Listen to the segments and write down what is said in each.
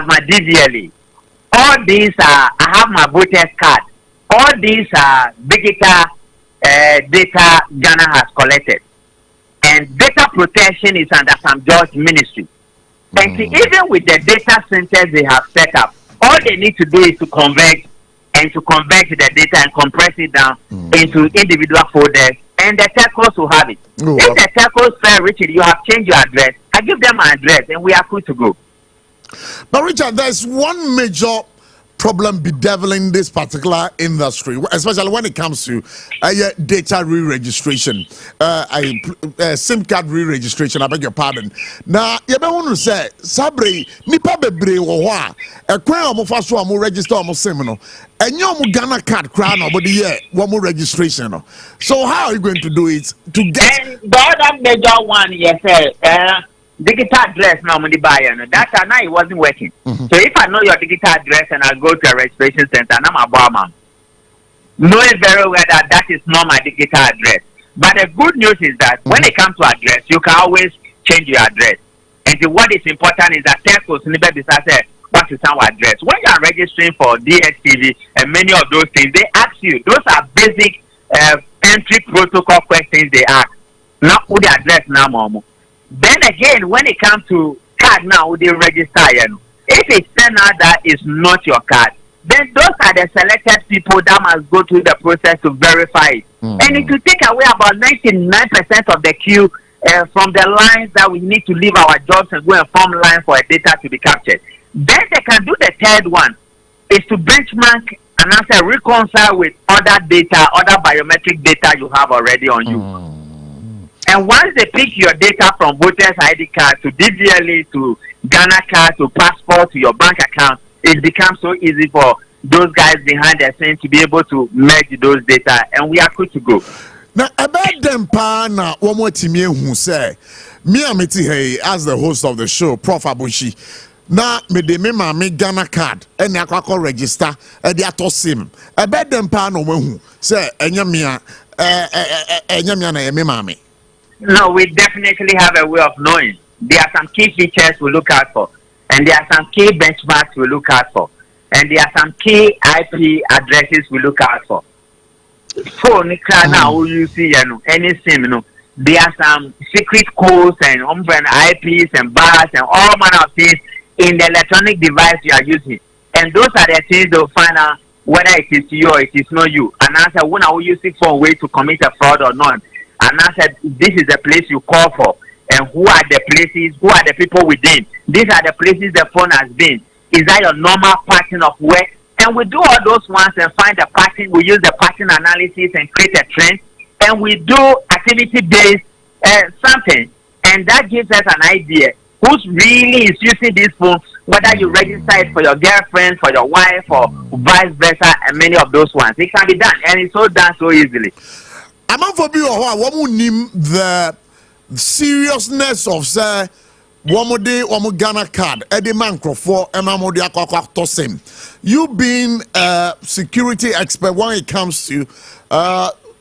have my DVLA. All these are, I have my voter's card. All these are digital data Ghana has collected. And data protection is under some George ministry. And even with the data centers they have set up, all they need to do is to convert the data and compress it down into individual folders, and the telcos will have it. If the telcos say, Richard, you have changed your address, I give them my address and we are good to go. But Richard, there's one major problem bedeviling this particular industry, especially when it comes to data re-registration, SIM card re-registration. I beg your pardon. Now, you want to say, Sabre, nipa bebre woha, kwen omo faso omo register omo SIM no, and you omo Ghana card crown over the year, omo registration no. So how are you going to do it to get? And the other major one, yes, digital address now money buyer. That now it wasn't working. So if I know your digital address and I go to a registration center, and I'm a barman, knowing very well that that is not my digital address. But the good news is that when it comes to address, you can always change your address. And what is important is that telcos never decide what is our address. When you are registering for DSTV and many of those things, they ask you. Those are basic entry protocol questions they ask. Not who the address now, mom. Then again, when it comes to card now, they register. If it's turned out that is not your card, then those are the selected people that must go through the process to verify it. And it will take away about 99% of the queue from the lines that we need to leave our jobs and go and form line for a data to be captured. Then they can do the third one, is to benchmark and answer reconcile with other data, other biometric data you have already on you. And once they pick your data from voters ID card to DVLA to Ghana card to passport to your bank account, it becomes so easy for those guys behind the scenes to be able to merge those data, and we are good to go. Now about them na one more team who say me amiti hey as the host of the show, Prof ABOCHIE. Now me de me mama Ghana card and akwa register the ato sim. About them no who say enyamia na me mama. No, we definitely have a way of knowing. There are some key features we look out for, and there are some key benchmarks we look out for, and there are some key IP addresses we look out for. Phone now you see any SIM, there are some secret codes and IPs and bars and all manner of things in the electronic device you are using, and those are the things they'll find out whether it is you or it is not you. And answer when I will use it for a way to commit a fraud or not. And I said, this is the place you call for. And who are the places, who are the people within? These are the places the phone has been. Is that your normal pattern of work? And we do all those ones and find the pattern. We use the pattern analysis and create a trend. And we do activity-based something. And that gives us an idea who's really is using this phone, whether you register it for your girlfriend, for your wife, or vice versa, and many of those ones. It can be done. And it's all done so easily. I'm for you the seriousness of say one Ghana card Eddie Mancroft Emamodi Akwa Tosim. You being a security expert when it comes to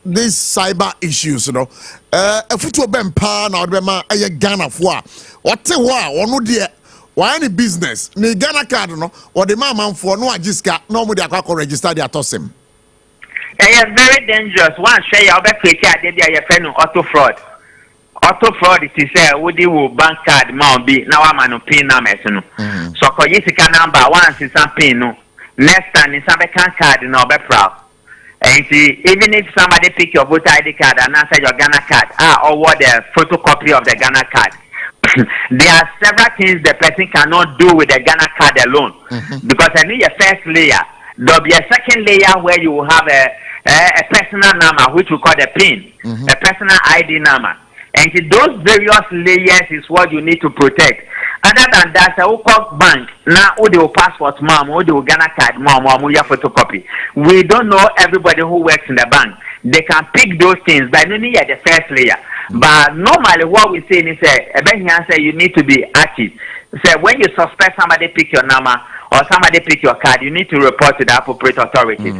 these cyber issues, a future bempa na odema eye Ghana for what one dear why any business ni Ghana card no or the man for no ajiska no mo de akwa register their Tosim. It's very dangerous. One share your back create a friend auto fraud. Auto fraud is to say would you bank card mount be now I'm an pin number. So for you number one is some pin no. Next time is some card no be proud. And see even if somebody pick your voter ID card and answer your Ghana card, or what the photocopy of the Ghana card. There are several things the person cannot do with the Ghana card alone. Because I need a first layer. There'll be a second layer where you will have a personal number, which we call the PIN, a personal ID number. And those various layers is what you need to protect. Other than that, I will call bank. Now, who do passport, mom, who do Ghana card, mom, or your photocopy. We don't know everybody who works in the bank. They can pick those things, but you need the first layer. But normally, what we say is, you need to be active. So when you suspect somebody pick your number or somebody pick your card, you need to report to the appropriate authorities.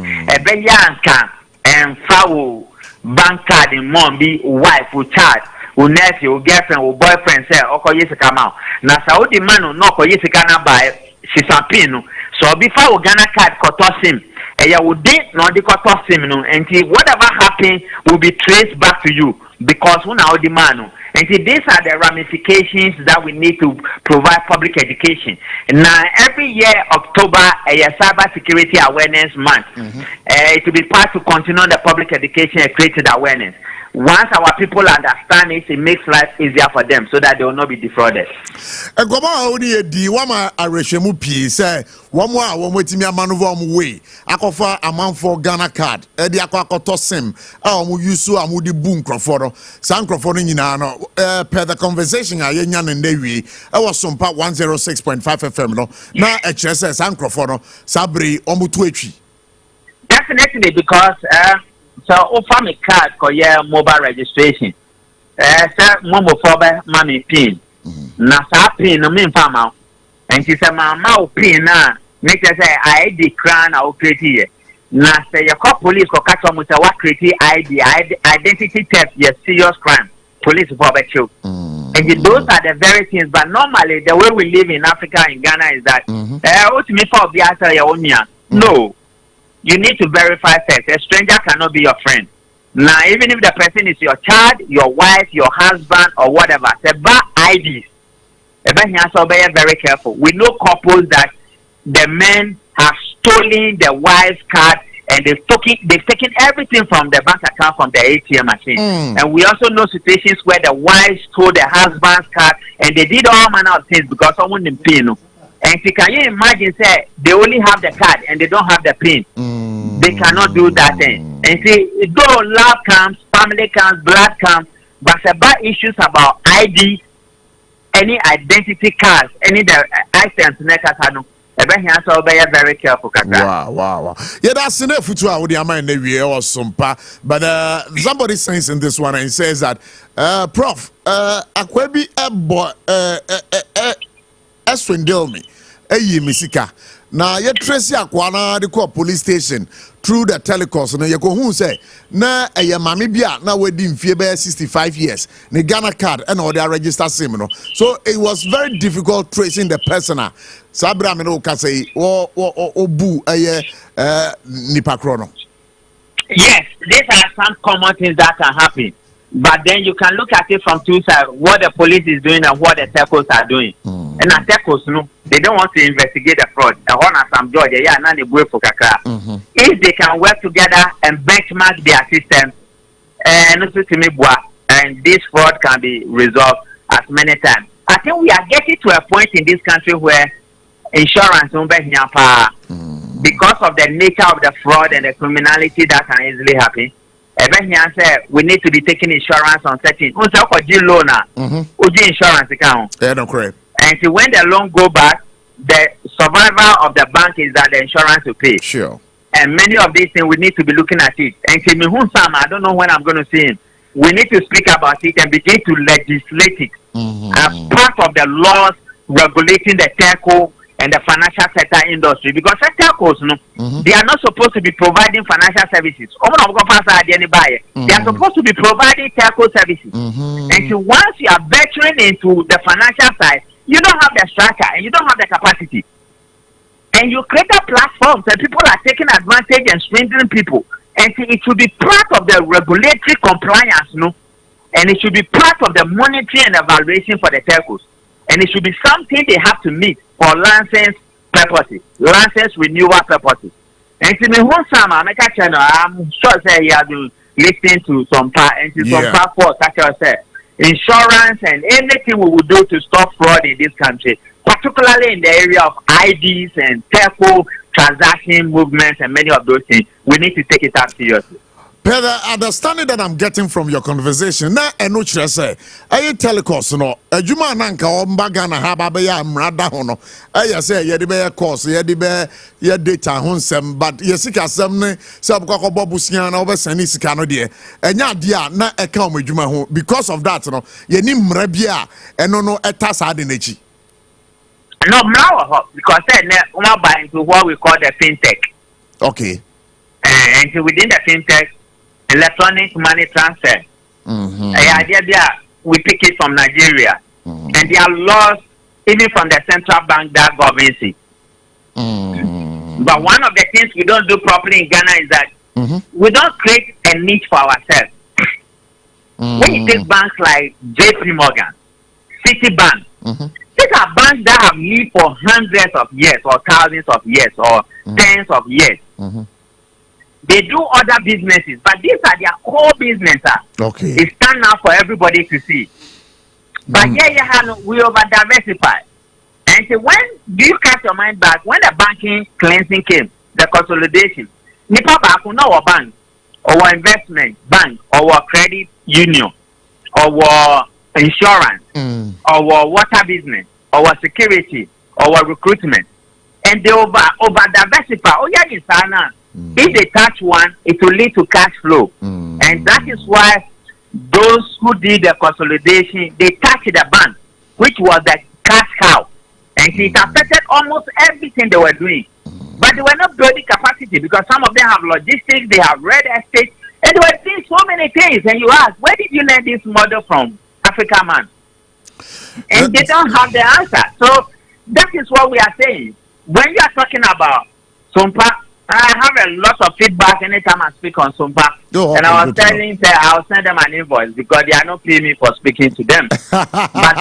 And foul bank card in mom be wife or child or nephew or girlfriend or boyfriend say okay yes come out. Now Saudi man no ko yes can buy sisapin. So before Ghana card kotosim, you would date not the kotosim no, and whatever happens will be traced back to you because who now the man. And these are the ramifications that we need to provide public education. Now, every year, October, a cyber security awareness month. It will be part to continue the public education and creating awareness. Once our people understand it, it makes life easier for them so that they will not be defrauded. Akofa amount for Ghana card. Edi akwa sim. Yusu amudi boom croforo. San croforo nyina no. Per the conversation ayenya nende wi. Was SOMPA 106.5 FM no. Na HSS san croforo. Sabri omutu etwi. Definitely because so offer me card for your mobile registration. Sir, momo for money pin. Na sa pin no mean farm. And she said, "Mama, pin na." Make us say ID crown or create here. Now say your call police or catch on with a what create ID identity theft, yes, serious crime. Police for you. And those are the very things. But normally the way we live in Africa in Ghana is that no. You need to verify first. A stranger cannot be your friend. Now even if the person is your child, your wife, your husband, or whatever, say bad IDs. So be very careful. We know couples that the men have stolen the wife's card and they've taken everything from the bank account from the ATM machine. And we also know situations where the wife stole the husband's card and they did all manner of things because someone didn't pay. And can you imagine, say, they only have the card and they don't have the PIN? They cannot do that thing. And see, though love comes, family comes, blood comes, but about issues about ID, any identity cards, any the items, so be very careful. Wow. Yeah, that's enough for 2 hours. The amount of year or SOMPA. But somebody says in this one and says that, Prof, Akwebi swindle me. Misika. Now, you trace Akwana, the police station through the telecoms. Now, you go who say, na a mamibia, now we're doing 65 years. The Ghana card and all their registered SIM. So it was very difficult tracing the persona. Sabra Meno Kase or Boo Nipakrono. Yes, these are some common things that can happen. But then you can look at it from two sides, what the police is doing and what the telcos are doing. And the telcos, no, they don't want to investigate the fraud. If they can work together and benchmark their systems, and this fraud can be resolved as many times. I think we are getting to a point in this country where insurance because of the nature of the fraud and the criminality that can easily happen. We need to be taking insurance on certain. Insurance account. Yeah, no correct. And so when the loan go back, the survival of the bank is that the insurance will pay. Sure. And many of these things we need to be looking at it. And I don't know when I'm going to see him. We need to speak about it and begin to legislate it as part of the laws regulating the telco and the financial sector industry, because the telcos, they are not supposed to be providing financial services. They are supposed to be providing telco services. And so once you are venturing into the financial side, you don't have the structure and you don't have the capacity. And you create a platform and people are taking advantage and swindling people. And so it should be part of the regulatory compliance, and it should be part of the monitoring and evaluation for the telcos. And it should be something they have to meet for license purposes, license renewal purposes. And to me, I'm sure say he has been listening to SOMPA and to SOMPA for such as insurance and anything we will do to stop fraud in this country, particularly in the area of IDs and telco transaction movements and many of those things. We need to take it up seriously. Peter, understanding that I'm getting from your conversation, na enochre say, aye telecos no, adwuma nanka ombaga na haba be ya mrada ho no. Aye say ye de be course, ye de be ye data ho nsem, but ye sika asem ne se obukọ bobusia na obesani sika no de. Enya de a na eka omadwuma ho. Because of that no, ye ni mra bia eno no eta sa de nachi. No, now because then we are buying into what we call the fintech. Okay. And so within the fintech, electronic money transfer. We pick it from Nigeria. And there are laws, even from the central bank, that governs it. But one of the things we don't do properly in Ghana is that we don't create a niche for ourselves. When you take banks like JP Morgan, Citibank, these are banks that have lived for hundreds of years or thousands of years or tens of years. They do other businesses, but these are their core businesses. Okay. It stand out for everybody to see. But we over diversify. And so when do you cast your mind back when the banking cleansing came, the consolidation, nipa baako na our bank, our investment bank, our credit union, our insurance, our water business, our security, our recruitment, and they over diversify. Oh yeah, this now. If they touch one, it will lead to cash flow, and that is why those who did the consolidation, they touched the bank, which was the cash cow, and it affected almost everything they were doing. But they were not building capacity because some of them have logistics, they have real estate, and they were doing so many things. And you ask, where did you learn this model from, Africa man? And they don't have the answer. So that is what we are saying. When you are talking about SOMPA, I have a lot of feedback anytime I speak on SOMPA. And I was telling them I'll send them an invoice because they are not paying me for speaking to them. But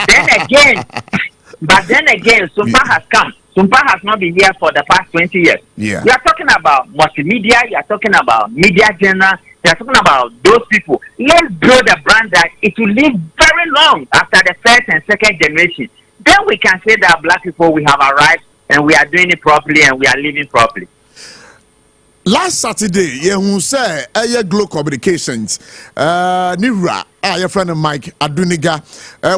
then again, SOMPA has come. SOMPA has not been here for the past 20 years. Yeah. You are talking about multimedia, you are talking about media journal, you are talking about those people. Let's build a brand that it will live very long after the first and second generation. Then we can say that black people, we have arrived and we are doing it properly and we are living properly. Last Saturday, you say Glow Communications, Nira, your friend Mike Aduniga,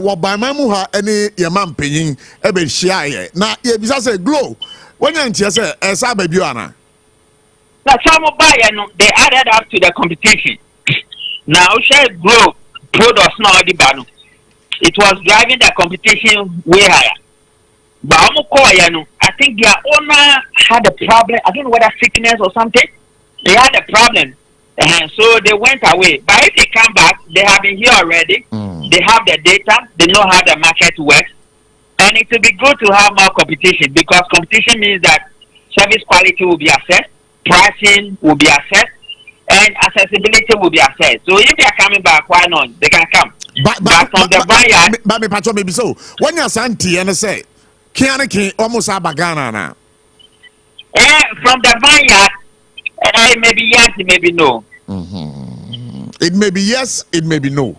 what by Mamuha, any Yaman Paying, Ebe Shia. Now, you say Glow. When you say, as I baby, Anna. Now, some of they added up to the competition. Now, share Glow, products not the banner. It was driving the competition way higher. But I think their owner had a problem. I don't know whether sickness or something. They had a problem. And so they went away. But if they come back, they have been here already. They have the data. They know how the market works. And it will be good to have more competition because competition means that service quality will be assessed, pricing will be assessed, and accessibility will be assessed. So if they are coming back, why not? They can come. But from the buyer... But maybe so. When you're Santi and say, Kianaki almost Abagana now. From the vineyard, maybe yes, maybe no. It may be yes, it may be no.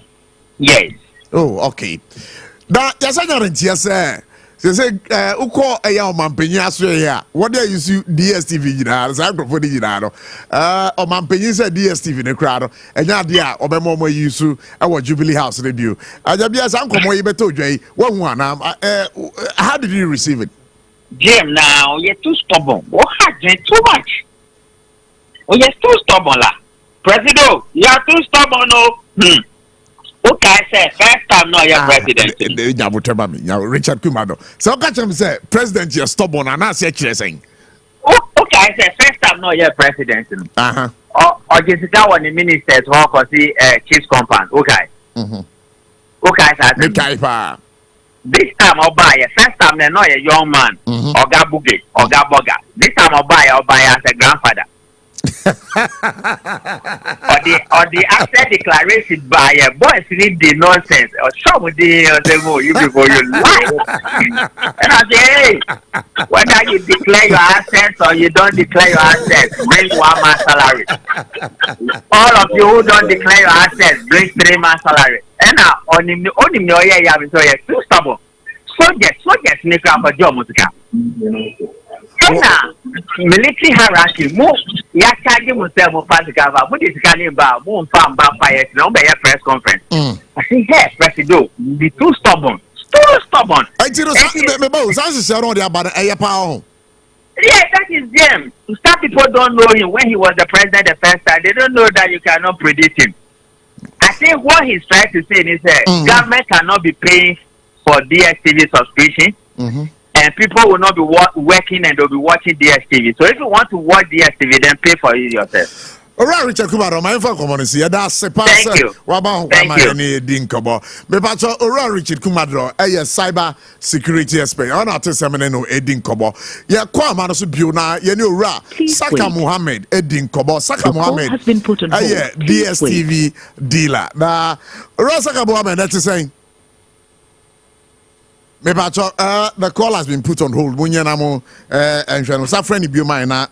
Yes. Oh, okay. That yes, I don't yes, they say, Uko a young man, Peña, what do you see DSTV? As I prefer the or man Peña said DSTV in the crowd, and now, dear, or my mom used to our Jubilee House review. I just yes, Uncle Moy Beto J. One, how did you receive it? Jim, now you're too stubborn. What happened too much? Oh, you're too stubborn, la. President, you are too stubborn, no. Okay, I said first time no you're president. Richard Kumado. So catch him say president you're stubborn and I say saying. Okay, I said first time no you're president. Or Jessica one the ministers who cause the chief's compound. Okay. Okay, I said this time I'll buy a first time they know a young man or Gabuge or Gaboga. This time I'll buy as a grandfather. or the after declaration by a boy read the nonsense or some of the you before you lie. And I say, hey, whether you declare your assets or you don't declare your assets, bring 1 month salary. All of you who don't declare your assets, bring 3 months salary. And now only you have too stubborn. Soldiers make up a job musica. Military hierarchy, more ya charge myself of Pascal, what is coming about? More farm fire, no by a press conference. I say, hey, President, be too stubborn. Too stubborn. I tell you, yeah, that is them. Some people don't know him when he was the president the first time. They don't know that you cannot predict him. I think what he's trying to say is that government cannot be paying for DSTV subscription. And people will not be working and they'll be watching DSTV. So if you want to watch DSTV, then pay for it yourself. Ora Richard Kumado, my phone community, that's a pass. Waba Wama Dinkobo. Bepacho, Ora Richard Kumado, a cyber security expert. On our testimony, Edinkobo. Ya Kwama Subuna, Yenu Ra, Saka Muhammad, Edinkobo, Saka Muhammad has been put on hold. DSTV dealer. Now, Ora Saka Muhammad, that's saying. The call has been put on hold. Munyanamo and Safrani Bumina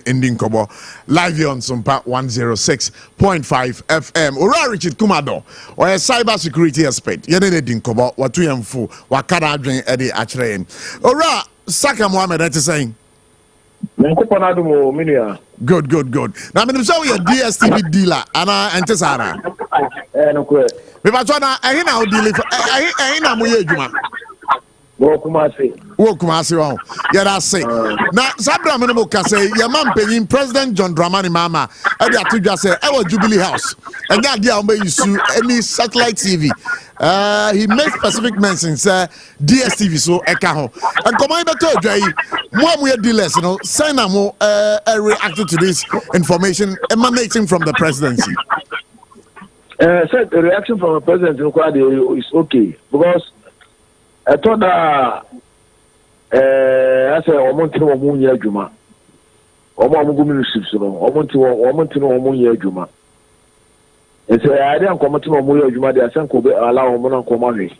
ending Kobo live here on SOMPA 106.5 FM. Ora Richard Kumado or a cyber security expert. Yene Dinkobo, what we am for, what can I drink Eddie Achrain. Ora Saka Mohammed, that is saying. Good. Now, I'm going to show you a DSTV dealer, Anna and Tessana. Bibachona, I now deal with Muyajuma. Kumasi. Yeah, that's it. Now, Sabra Minomoka say, your mom paying President John Dramani Mama, and you just say, our Jubilee House, and that dear may issue any satellite TV. He made specific mentions, DSTV, so Ekaho. And come on, better, Jay, more we dealers, sign a more reacted to this information emanating from the presidency. Said the reaction from the president is okay because I thought that I said Omonti Omunya Juma. Omomuguminship, Omonti Omunya Juma. And so I didn't come to Omunya Juma, they are saying allow Omona Komari.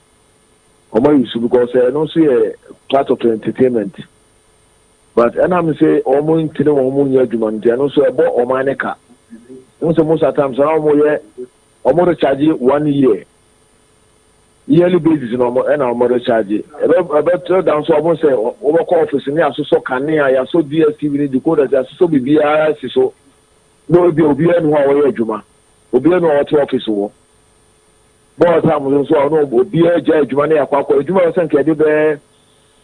Omo because I don't see a part of the entertainment. But and I'm say Omonti Omunya Juma, and also about Omaneka. Most of the times I'm going to charge 1 year. Yearly basis, and I'm going to charge it. About down so I won't say, over office, and I so can I so DSTV decoders, I so be BRS, so no, be no way, Juma. Will be no office. More time, so I know, will be a judge, money, a quack, Juma, I think 1 day,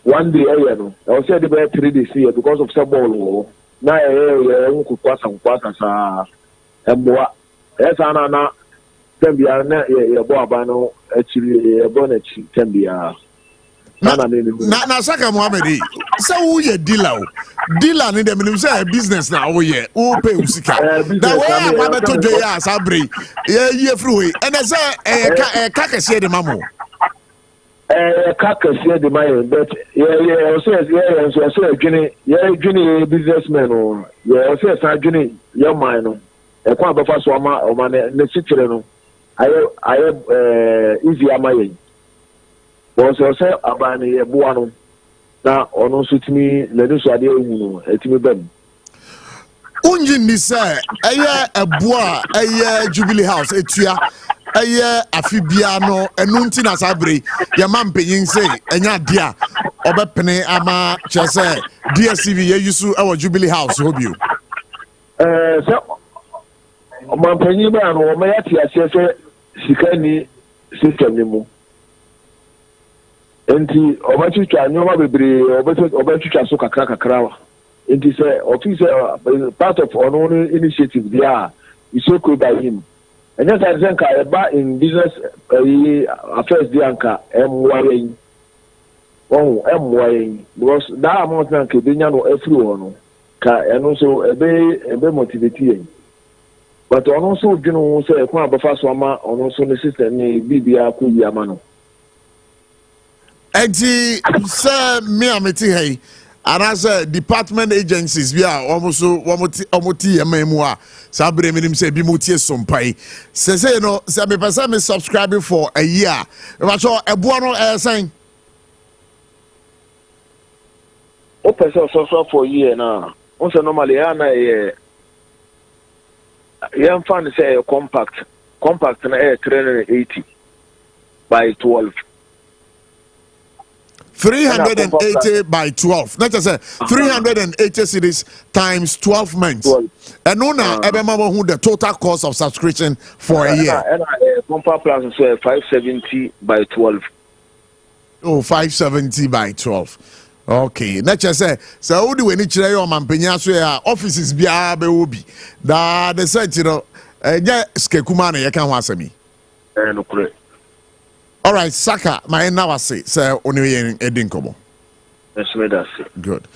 I will say the bad 3 days here because of some ball. Now, I could pass some quarters, and more. Yes, Anna. Tembia na ye bo abano actually bonnet tembia na Saka Muhammad say who ye dealer ni dem nim say business na wo ye wo pay usika da way am abeto dwe ya sabre ye free and say ka kese de mamo ka kese de my but ye so adwini businessman o ye so adwini your mind no e kwa befa so oma ne sitere no I easy amaye. Once I say abani ebuano na ono sutimi ledu so ade ewu etimi bem. Unji ni say eye ebua eye Jubilee House etua eye afibia no enu nti na sabre ye mampenyin say enya dia obepene ama chese DSTV ye yusu ewo Jubilee House hobio. So mampenyin ba no me yati ase sikani system ni mu enti obatutwa nyoma bebre obatutwa so kakra wa enti say office part of our initiative there is so cool by him and yes I think I ba in business affairs there anka emwayen because that amount na ke benya no every one ka eno so ebe motivate yen. But on also, you know, say, on also the system, BBA Kuyamano. Sir, me, I'm hey, and as department agencies, we are almost Omoti Memoir, Sabre Minim say Bimuti Sompai. Says, you know, some person is subscribing for a year. But so a buono saying, oh, person for a year now. Also, normally, I'm young fan say a compact na 380 by 12. 380 by 12. Not just say 380 cities times 12 months. And no now who the total cost of subscription for a year. And compact plus is 570 by 12. Oh, 570 by 12. Okay, let's just say, so how do we need to your mampenya so offices be obi that they said, you know, yeah, Skekumane, you can't answer me. No, correct. All right, Saka, my now I say, so only in Edinkomo. Yes, that's it. Good.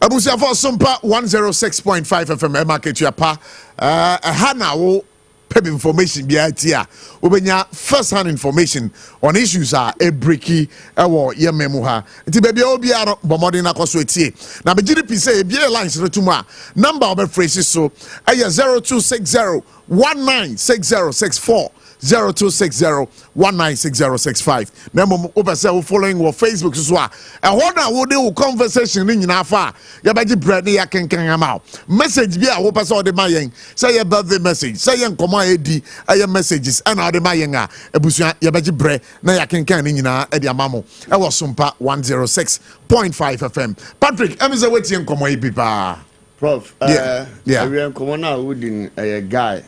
Abusia for SOMPA 106.5 FM market you pa hana wo peb information bi atia obenya first hand information on issues are a breaky ewo ye memu ha nti baby obiaro bomode na koso etie na be GDP say e bia lines no tuma number of phrases so 0260 196064 0260-196065. Nemo over say following our Facebook so a hold na wo dey conversation ni nyina fa ya baji bread ya kenkan am message bi a wo pese o de mayen say your birthday message say your nkoma edi aye messages and o de mayen a ebusua ya baji bread na ya kenkan ni nyina e de amamo e wo SOMPA 106.5 FM. Patrick emize wetie nkoma yi pipa Prof yeah we nkoma na woodin a guy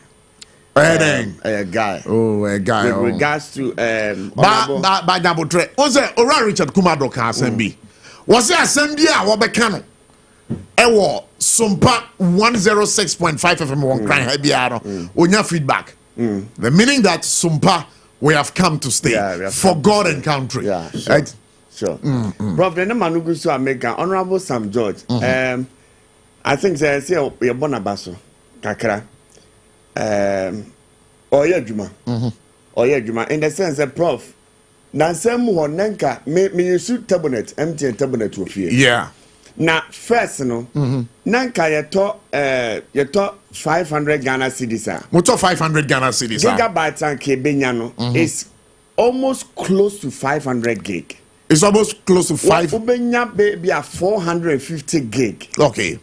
a guy. Oh, a guy. With regards to ba Dabotre. Was it Ora Richard Kumado ka assembly? Was it assembly a wo beka no? Ewo SOMPA 106.5 FM won cry he bia no. Onya feedback. The meaning that SOMPA we have come to stay for God and country. Yeah, sure. Right? Sure. Prof, the man who goes to America, Honorable Sam George. I think they say you're born abaso kakra. Oya Juma. Oya Juma. In the sense that Prof, Nansem who nanka me use tabunet, empty and tabunet with you. Yeah. Now, first, no, nanka you talk 500 Ghana cedis. Moto 500 Ghana cedis. Gigabytes and kebenyano is almost close to 500 gig. It's almost close to 5. Ubenya be a 450 gig. Okay.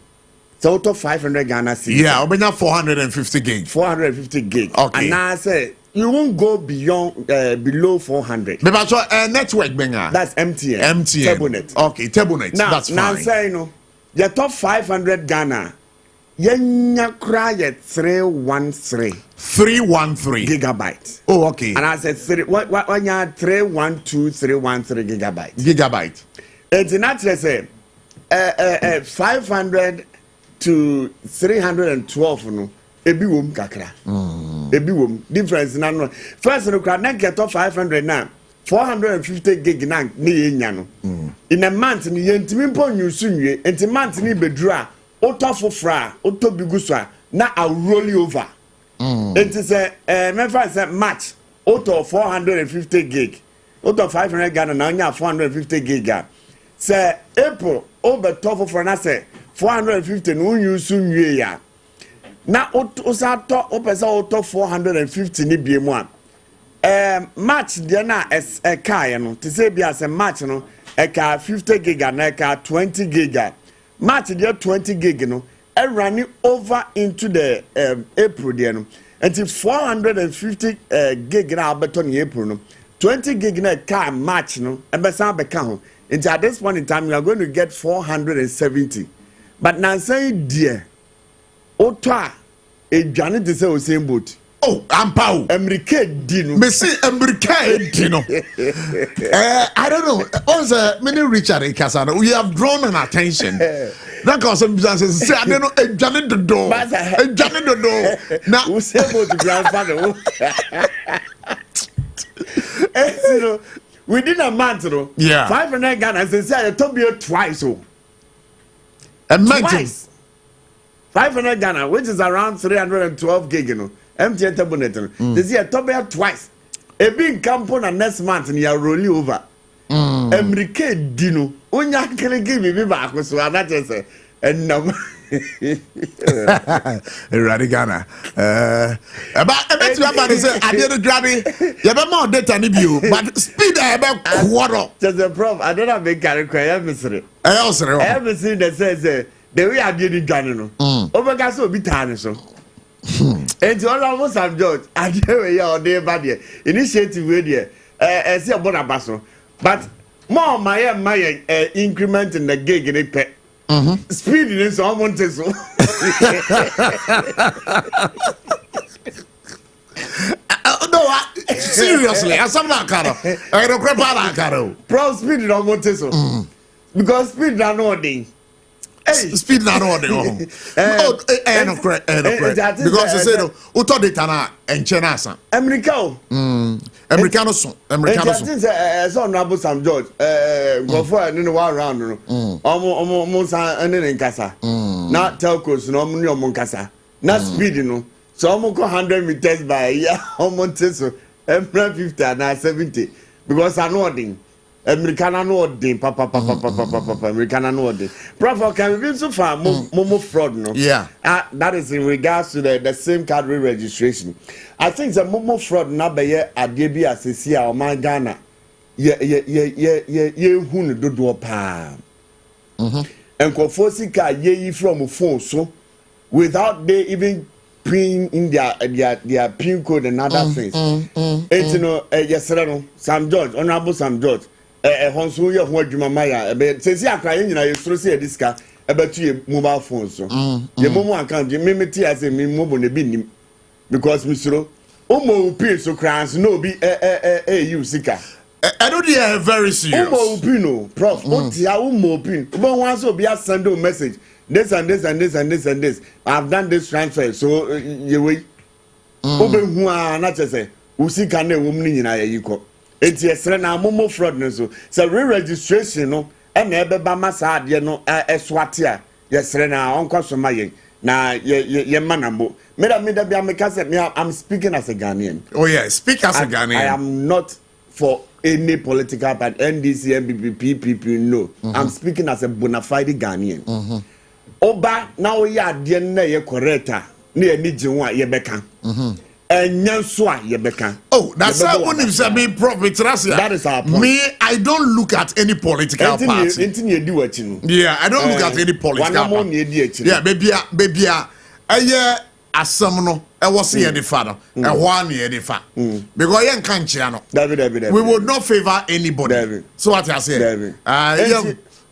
So to 500 Ghana cedis. Yeah, obenya 450 gig. 450 gig. Okay. And now I say you won't go beyond below 400. But so network benga. That's MTN. Tabunet. Okay, Tabunet. Now, that's fine. Now say no. Your top 500 Ghana. Yenya cry at 313 gigabytes. Oh, okay. And I said 313 gigabytes. Gigabyte. It's not say 500 to 312 no. Ebi wom kakra. Ebi wom difference na no. First no kra na get up 500 now. 450 gig na ni yenya no. In a month ni yentimi mpo nyusu nwie. Enti month ni bedru a oto fofra, oto biguso a na a roll over. Enti say me say match oto 450 gig. Oto 500 Ghana na nya 450 gig a. Say April over top fofra na say 450 no nyusu nwie ya. Na osato opesa oto 450 ni bie mu a match de na kai no to say bia say match no eka 50 gig na eka 20 gig match de 20 gig no running over into the April there no and 450 gig na abeto in April no 20 gig na car match no ebesa beka ho and at this point in time you are going to get 470 but now say dear Otwa edwane de say o same boat. Oh, Ampao. America dino. Me say America dino. I don't know. Also, many Richard Kasana, we have drawn an attention. That cause some businesses say I don't know edwane the door. Edwane the door. Now o same boat grandfather. Within a month, yeah. 500 Ghana say I told you twice. Twice. 500 Ghana, which is around 312 gig, you know. MTN Tabunet. They say I told you twice. A big campaign next month and you are rolling over. America Dino. Unya can give me back. So that is and no. Radigana. About everybody say I didn't grab it. You have more data than you, but speed about quarter. Just a prof. I don't have a character. I haven't seen it. I also haven't seen that says the way I did it, Ghana. Over gas will be tiny so. And all of Sam George, I tell you all day about the initiative with you. I see about a basso. But more my increment in the gig in a pet. Speed is almost so. No, seriously, as I'm not caro. I don't prepare caro. Pro speed is almost so. Because speed are not thing. speed na no dey home. No, no correct, because you say no, uto data na enche na asa. America. America no so. I think so Honorable Sam George go for any one round no. Omo san ene nkasa. Na telcos no omo ni omo nkasa. Na speed no. So omo go 100 meters by yeah, omo so 50 and 70 because I know thing. Americana no ordin papa Americana no ordin. Prof, can we be so far momo fraud no? Yeah. That is in regards to the same card registration. I think the momo fraud na be ye ade bi asesi a o man Ghana ye hu no dodo pa. Enkofo sika ye from phone so without they even pin in their pin code and other things. You know, yesterday no Sam George, Honorable Sam George. Honso ye ho adwuma maya be sesi akra ye nyina ye soro se diska ebetu ye mobile phone so ye momo account ye memeti ase me mobo ne bi nim because mi soro omo pin so crans no bi you sika I know they are very serious. Omo pin no prof otia omo pin obo wan so bi send a message this and this and this and this and this I've done this transfer so ye we obe hu a na chese usika na ewom ni nyina ye yiko. It's yesterday na momo fraud no so re-registration no and ebeba masa ade no eswate a yesterday na onkwaso mayen na ye manambo me da bia me kase me I'm speaking as a Ghanaian. Oh yeah, speak as a Ghanaian. I am not for any political party NDC MPP PPP no. I'm speaking as a bona fide Ghanaian. Oba na o ya ade na ye correct na ye ni jinwa ye beka. Oh, that's how when you say me profit. That is our point. Me, I don't look at any political party. Yeah, I don't look at any political party. Yeah, baby, asamno. I was here the father. I want here the father. Because I can't channel. We would not favor anybody. So what I say?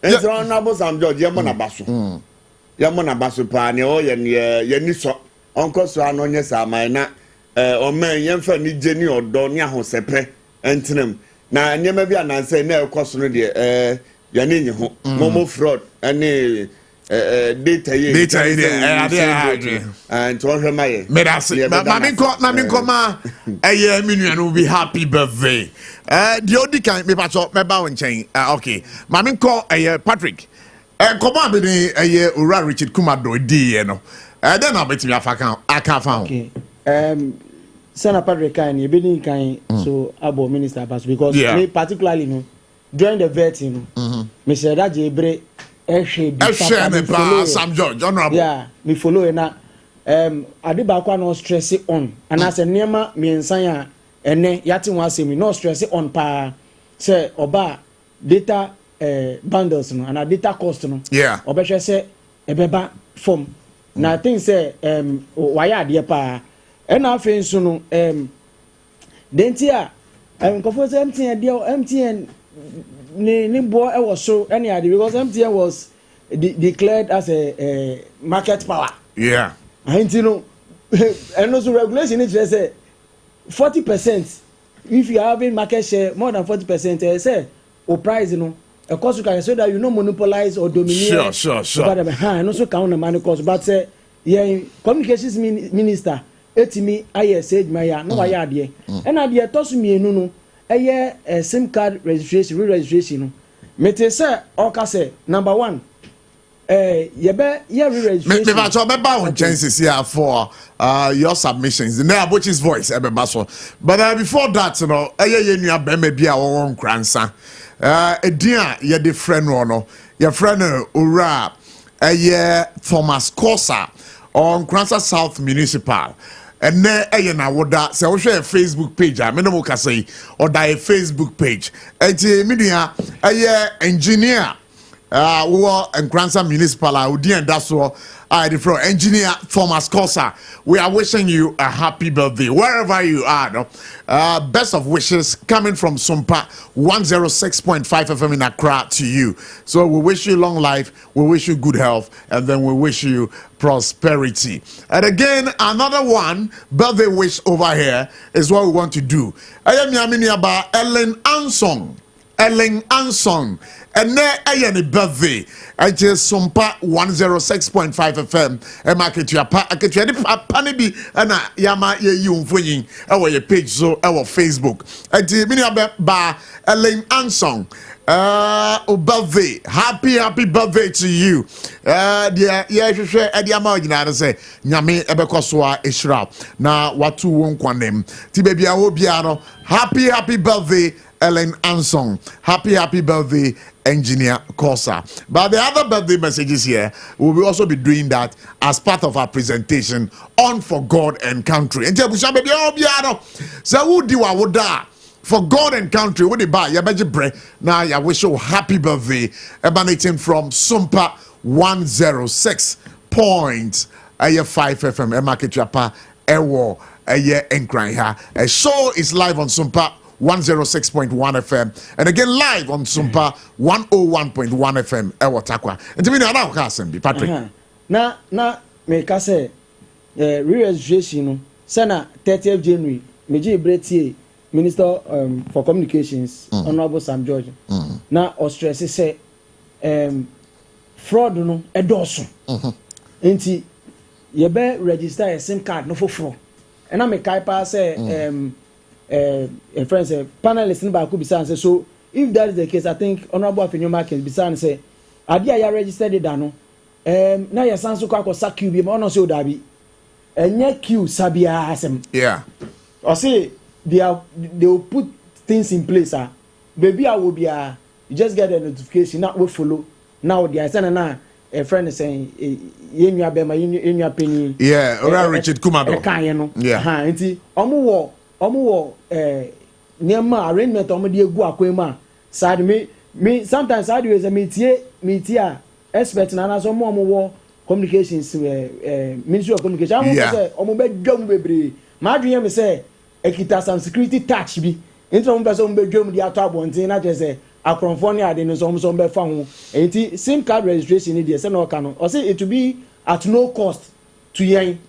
It's Honorable Sam George. Yamona basu. Yamona basu pa ne o ye ni so. Uncle so anonya sa na. O man yemfa ni jeni odo ni ahosepre entinem na nyema bi ananse na ekoso no de ya ne nyi ho momo fraud ane data and to hwemaye me da se na me ko ma eye minua no be happy birthday the odi kan me pacho me ba won chen okay ma me ko Patrick komo abi ni Ura Richard Kumado di no then na betimi aka fa okay. Senator Patrick Kine, you been kind so about Minister Abbas because me particularly no during the vetting, me said that Jebre Sam George, honorable. Yeah, me follow na Adibakwa no stress it on, and as a nema me ensanya ene yati wan say me no stress it on pa say oba data bundles no and a data cost no. Yeah. Obehwe say ebeba form. Na I think say waya ade pa and I feel so no dentia nkofo say MTN ni boy I was so any idea because MTN was declared as a market power. Yeah. And you know and also regulation it say 40% if you are having market share more than 40% say or price you know of course you can so that you no monopolize or dominate. Sure. But and also count the money cost but say yeah communications minister etimi ISA maya no waya ade and ade tosu mienu no eye SIM card registration re-registration no mete say oka say number 1 ye re-registration me ba won chances here for your submissions the ABOCHIE's voice ebeba so but before that you know ye nua be ma bia won kransa edin a ye de friend no your friend Ura Thomas Kosa on Kransa South Municipal. And then na woda say we share a Facebook page a me no mo ka say or die Facebook page enti media engineer we were in Kransa Municipal odi and that's so the engineer Thomas Kosa. We are wishing you a happy birthday wherever you are. No? Best of wishes coming from SOMPA 106.5 FM in Accra to you. So we wish you long life, we wish you good health, and then we wish you prosperity. And again, another one birthday wish over here is what we want to do. I am Yamini about Ellen Ansong. Ellen Anson and ne ayani birthday I just SOMPA 106.5 FM e market ya pa aketua de pa ne bi na yama ye yi umfoyin e wo ye page so e wo Facebook enti mini ba Ellen Anson birthday happy birthday to you dear hwehwe e dia ma ogina na say nyame ebekoso a ehira na watu won kwanem ti baby a wo bia no happy birthday Ellen Anson. Happy birthday, Engineer Corsa. But the other birthday messages here, we will also be doing that as part of our presentation on For God and Country. And so who do I would die? For God and Country, what they buy? Ya beji bre. Now ya wish you happy birthday. Emanating from SOMPA 106.5 FM. Emarket Japa Ewo Eye Enkran ha. A show is live on SOMPA 106.1 FM and again live on SOMPA 101.1 FM Ewatakwa. And to me now Kasim be Patrick. Na me ka say re-registration sana 30th January meji bretie Minister for Communications Honorable Sam George. Na Australia say fraud no edoso. Enti ye be register a SIM card no for. And na me kai pa say friends panelists in Baku Bisan say so if that is the case I think Honorable Afenyoma can Bisan say adia ya registered it no na ya sanso kwa ko sack bi ma ono say odabi enye queue sabia asem or say they will put things in place baby I will be you just get a notification not we follow now they are saying na a friend is saying yenua be ma yenua penny Richard Kumado enti omo Nema arrangement on the egu akwema sad me sometimes I do is a metia expert na so mo communications Ministry of Communication I'm say omo be dwom bebre ma adwen me say ekita some security touch bi into mo be so mo be dwom di ato abontin na je say akronfo ne ade no so mo be fa ho enti SIM card registration ni dey say no can or say it to be at no cost to yen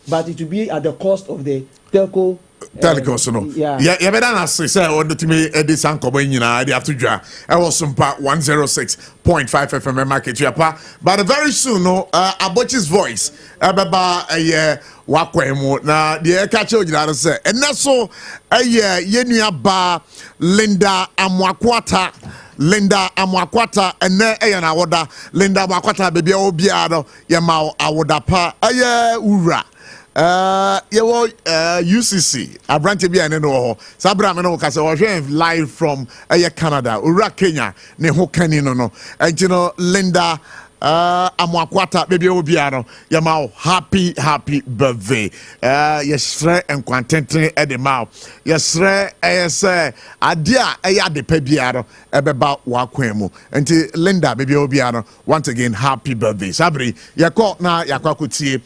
but it to be at the cost of the telco Telecos no. Yeah, better not say on to me this ankobo nyina dey have to dwa. I was SOMPA 106.5 FM market yapa. But very soon no Abochie's voice baba wakwemu na dey catch you that say. And so yenua ba Linda Amwakwata and na woda Linda Amwakwata baby obiado yema awoda pa ura UCC a branch bi ane no sabra me no ka se live from Canada ura Kenya ne ho kani no and you know Linda Amwakwata baby obiano yama happy birthday yesre enkwantenten e de ma yesre say adia de pa biaro ebeba wakwemu enti Linda baby obiano once again happy birthday sabri yakọ akutie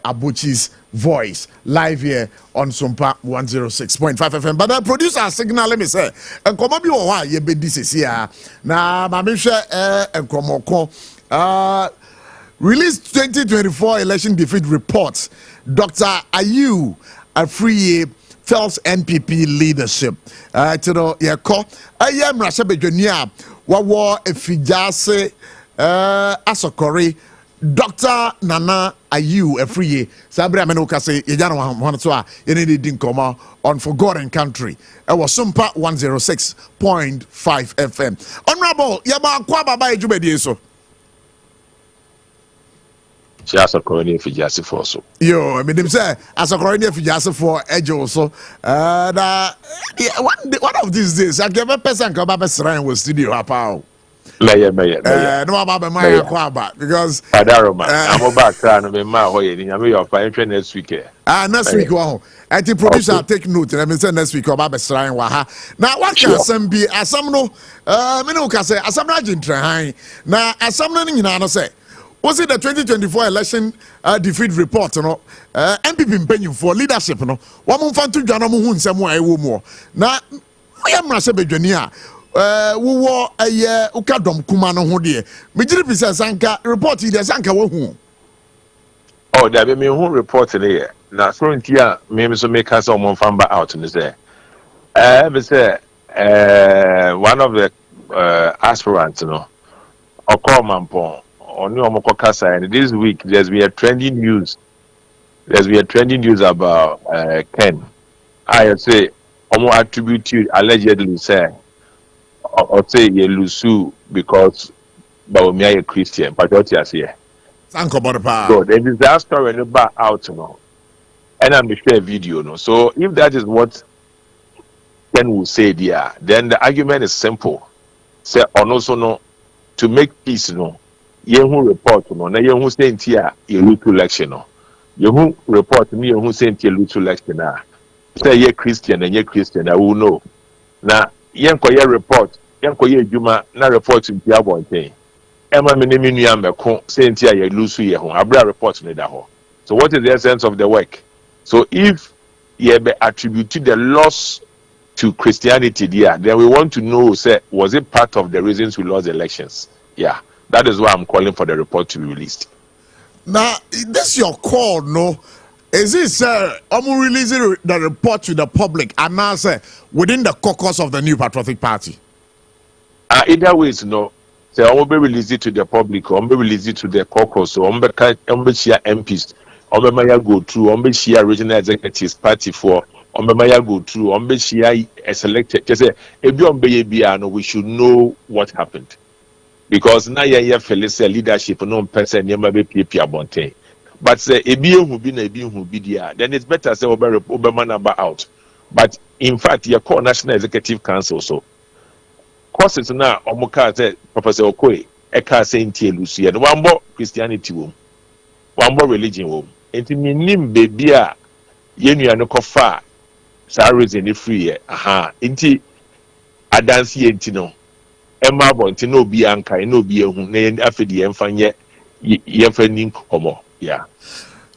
Abochie's voice live here on SOMPA 106.5 FM. But the producer signal let me say and come bi wo ha ye be di sesia na ma me hwe enkromoko released 2024 election defeat report. Dr. Ayu Afriye tells NPP leadership. To know yeko ayam rasabedwania wawo efijase asokori Dr. Nana Ayu Afriye Sabri Amenoka say Yajano Hanswa Yenedi Dinkoma on For God and Country. I was SOMPA 106.5 FM. Honorable Yaba Kwaba by Jubedi so. She has a colony for Jassy for so. Yo, I mean, him say as a colony for Jassy for Edge also. One of these days, I give a person come up a shrine with studio apao. No, about my kwaba because I'm back and my way. I'm your fine next week. Next week, wow. I think producer take note. Let me say next week about the shrine. Waha. Now, what can some be? As some no, Mino can say, as some not trying. Now, as some no, you know, say. Was it the 2024 election defeat report? You know, MPP paying for leadership. You know, one month to Jana Muhun somewhere more. Now, I am not saying Virginia. We were a year Ukadom Kumano Hodie. Major Sanka report the Sanka Wohu. Oh, there be me who report here. Now, so here, maybe so make us all famba out in this day. But say, one of the aspirants, Okomampon, Oni Omokokasa, and this week there's been a trending news. There's been a trending news about Ken. I say, Omo attribute allegedly say, or say ye lusu because Baumia a Christian, but what you say? Thank you, Bodapa. Good. A disaster when you back out, and I'm share a video, So if that is what Ken will say there, then the argument is simple. Say, on also no, to make peace, Yehu report, na Yehu say here, you lose election, Yehu report me, Yehu say you lose election, say ye Christian and ye Christian, I will know. Now, Yanko ye report, Yanko ye Juma, na report in Piabonte. Emma Minimiam Beko, say here, you lose Yehu, Abra report in the hole. So, what is the essence of the work? So, if ye be attributed the loss to Christianity there, then we want to know, say, was it part of the reasons we lost the elections? Yeah, that is why I'm calling for the report to be released. Now, this is your call, no? Is this releasing the report to the public and now say within the caucus of the New Patriotic Party? Either ways, no. Say, I will be released it to the public, or I will be released it to the caucus, or I will be share MPs, or I will go through, I will be share regional executives party for. Go through, share a selected. Just say, we should know what happened. Because now you feel leadership, no person, you may be PPA. But say, who be there, then it's better say, Obama number out. But in fact, you call National Executive Council, so. Cause it's now, Omoka said, Professor Okoye, Eka Saint Lucy, and one more Christianity womb, one more religion womb. And to me, Nim baby, you no far. Sarfo in the free inti adansi entino Emma Bontino be anka no be ehun na afedi emfanye yefani komo yeah.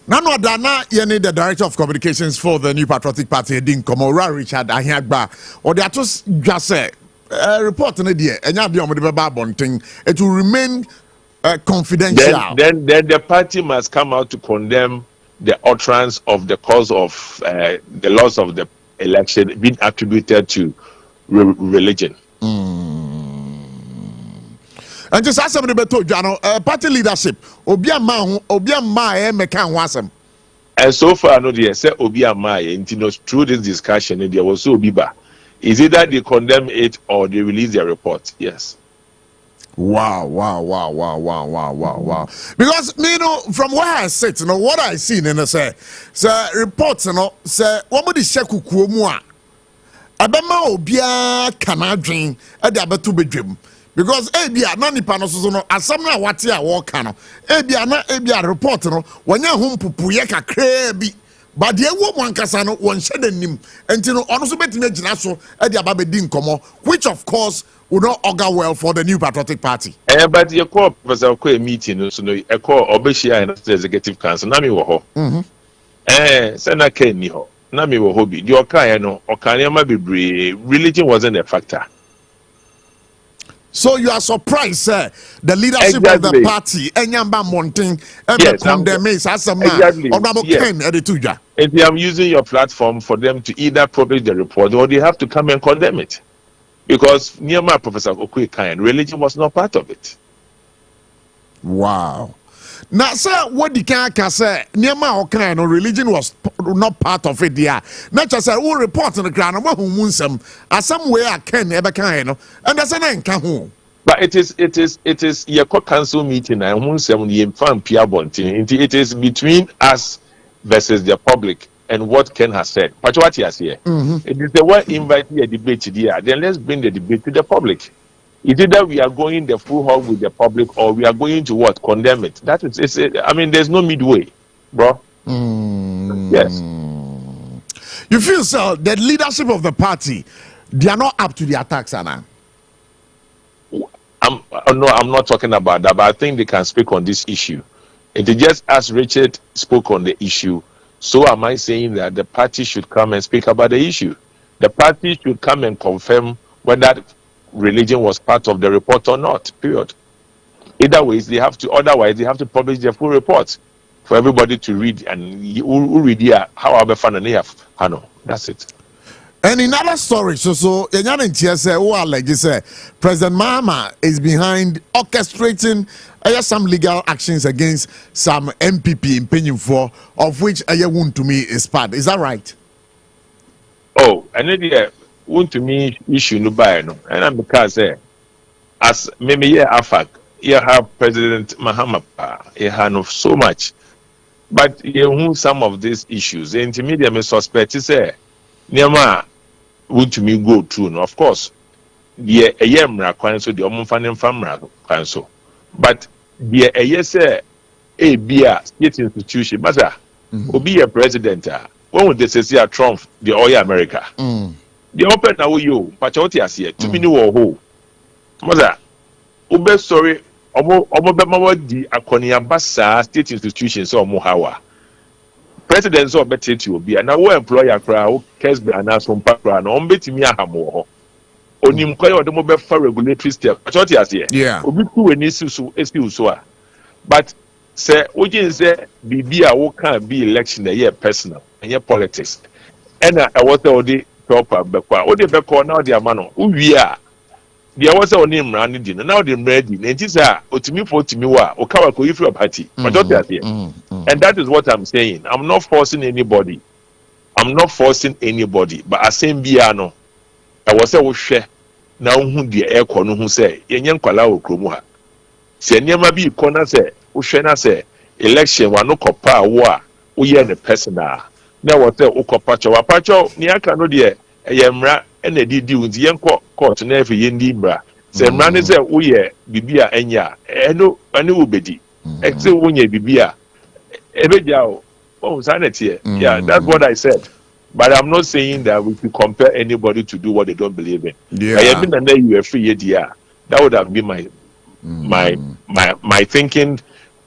Nano Adana yene the director of communications for the New Patriotic Party Edin Komo Richard Ahiagba or they are just say report na there enya be omde beba bonten it will remain confidential. Then the party must come out to condemn the utterance of the cause of the loss of the election being attributed to religion. And just ask somebody beto Jano, party leadership, Obia Ma mekan wasem. And so far, no, dear, say Obia Ma, and through this discussion, there was so biba. Is it that they condemn it or they release their report? Yes. Wow. Because from where I sit, what I see, say reports, say what the sheku kuomua. Abema obia kanadrin e de abeto bedwem. Because ebia na nipa no so no asam na wate a wo ka no. Ebia report no wonya ho mpupuye kakra bi. But the wo mwankasa no won hye danim. Enti no ono so betime gina so e de ababedi nkomo, which of course would not augur well for the New Patriotic Party. But you call Professor Okoye meeting, so no, I call Obeshia and the Executive Council. Nami wo ho. Sena Ken ni ho. Nami wo hobi. The Okaya no, Okanya be religion wasn't a factor. So you are surprised, sir, the leadership of the party, Enyamba Monting, condemn Honorable Ken Edituja. If I'm using your platform for them to either publish the report or they have to come and condemn it. Because near my Professor Okoye, religion was not part of it. Wow. Now, sir, what the can say, near my religion was not part of it. Yeah. Not just who report on the ground, who moon some, as somewhere can ever kind, and that's an encounter. But it is your council meeting and who some the infant Pierre Bontin. It is between us versus the public. And what Ken has said. But what he has here. It is the one inviting a debate here. Then let's bring the debate to the public. It's either we are going the full hog with the public or we are going to what? Condemn it. That is, I mean, there's no midway, bro. Yes. You feel so? The leadership of the party, they are not up to the attacks, Anna. I'm not talking about that, but I think they can speak on this issue. It is just as Richard spoke on the issue. So am I saying that the party should come and speak about the issue? The party should come and confirm whether religion was part of the report or not, period. Either ways, they have to, otherwise they have to publish their full report for everybody to read, and who read here, how I fun and have, I know, that's it. And in other stories, so who allege say President Mahama is behind orchestrating some legal actions against some MPP in Penyimfo, of which Ayewun to me is part. Is that right? Oh, and then want to me issue no buy no, and I'm because as maybe AFAC, you have President Mahama, you have so much, but you some of these issues. The intermediate me suspect is Nema want to me go through. No, of course, the Ayemra Kwanso, the Omunfanim Famra Kwanso, but the Ayese a beer state institution, but will be a president. When would they say Trump, the oil America? The open now you, Pachotias here, 2 minutes or who. Mother, Ube sorry, Omo di Akonia Bassa state institutions or Mohawa. Presidents or better to be an our employer crowd, Kesbe and SOMPA crowd, on Betimia Hamo. Onim Koyo, the mobile for regulatory step, Pachotias here. Yeah. Obi two and issue so. But say, Ojin say, Bibia who can't be election a year personal and year politics. And I was already proper, but what they be called now, the man who we are. There was our name running dinner. Now they're ready. And this are Otimi for Timiwa or Kawako if you're party. But don't here. And that is what I'm saying. I'm not forcing anybody. I'm not forcing anybody. But I say Biano. I was a share. Now who the air corner who say, Yenyan Kwala Kromuha. Say near be corner say, Ushena say, election one no copa war, we the personal. Now what the Ukopacho, Apacho, Niaka no dear, a yamra. And they did do the young court and every Yendibra. Say, man is a weir, Bibia, and ya, and no, Ubedi, except when ye Bibia. Ebejao, oh, sanity. Yeah, that's what I said. But I'm not saying that we could compare anybody to do what they don't believe in. Yeah. I have been and then you were free idea. That would have been my thinking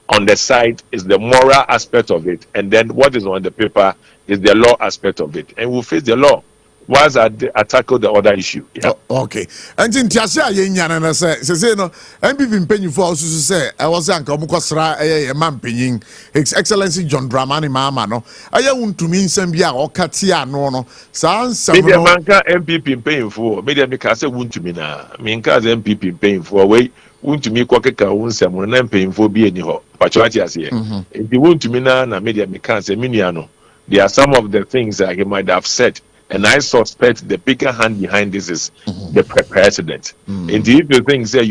on the side is the moral aspect of it. And then what is on the paper is the law aspect of it. And we'll face the law. Once I tackle the other issue. Yeah. Okay. And in Tiasia Yen say no MPP penny for also say I was uncle Mukosra a man penning His Excellency John Dramani Mama no. I want to mean Sambia or Katia no sans media manka MPP paying for media because I want to me na minka MPP paying for way want to me kwakeka won some and paying for be anyhow. Pachuati as here. If you want to me na media because miniano there are some of the things that he might have said. And I suspect the bigger hand behind this is the president. Indeed, if you think that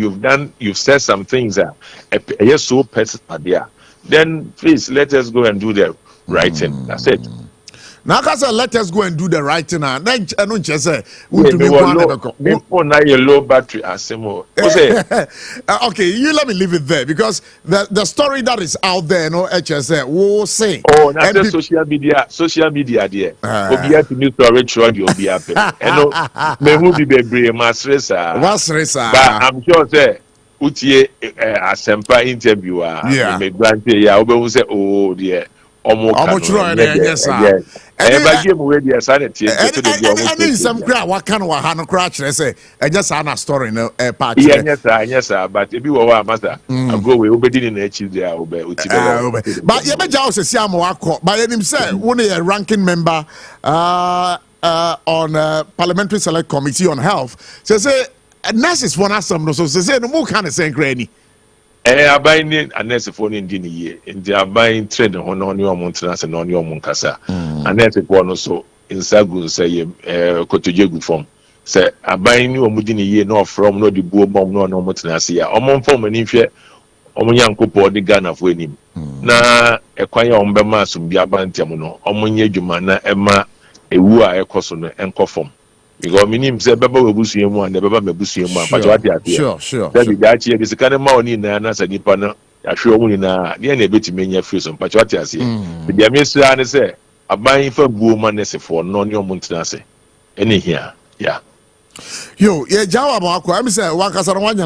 you've said some things that are so personal there, then please let us go and do the right thing. That's it. Now, let us go and do the right thing. Then I don't just say, before now your low battery asemo. Okay, you let me leave it there because the story that is out there, no HSA will say. Oh, now the social media there. Obiya to need to reach out the Obiya. And no, me who be brave, masresa. But I'm sure say. Utie a SOMPA interviewer. Yeah. Me grante ya. Obe say, oh dear. Yes, sir. And in some crowd, what kind of Hano Cratch? I say, I just had a story in a part. Yes, sir. But if you were master, I'll go with Obedi in H. There, but you may also see Amwako by himself, only a ranking member on Parliamentary Select Committee on Health. So, say, nurses want us some, so say, no more kind of saying, Granny. I buy a nurse phone in Dini, and they are buying trade on your mountains and on your Moncasa. And that's a one also in Sagu say, Cotojagu form. Say, I buy you a Mudini year, no from no the Boom, no Montanasia, or Mon form and if you young couple the gun of winning. Na acquire on Bemasum, Biabantiamono, Omonia Jumana, Emma, a wua a coson and coffin. Because minim say baba we busu mu and baba me busu mu apa jwa dia sure that be that here this kind of money na na sa nipa na ya hwe mu ni na dia na betime nya free so pa jwa dia se dia me sura ne say aban fa buo ma ne se for no ne omo ntina se ene hia yeah. Yo, yeah, Jawa Mako. I'm saying, one casa one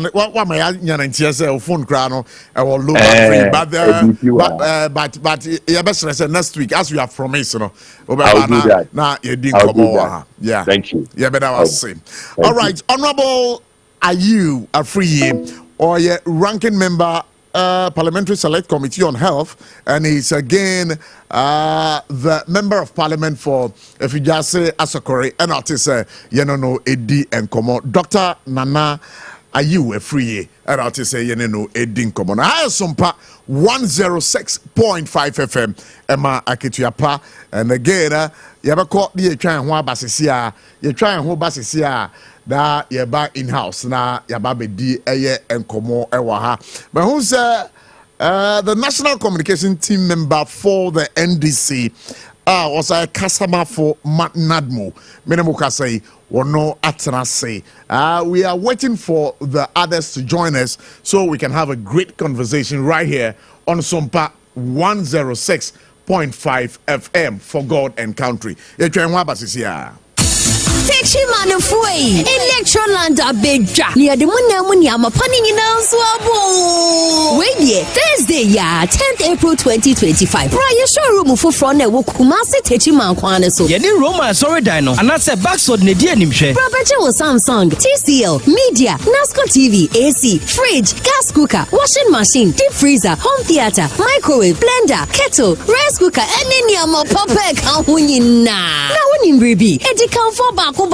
my yan phone crown or low battery, but yeah, best next week as we have promised, you know. I'll do that. Nah, you didn't come over. Yeah, thank you. Yeah, but I was saying. All right, Honorable, are you a free or your ranking member Parliamentary Select Committee on Health, and he's again the Member of Parliament for Efijase Asokore, and artist Yenono Edi and Komo, Dr. Nana Ayiwe Free, and artist Yenono Edi and Komo. I SOMPA 106.5 FM, Emma Akituapa, and again, you ever caught the trying one basisia, you're trying whole basisia. Da yeba in-house na yaba bedi eye enkomo ewa ha. But who's the National Communication Team member for the NDC was a customer for Nadmo. Menemuka say wono atena say. We are waiting for the others to join us so we can have a great conversation right here on SOMPA 106.5 FM for God and country. Ye twa nwa basisia. Techi manufui Electroland abeja near the Munamuni am a panning in Answabo. Wait, Thursday, 10th April 2025. Prior showroom for front a Kumasi Techi Mankwana so. Yeni Roma sorry dino, and I said backsword Nedia Nimshe. Property Samsung, TCL, Media, NASCO TV, AC, fridge, gas cooker, washing machine, deep freezer, home theater, microwave, blender, kettle, rice cooker, and any more puppet count now winning baby. Edican for Baku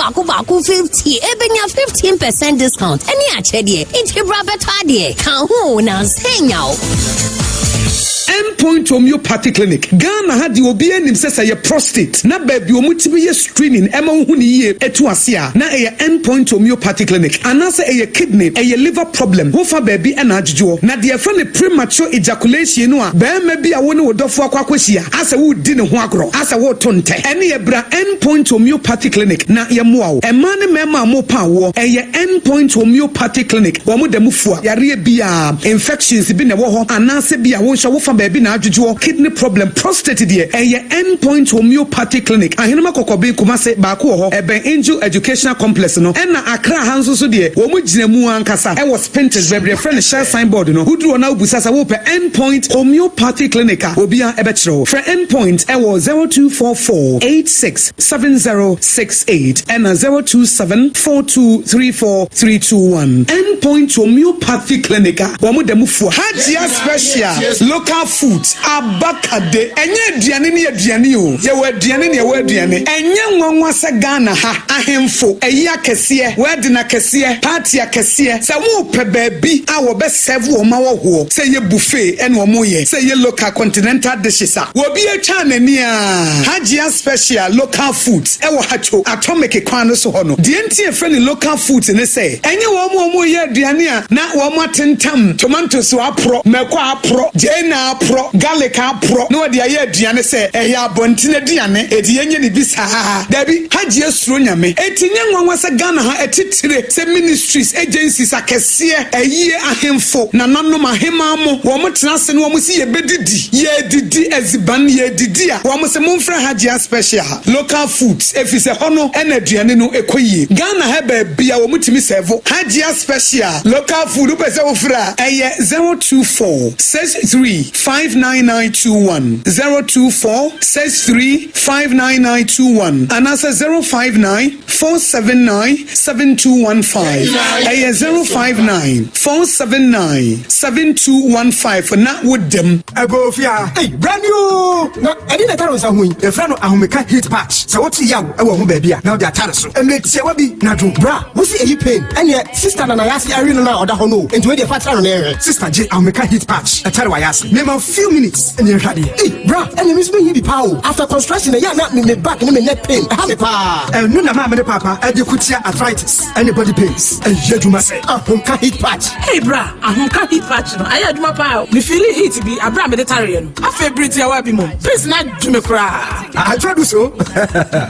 50, ebenya 15% discount. Any achedie, it's a rabbit idea. Can who now say now? Endpoint Homeopathy Clinic. Ghana had the obedient himself a prostate. Na baby omutibi screening. Emma huni ye etuasia. Na a Endpoint Homeopathy Clinic. Anasa a kidney, a liver problem. Hofa baby and ajjo. Na the friend premature ejaculation no. Be maybe a one would offer kwakweshia. As a wood dinner huagro. As a wood tonte. Any ebra Endpoint Homeopathy Clinic. Na ya muau. A man mema mo power. A Endpoint Homeopathy Clinic. Wamu demufua. Yari bia infections been a woho. Anasa bia wonsha wofa baby na ajujuo kidney problem prostate die eye Endpoint Homeopathy Clinic ahenema kokobe kumase ba ko ho eben Angel Educational Complex no na Accra hanso so die wo mu ginemu ankasa e was painted bebre friend share signboard no huduro na obusasa wo pe Endpoint Homeopathy Clinic obia ebe kire for Endpoint e wo 0244867068 and 0274234321 Endpoint Homeopathy Clinic wo mu demufu Hajia Special local food abakade enye aduane ne aduane o ye wa aduane ne wa aduane enye nwanwa se Ghana ha ahemfo eyi akese we de na kese party akese se wo pe baabi a wo be serve wo ma wo ho se ye buffet ene wo mo ye se ye local continental dishes a wo bi atwa nani a Hajia Special local foods e wo hacho atomic kwan no so ho no de enti e friend local foods ne se enye wo mo ye aduane a na wo mo tentam tomatoes wa pro meko apro jena pro garlic pro no de aye aduane se ehya bontine aduane edi yenye ni bisa dabi Hajia suro nyame etinye nwanwa se Ghana ha etitire se ministries agencies akese aye ahemfo na nanom ahema mo wo motena se no wo si ye bedidi ye didi eziban ye didi a wo se momfra Hajia Special local foods efise hono ena aduane no ekoyi Ghana ha ba bia wo mutimi serve Hajia Special local food pese wo fra eye 02463599921 02463599921 and answer 05947972115 05947972115 na with them Agofia hey brand new na edina taro sa hu e fra no ahomeka heat patch so what yaw e wo ho ba bia na o da tare so emetia wa bi na do bra wo si eyi pain ene sister na yasi ari no na oda ho no enti we dey fat no na sister J ahomeka heat patch e tare wa yasi me few minutes and you're ready. Hey, bro, and you miss me here power after construction. Yeah, not me back and me neck pain. Have it pa. And no na mama de papa. And you could see arthritis, anybody pains. And you must say, ahomeka heat patch. Hey, bro, ahomeka heat patch. No, I had my power. Me feeling heat to be a brand Mediterranean. I feel pretty a wabi mo. Please not do me cry. I try to so.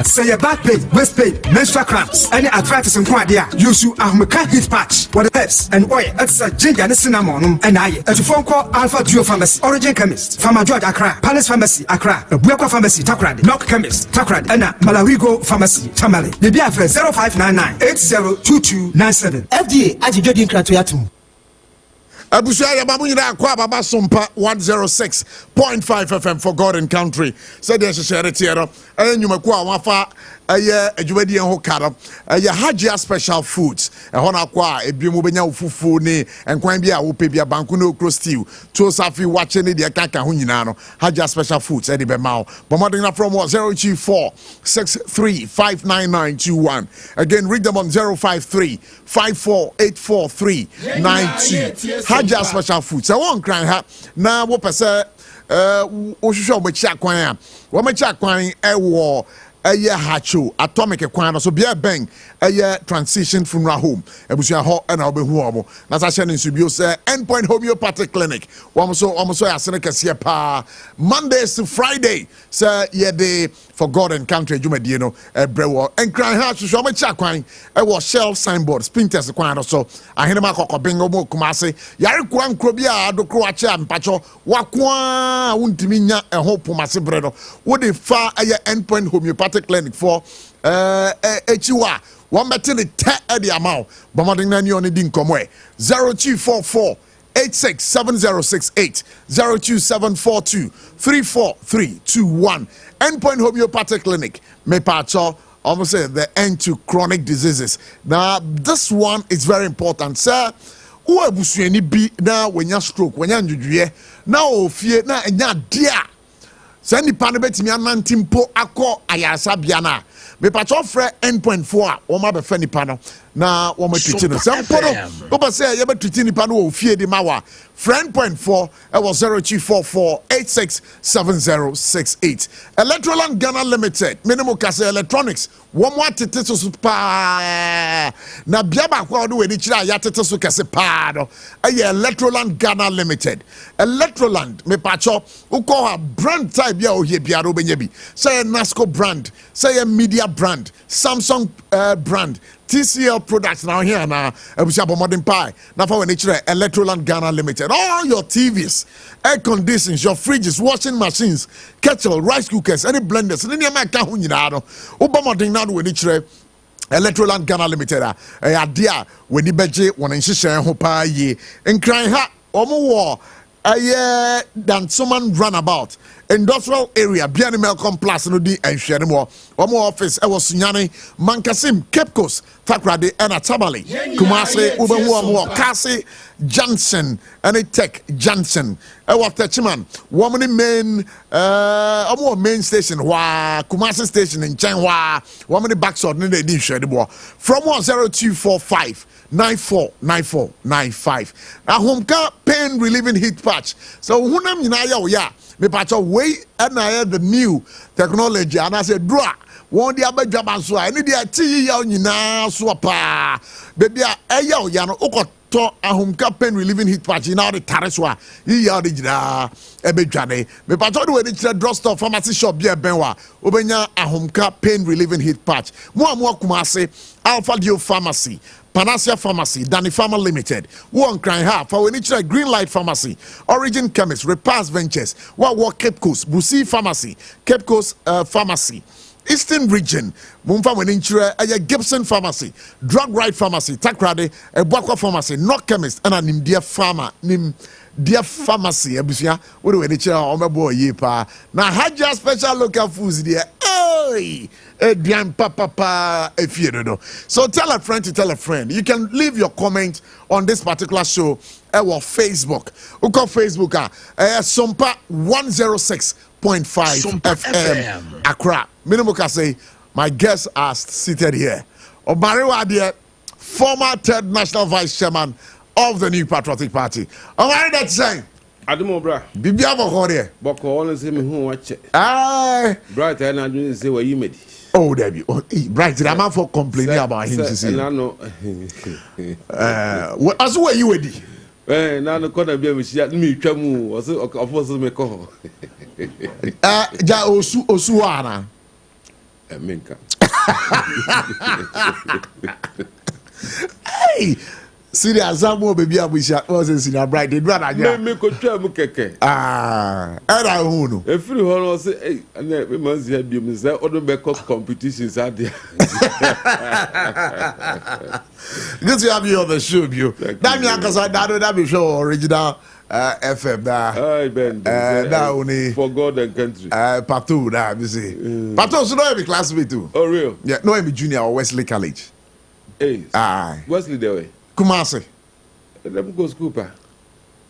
Say your back pain, waist pain, menstrual cramps, any arthritis and quadia. Use you ahomeka heat patch. What the herbs and oil. It's a ginger and cinnamon. And I at a phone call Alpha Duo Pharmacy, Origin Chemist, Pharma George Accra, Palace Pharmacy Accra, Buekwa Pharmacy Takrad, Knock Chemist Takrad, and Malarigo Pharmacy Tamale. The BFS 0599-802297. FDA Ajijodin Kratoyatum. Abushaya Bamuina Kwa Baba SOMPA 106.5 FM for God and country. Said there's a share it here. And you make wafa adwumadi ho karo Hajia special foods hona kwa ebiemu benya ufufu ne enkwan bia wo pe bia banku no okro stew to safi wache ne de kaka ho nyina no Hajia special foods e de be mawo bomoding na from 02463599921 again read them on 05354843992 Hajia special foods I won cry ha na wo pese wo hwehwe omachi akwan a wo machi akwan wo hacho atomic kwan so bia bang transition funeral home ebusia ho na obehu omo na sa hye nsubio say endpoint homeopathic clinic almost asene kese pa Mondays to Friday say ye for God and country dwumadie no brewo enkran ha so ma cha kwan wo shell signboard sprinters kwan so ahenema kokobingo mo kumase yare kwan kro bia adokro ache ampacho wakwa wuntimi nya eho pomase bre no wo de fa endpoint homeopathic clinic for echiwa one better the the amount bombarding na ni on di nkomo 0244 867068 02742343321 endpoint homeopathic clinic me pacho almost say the end to chronic diseases. Now this one is very important sir. Who abusuani bi na wenya stroke wenya ndwudwe na ofie na enya dia send the betimi anantimpo akọ ayarasa bia na me pacho frɛ endpoint 4 a wo ma be fa nipa no na wo ma twiti no semporo wo ba say ye be twiti nipa no wo fie di mawa friend point 4 was 0244867068 Electroland Ghana Limited minimum kase electronics wo mo atete so pa na bia ba kwa do we ni kira ya tete so kase pa do Electroland Ghana Limited Electroland me pacho wo call her brand type bia o hie bia do benya bi say Nasco brand say media brand Samsung brand TCL products now here na ebusia modern pie na for when Electroland Ghana Limited all your TVs air conditioners your fridges washing machines kettle rice cookers any blenders any make ka ho nyina no obamodin na when Electroland Ghana Limited dia when di beje won nhihye ho pa ye nkran ha omo Dansoman runabout industrial area Biani Melcom Plus no di enhwere mo omo office e was Sunyane Mankasim Cape Coast Takrade and Atabali Kumase ubehu omo Kasi Johnson and Tech Johnson e was Techiman woman main omo main station wa Kumase station in Chenwa woman backside no dey nhwere mo from 10245 949495 ahomka pain relieving heat patch so hunam nyina ya oya me patch way na the new technology and I said draw one dia badwaba so any dia ti ya nyina so pa baby ya oya no okoto ahomka pain relieving heat patch na the tareswa yi ya de jira ebedwane me patch do we dey drugstore pharmacy shop bia benwa obenya ahomka pain relieving heat patch mo akumase Alpha Dio Pharmacy Panacea Pharmacy, Danny Pharma Limited, One Crying Half, for Wenichra Green Light Pharmacy, Origin Chemist, Repast Ventures, What Cape Coast, Busi Pharmacy, Cape Coast Pharmacy, Eastern Region, Mumfa Wenichra, Gibson Pharmacy, Drug Right Pharmacy, Takrade, Ebwakwa Pharmacy, Not Chemist, and a Nim Dear Pharma, Nim Dear Pharmacy, Abusia, what do we need on my boy Yepa? Now, Hajia special local foods there. Hey! So tell a friend to tell a friend. You can leave your comment on this particular show or Facebook. We call Facebook SOMPA 106.5 FM Accra. Minimum can say my guests are seated here. Omari Wadia, former third national vice chairman of the New Patriotic Party. Omari, that's saying. Adimo bra. Bibi aboko there. Boko only say me who watch it. Aye. Bright and I didn't say what you made. Oh, there you. Bright, the man for complaining about him to see. No. What as were you ready? Now the corner be me chamu was of course me call. Ja Osuana. Minka. Hey. See the Azamo baby abusha was in a bright they brother ja me ko twa mu keke era hu no efiri ho no say eh na me man see bi me say odo be competitions are there. Good to have you on the show, you. That me akasa that be show original FM da. Ay Ben. Da only for God and country. Pato da me say. Pato so no be classmate too. Oh real? Yeah, no be junior or Wesley College. Hey. Aye. Wesley there way. Kumasi. Let me go school pa.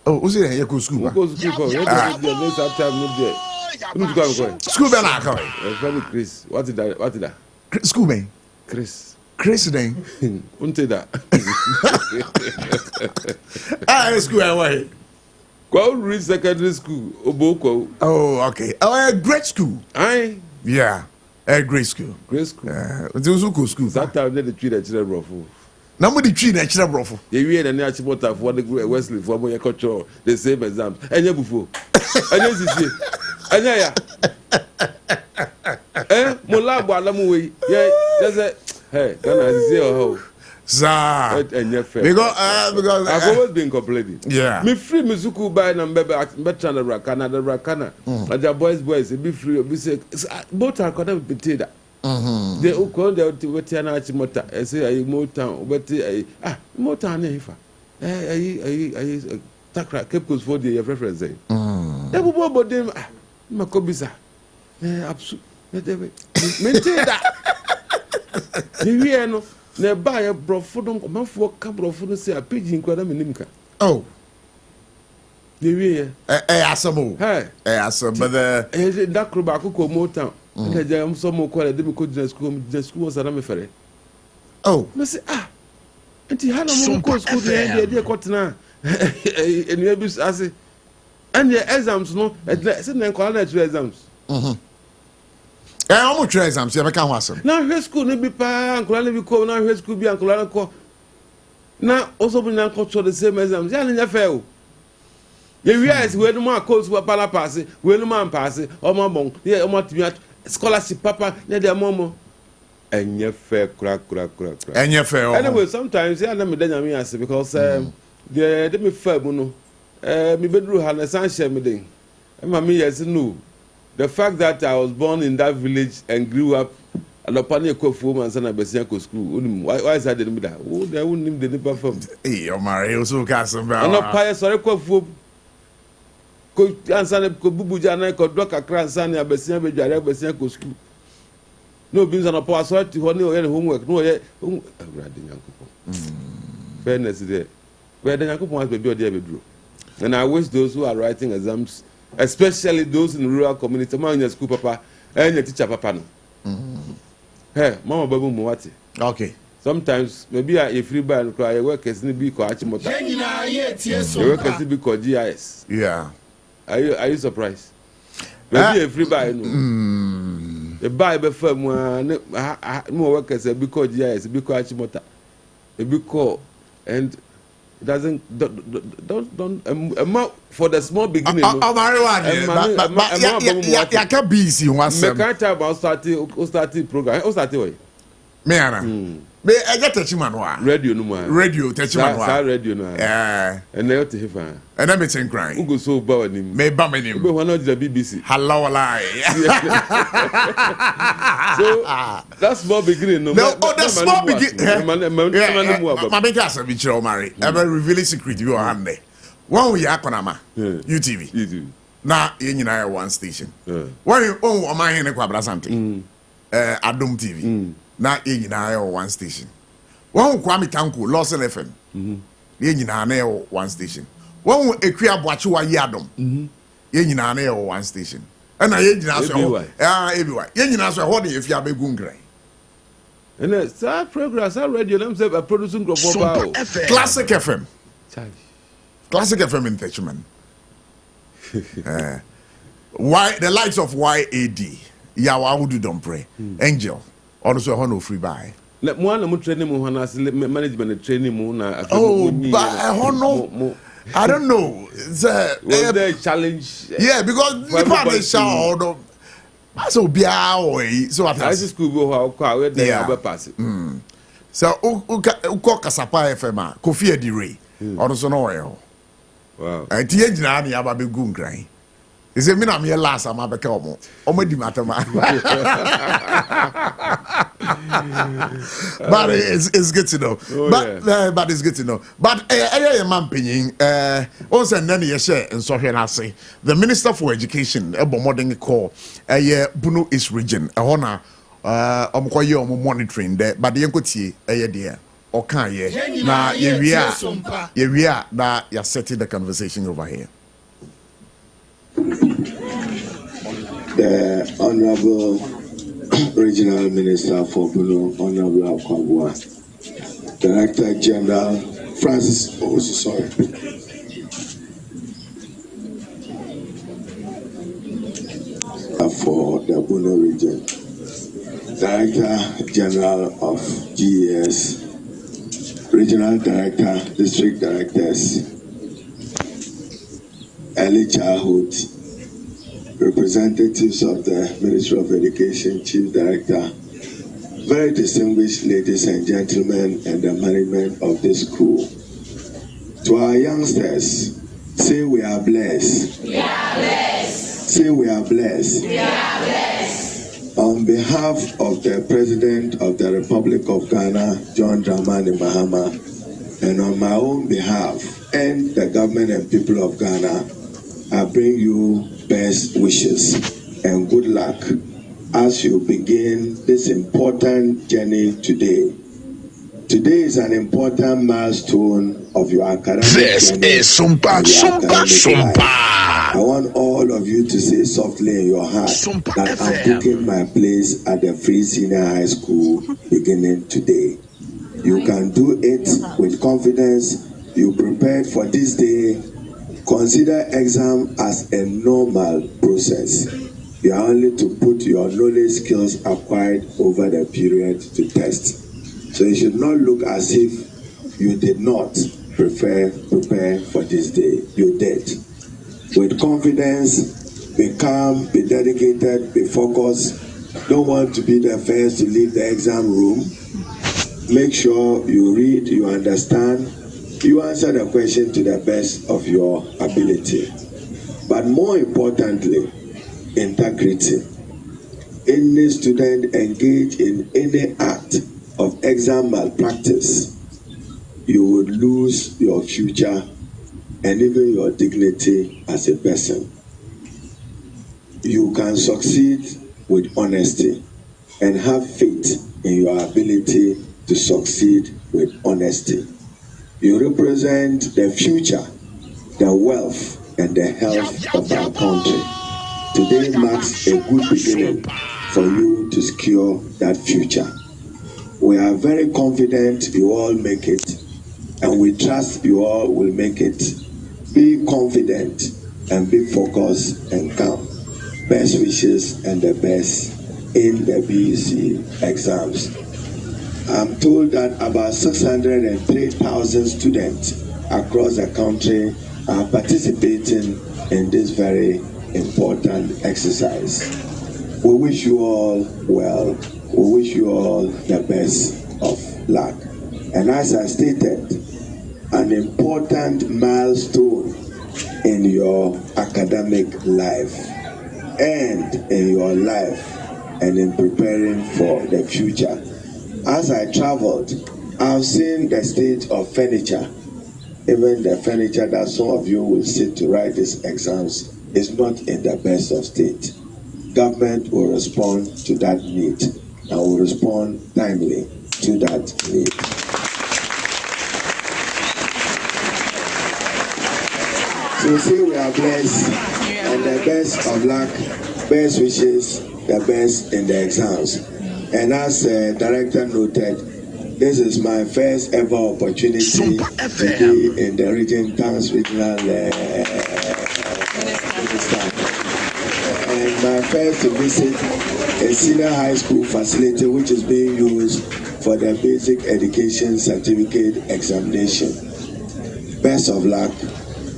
Oh, who's there? You go school. Go school pa. You dey next time no there. School be na come. Very Chris. What is that? School be. Chris then. Unte that. School away. Go read secondary school. Oboko. Oh, okay. Oh, great school. Aye. Yeah. Great school. Great school. Those who school. That time they treat the children rough. Nobody treat the children rough. They wear the national water for the Wesley for my culture. The same exams. And you before. And you see. And yeah. Molabo alamu. Yeah. That's it. Hey, can I see how? Sir. Because I've always been complaining. Yeah. Me free musical by number better than Rakana. But the boys be free. Be say both are connected with Peter. They call the Wetiana Chimota. I say I Motown, but Motown Nefa. Takra kept us for the reference. They will bob them. Macobisa. Absolutely. Maintain that. No. Ne buy a brofo don come for couple of food say a pigeon kwada menimka. Oh. The way asamo. Hey. Asamo but the that kroba ko Motown. And the am some call a demi ko school was na me fere. Oh. Me say Enti hana mo ko school dey dey kotena. And you be say and the exams no say na call na exams. How much exams you can wasm? Now high school no be pa uncle be ko now high school be uncle ko. Na also be na ko the same exams. Ya na fail. Ye realize we no more course we pala pass, we no man pass, o mo bon. Ye o mo timi scholarship papa na dey momo. Enye fair kura. Enye fair. Anyway, sometimes ya na me da nyame ase because the me fair mu no. Me bedru ha na san share me den. E ma me yes no. The fact that I was born in that village and grew up at the Pani Kofu and Sana Besianko school, why is that the name that? Oh, they wouldn't name the name perform. Hey, your Mario so castle. I'm not pious, sorry, Kofu. Could answer Bubuja, could block a crown, Sana Besian, Besianko school. No beans on a power, sorry to honor any homework, no yet. Fairness there. Where the Yanko wants to be a David. And I wish those who are writing exams, especially those in rural community, man, your school papa and your teacher papa. Hey, Mama Babu Muati. Okay. Sometimes maybe a free buy and cry work as be called Achimota. The work as be called GIS. Yeah. Are you surprised? Maybe a free buy. The buy before more workers be called GIS, be called Achimota. Be called and don't for the small beginning. Ya can be easy once. Me can't tell about starting program. Starting me ana. Me I get touch man wa. Radio no man. Radio touch man wa. Radio no. Eh. And na to hefa. And na me ten crying. Ugo so ba wanim. Me ba manim. Be one of the BBC. Hello lie. So that small beginning no. No, the small beginning. My big ass be chiro marry. Ever revealing secret you are hand there. One we akonama. UTV. Na ye nyina one station. When you own o man here kwa bra something. Adom TV. Na ye nyina one station. One Kwame Tanko Lawson FM. Ye nyina na one station. One Ekua Boachi wa ye Adom. Ye nyina na one station. And ye nyina so everywhere. Ye nyina so ho dey efia be gungre. And that progress radio them say producing group of Classic FM. Classic FM in Techman. Why the likes of YAD. Yawa would don't pray. Angel. Also hono free buy. Let one mo training mo hanas management training mo na. Oh, but hono. I don't know. The challenge. Yeah, because the part is show. So be so at high school go how we dey pass. So uko kasapa FM Kofi Edire. Also no way. Wow. I tie nyina na aba be gu nkran. Is it me? I'm here last. I'm back home. Di matama. But it's good to know. But it's good to know. But man pinning. Also, none you share and so here I say the Minister for Education. Modern call. Bunu East region. Honor. Monitoring there. But the Yankoti. Dear. Okay. Now we are. Now you're setting the conversation over here. The Honorable Regional Minister for Bunu, Honorable Kwabua, Director General Francis, for the Bunu region, Director General of GES, Regional Director, District Directors, Early Childhood, representatives of the Ministry of Education, Chief Director, very distinguished ladies and gentlemen, and the management of this school. To our youngsters, say we are blessed. We are blessed. Say we are blessed. We are blessed. On behalf of the President of the Republic of Ghana, John Dramani Mahama, and on my own behalf and the government and people of Ghana, I bring you best wishes and good luck as you begin this important journey today. Today is an important milestone of your academic journey. This is SOMPA. I want all of you to say softly in your heart that I'm taking my place at the Free Senior High School beginning today. You can do it with confidence. You prepared for this day. Consider exam as a normal process. You are only to put your knowledge skills acquired over the period to test. So you should not look as if you did not prepare for this day. You did. With confidence, be calm, be dedicated, be focused. Don't want to be the first to leave the exam room. Make sure you read, you understand. You answer the question to the best of your ability. But more importantly, integrity. Any student engaged in any act of exam malpractice, you would lose your future and even your dignity as a person. You can succeed with honesty and have faith in your ability to succeed with honesty. You represent the future, the wealth, and the health of our country. Today marks a good beginning for you to secure that future. We are very confident you all make it, and we trust you all will make it. Be confident and be focused and calm. Best wishes and the best in the BEC exams. I'm told that about 603,000 students across the country are participating in this very important exercise. We wish you all well. We wish you all the best of luck. And as I stated, an important milestone in your academic life and in your life and in preparing for the future. As I traveled, I've seen the state of furniture. Even the furniture that some of you will sit to write these exams is not in the best of state. Government will respond to that need and will respond timely to that need. So say we are blessed and the best of luck, best wishes, the best in the exams. And as Director noted, this is my first ever opportunity to be in the region, thanks regional minister. And my first to visit a senior high school facility which is being used for the basic education certificate examination. Best of luck,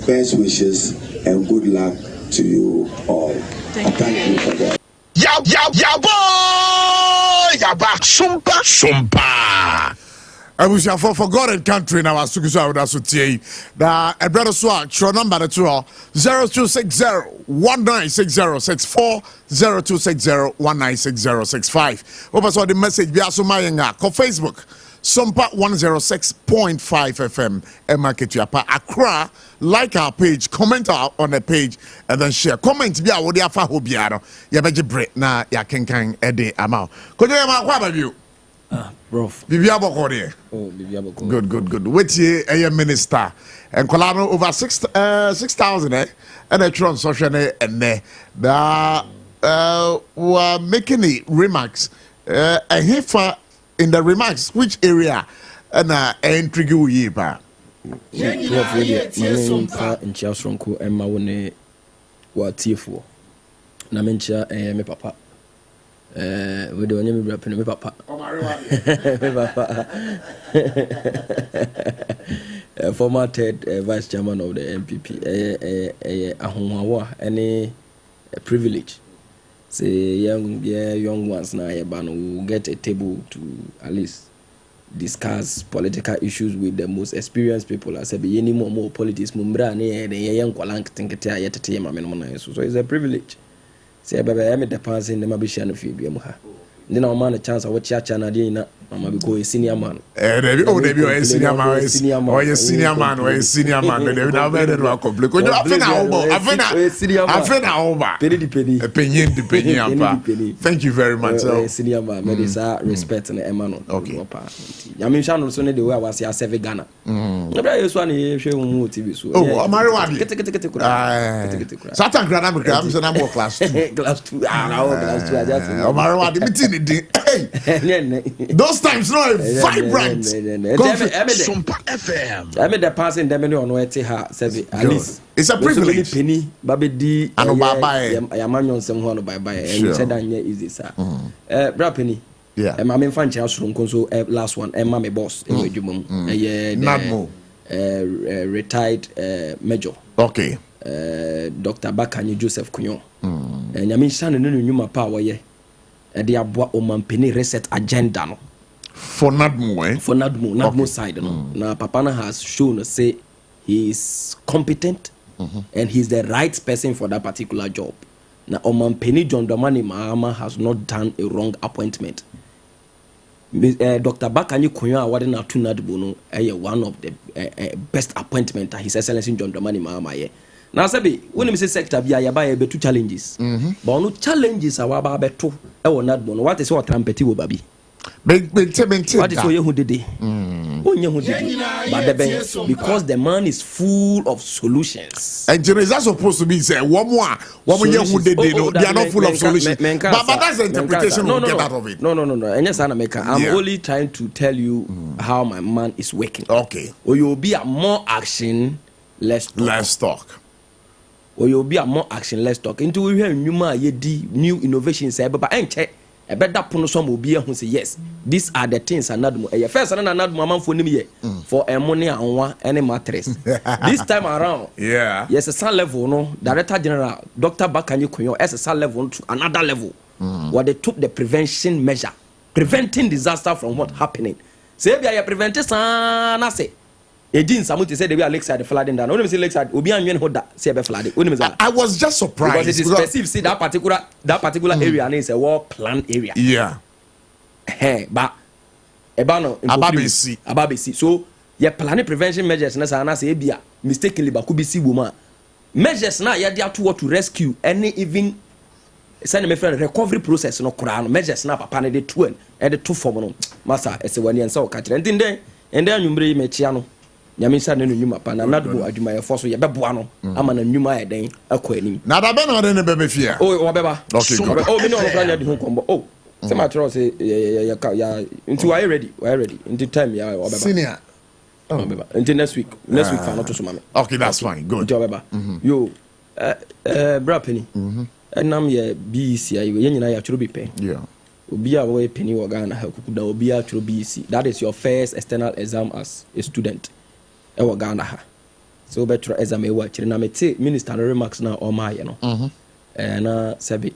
best wishes, and good luck to you all. Thank you for that. Yaba SOMPA. was for God and country now. As soon as I would also tea. The brother swag, your number the 0260 196064 0260 196065. Over so the message be also my on Facebook. SOMPA 106.5 FM. Market Yapa Accra. Like our page, comment on the page, and then share. Comment be our dear Fahobiano. Yabaji break na ya kenkan ede amount. Could you have you? Prof. Bibia Bokode. Oh, Bibia Bokode. Good. Which a minister and Colano over 6,000 and a tron social and there were making the remarks and here in the remarks which area and intrigue ye ba. Prof really my in Chelsronko and my one what tifo. Na mencha me papa. We don't need me rapping me papa. Me papa. Former third vice chairman of the MPP. Ahonwa any privilege. Say young ones now will get a table to at least discuss political issues with the most experienced people. I said be any more politics mumbra ne young kwalank tinkete ayetete mamenomona so it's a privilege. Say baby I me the person dem abishia no fie biam ha. Then na man a chance watch chacha na dey na mama be go a senior man. Debi o senior man. O a senior man. Debi na be dey do complete. Ko afena over. Penny ampa. Thank you very much. Senior man, me dey respect na emano. Okay. Ya me sha no so ne the way I was serve Ghana. Na bra yeso an ye hwe hu TV so. Oh, amare wadi. Kete kura. Satan grana me gram so na mo class 2. Class 2. Class 2 I just. Amare wadi meeting hey. Those times no vibrant. SOMPA FM. I made the passing them no no ete ha say at least. It's a privilege. Penny babedi ano bye. Yamanyon sem ho no bye. And said that easy sir. Bra Penny. Yeah. I'm in fan chance from so last one. My boss in Wejumum. Nadmo. Retired major. Okay. Dr. Bakani Joseph Kunyo. And I mean son no nyuma power ye. They aboa omampeni reset agenda no. For Nadmo, For Nadmo side no. Now Papana has shown say he is competent and he's the right person for that particular job. Now omampeni John Dramani Mahama has not done a wrong appointment. Dr. Bakani Kunyo awarded na to Nadmo no one of the best appointment that His Excellency John Dramani Mahama ye. Now sabi when we say sector bi ayaba be two challenges. But no challenges awaba be two e won Nadmo no what is what trumpeti wo babi. What is what you did? But because the man is full of solutions. And is that supposed to be say one more they are not full of solutions. But that's the interpretation we get out of it. No. And yes, I'm only trying to tell you how my man is working. Okay. Or you'll be a more action, less talk. Or you'll be a more action, less talk. Into we hear new innovations, but I check. A better punosom will be who say yes. These are the things another first another man for me for ammonia and one any mattress. This time around, yes, a sun level, no, Director General Dr. Bakani Kunyo as a sun level to another level. Where they took the prevention measure, preventing disaster from what happening. Say we are preventing sana say. Samuti said they were lakeside flooding down. Only say lakeside Obi and Hoda say be flooding. I was just surprised because it is specific. See that particular area is a well planned area. Yeah. But Ababisi. So your planning prevention measures na say bia mistakenly ba could be see woman. Measures na ya dia to rescue any even send me friend recovery process no kura measures na papa na dey two and the two form no. Master ese wani ensa o ka kire. And then anwumre me chia no. Nyamisa no nyuma pa na Nadmo adwuma ye forso ye beboa no ama na nyuma ye den akọ anim na da be na ode ne bebe fia o beba okay go me no plan ya de ho kombo say ma tro say ya into are you ready into time ya o beba senior beba into next week fa no to so mame okay that's fine good into beba yo bra penny enam ye BC ayi ye nyina ya tro bi pen obi a we penny wo Ghana ha kuku da obi a tro BC that is your first external exam as a student ewo Ghana ha so betra exam e wa kire na mete minister remarks na o ma ye no na sabi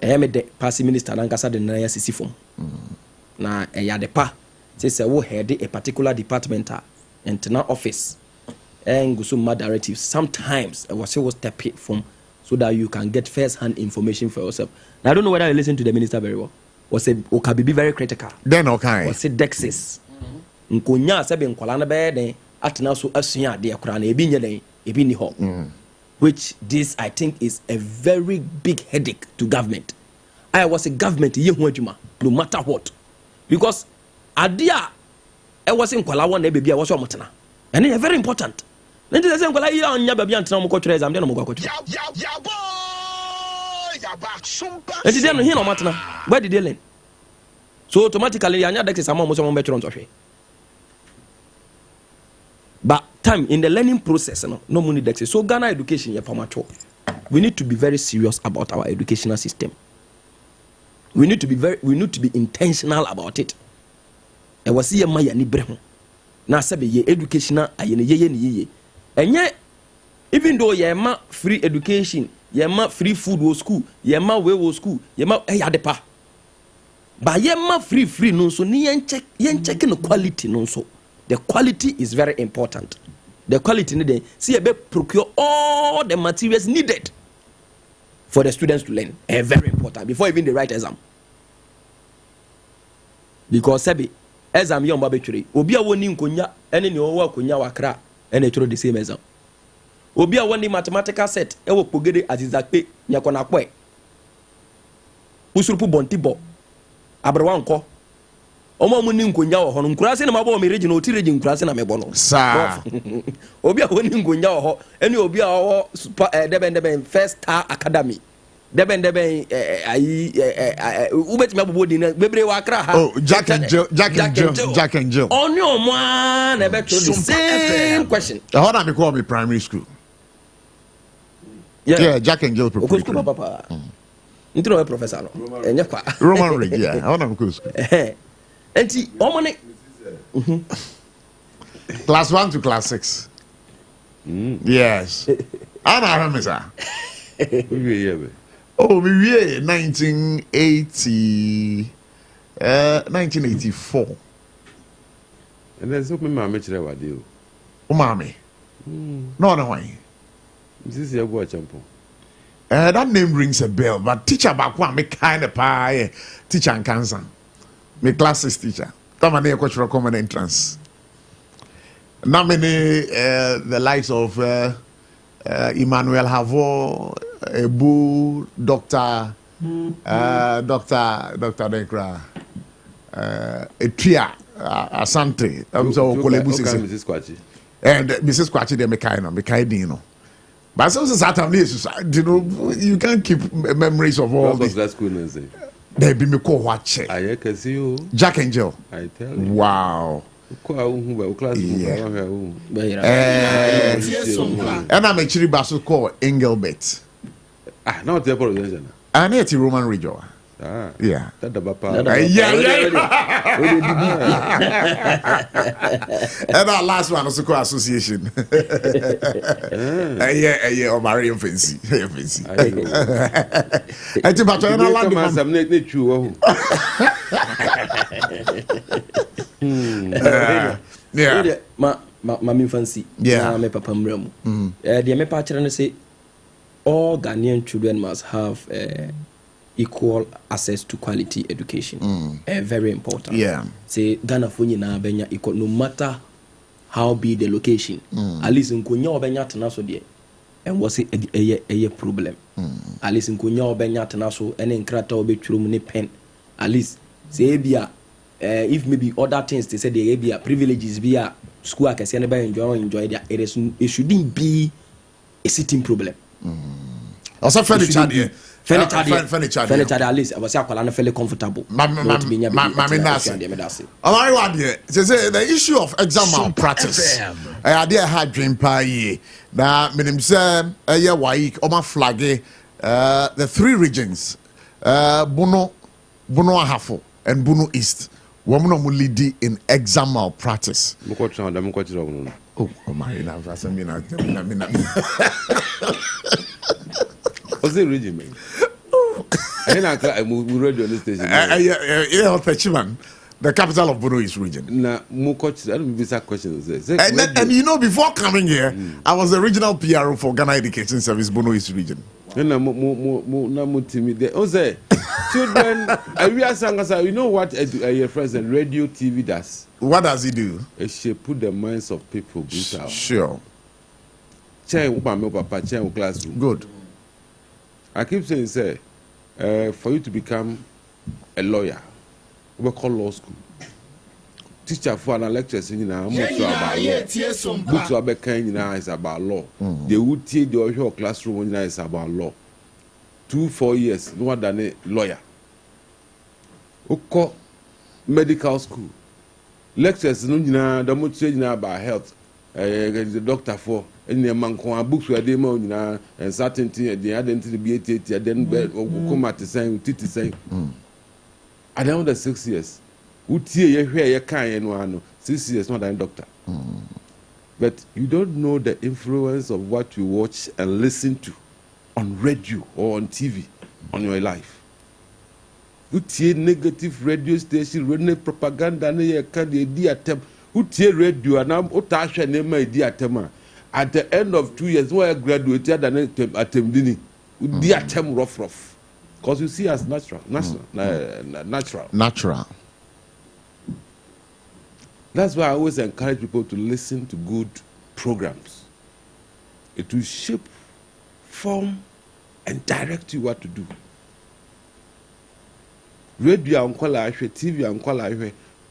me de pass minister na nkasa de na ya sisi fom na ya de pa say we head a particular department and now office and go some directives. Sometimes I was step it from so that you can get first-hand information for yourself. Now I don't know whether you listen to the minister very well. Was say Okabi be very critical. Then okay. Was say Dexis. Nkonya sabe nkwala na be den atena so asua de akra na ebi nye den ebi ni ho. Which this I think is a very big headache to government. I was a government ye ho adwuma no matter what. Because adia I was in nkwala won na baby I was omotena. And it's very important. Then they say nkwala ye anya baby antena mo kwatwere exam dem no mo kwatwere. And they no here no matena. Where did they learn? So automatically anya Dexis am mo so mo betro ntwe. But time in the learning process, no money Dexis. So Ghana education, we need to be very serious about our educational system. We need to be intentional about it. I was here my ni brehu. Na sabe ye educational ayene ye ni. Enye even though ye ma free education, ye ma free food wo school, ye ma we wo school, ye ma yadepa. But ye ma free no so ni yen check no quality no so. The quality is very important. The quality needed. See, procure all the materials needed for the students to learn. Very important before even they write exam. Because exam young baby obi a woni nkonya ene ne owo akonya wakra ene tro the same exam. Obi a woni mathematical set e wo pogede azizakpe nyakona kwe. Usurupu bontibo abrewa nko omo mu ni nkonya wo ho no nkurase na mabo me region oti region nkurase na mebo no sa obi a woni nkonya wo ho ene obi a wo deben first star academy deben ayi ubeti mabo di na bebre wa kra ha Jack and Jill oni omo na be throw the same question how na me call me primary school yeah Jack and Jill school papa ntino professor no enya kwa Roman Rig yeah how na me call school enti omone class 1 to class 6 yes ana rameza oh we 1984 and then so me mama chire wade o mama no why this is your boy champo that name rings a bell but teacher back one me kind of teacher and cancer my classes teacher. Come on, cultural common entrance. Now many the likes of Emmanuel Havo, Ebu, Dr. Dekra, Etria, Asante. So Mrs. Kwachi. And Mrs. Kwachi, they make you know. But so Saturday, you know, you can't keep memories of all this. That school is they be me call watch it. I can see you. Jack and Jill. I tell you. Wow. Yeah. And I'm actually basso called Engelbert. No, the apology. And it's Roman region. Yeah. That the papa. And our last one also called association. Yeah, or Mariam Fancy. Fancy. I think about yeah. My fancy. Yeah. My papa mremu. The me patch say all Ghanaian children must have equal access to quality education. Very important. Yeah. Say Ghana for na benya equal no matter how big the location. At least in Konya obenya tenaso de. And was it a problem? At least in Konya obenya tenaso and in krata obetrum ne pen. At least say bia if maybe other things they say they be privileges be a school I can say anybody enjoy there. It shouldn't be a sitting problem. Also furniture furniture at least I was fairly comfortable. Say the issue of exam malpractice. I did had dream pie. Now, minim say waik oma flagge the three regions Bono Ahafo and Bono East. Woman lead in exam malpractice. Oh my God! What's the region, man? I read on this station. Yeah, Fetchman. The capital of Bono East region. Now, more questions. I don't visa questions. And you know, before coming here, I was the regional PRO for Ghana Education Service, Bono East region. And more timid. Also, children, we are saying, you know what your president radio TV does? What does he do? She put the minds of people. Sure. Classroom. Good. I keep saying, say, for you to become a lawyer, we call law school. Teacher for an lectures in books about is about law. They would teach the whole classroom when is about law. 2-4 years, no more than a lawyer. Oko medical school. Lectures no the much about health. The doctor for any man books where they know and certain thing the identity be then come at the same titi saying. At the end of the 6 years. Utie you can 6 years not a doctor. But you don't know the influence of what you watch and listen to on radio or on TV on your life. Utie negative radio station, radio propaganda, ne can the attempt. Utie radio and I'm utasha name attempt. At the end of 2 years, where I graduated and attempt dini, the attempt rough. Because you see as natural. That's why I always encourage people to listen to good programs. It will shape, form, and direct you what to do. Radio ankola TV ankola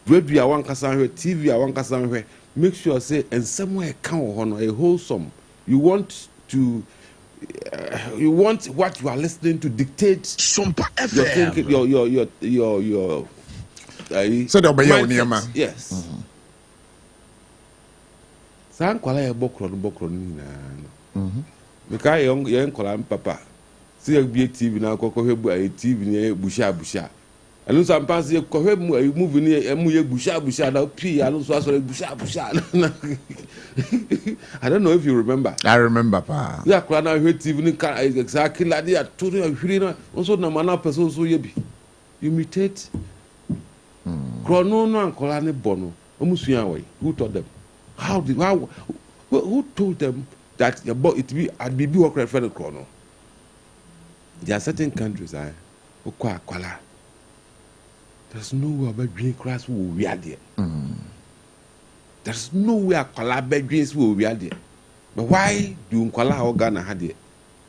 radio awan kasan TV awan kasan. Make sure say and somewhere can a wholesome. You want what you are listening to dictate SOMPA FM. Your so they'll be your yes. San kwala ya bokro ni na. Because young kwala papa. See a TV na ko hwebu a TV ni busha. Anu some pass ye ko hwebu movie ni emu ye busha na pii anu so aso busha. I don't know if you remember. I remember pa. Ya kwala na hwe TV ni exactly like that to hwiri na so na mana person so ye bi. You imitate Chrono and Colani Bono, who taught them? Who told them that it be I'd be working for the Chrono? There are certain countries, there's nowhere but green grass will be there. There's nowhere Kwala dreams will be there. But why do Kwala or Ghana had it?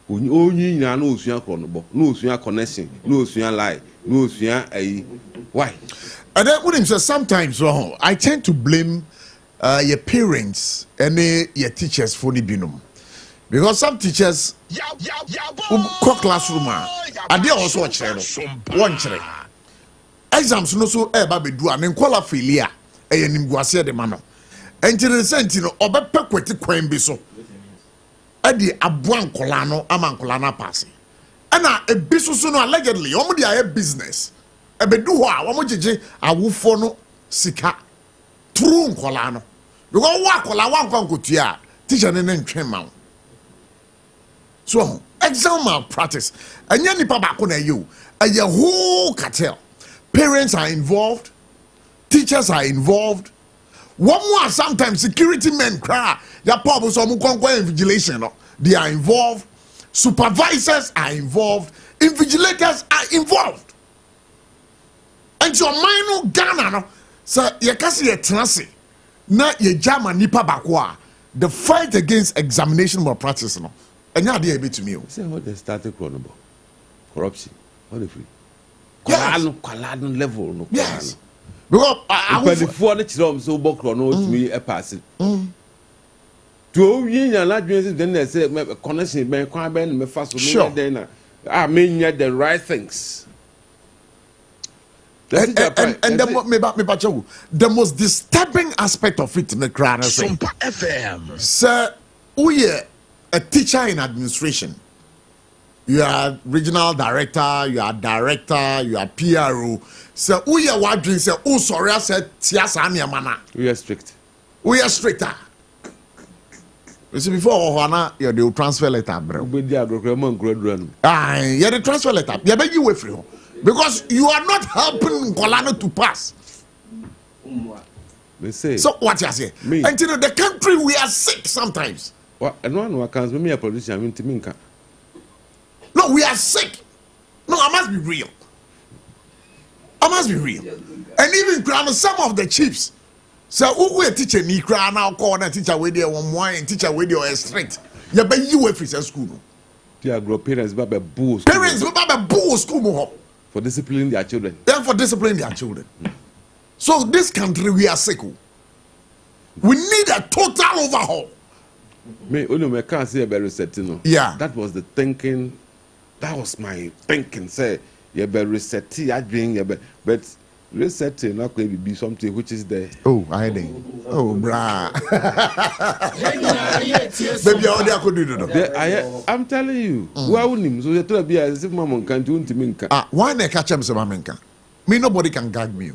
Only no Chrono, no connection, no lie, no why? And then what say sometimes I tend to blame your parents and your teachers for the binum. Because some teachers who classroom and they also one exams no so baby do and quala failure and nimguasia de mano. And to the sentino or bepequeti queen biso. Edi abuan kolano aman kolana passing. And a biso sono allegedly omudi a business. Ebedu ho a womo jeje awufo no sika true nkola no because wa kola wan kwan kotua teacher ne ntwe ma so exam malpractice anya nipa ba ko na you a whole cartel. Parents are involved, teachers are involved. One more sometimes security men cry ya pop so mu kwankwan invigilation no they are involved, supervisors are involved, invigilators are involved. And your mind Ghana no so ye kasi ye transi na ye jama nipa bakwa the fight against examination malpractice no enya dey be to me o say what they started corruption what if kwala level no yes because but before the children so bokro no to me e pass to yin na ladwen then they say connection ben kwan ben me fa so me then na the right things. And the most disturbing aspect of it in the crowd is SOMPA FM. Sir, we are a teacher in administration. You are regional director, you are director, you are PRO. So we are wondering, say, oh sorry, I said mana. We are strict. We are stricter. You see, before Ohana, you're the transfer letter, bro. You're the transfer letter. You're begging away from. Because you are not helping Kolano to pass. They say. So what you say? Me. And you know the country we are sick sometimes. What? And one can me a politician. I mean, to me, No, we are sick. No, I must be real. I must be real. And even some of the chiefs. So who a teacher ni cry now call a teacher with their one wine teacher with your strict. You be you if it's a school. Yeah, grow parents be boost. Parents be boost school for disciplining their children. Yeah, for disciplining their children. So this country we are sick. We need a total overhaul. Me, I can't say about resetting. Yeah, that was the thinking. That was my thinking. Say you better reset. I drink, but resetting not going to be something which is there. Oh, I think. Oh, brah. Baby, I could do that. I'm telling you. Why wouldn't him? So you tell me as if Mama can't do anything. Ah, why not catch him? Some American. Me, nobody can gag me.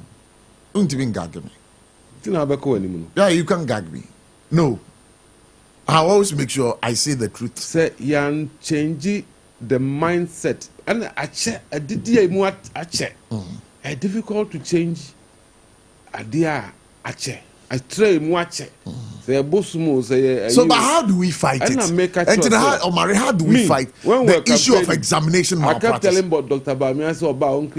Unti gag me. Yeah, you can gag me. No. I always make sure I say the truth. Say you change the mindset. And I check. I did more. I check. It's difficult to change. I check. I try more. Check. Say bosumo. Say. So, but how do we fight it? And how do we fight the issue of examination malpractice? I kept telling about Dr. Bami. I saw about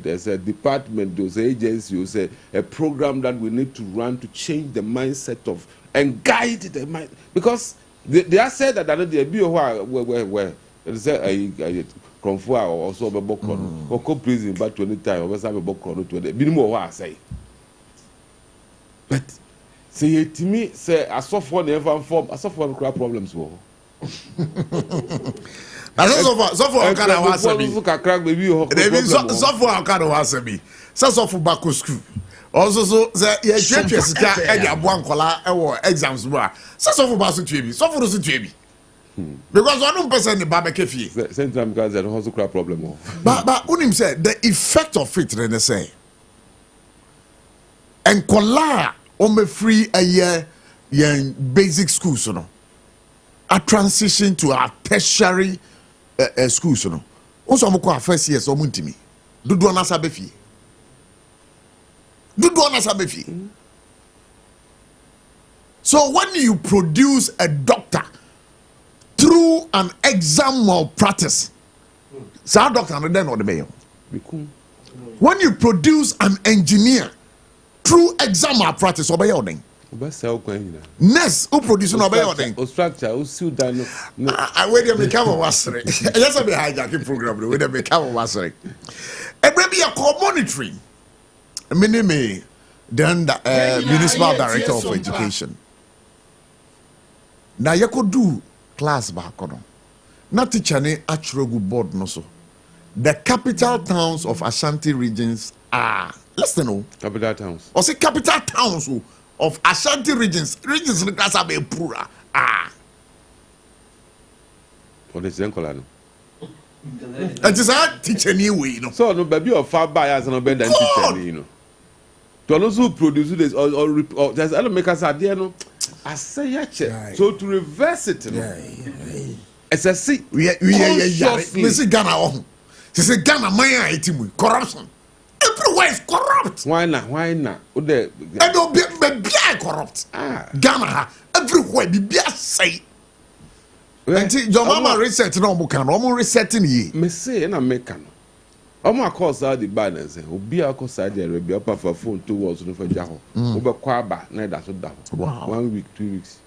there's a department, there's an agency, there's a program that we need to run to change the mindset of and guide the mind, because they are said that there be a while where they say I confer or also a book or co prison but 20 times or have a book on 20 minimum what I say. But say to me, say I suffer never form, I suffer crap problems. So for kind of wasabi. So for kind of wasabi. So for back school. Also so you just get a one color exams bar. So for basu twebi. So for us twebi. Because one person the barbecue. Same time because there also crap problem. But unim said the effect of it they say. And color on me free a year basic schools no. A transition to a tertiary schools no. Also I'm going first year so muntimi. Do na sabefi. So when you produce a doctor through an exam malpractice, so doctor and then or the mayor. When you produce an engineer through exam malpractice, obey your name. Ness who produce no obey your name. Structure, who suit that no. I wait them become a wassery. Yes, I be hijacking program. Wait them become a wassery. And maybe a co-monitoring. Me, then the municipal director of education. Now you could do class back on. Not teacher ne actual board no so. The capital towns of Ashanti regions are listen. Capital towns. Or say capital towns of Ashanti regions. Regions in the class are poor. For the same color. And it's a teacher anyway, you know. So no baby or far bias and no better than teacher, you know. To also produce this or there's other makers are there, no. I say yeah, so to reverse it, no. It's a see. We see Ghana on. She Ghana my item corruption. Everywhere is corrupt. Why not? And don't be corrupt. Ghana everywhere be say. Your mama reset no mo kan no mo resetting ye. Me say na make no. Omo across all the banners obi across Saudi Arabia up for phone towards no for jaho. Obe kwa ba na da so da. 1 week 2 weeks.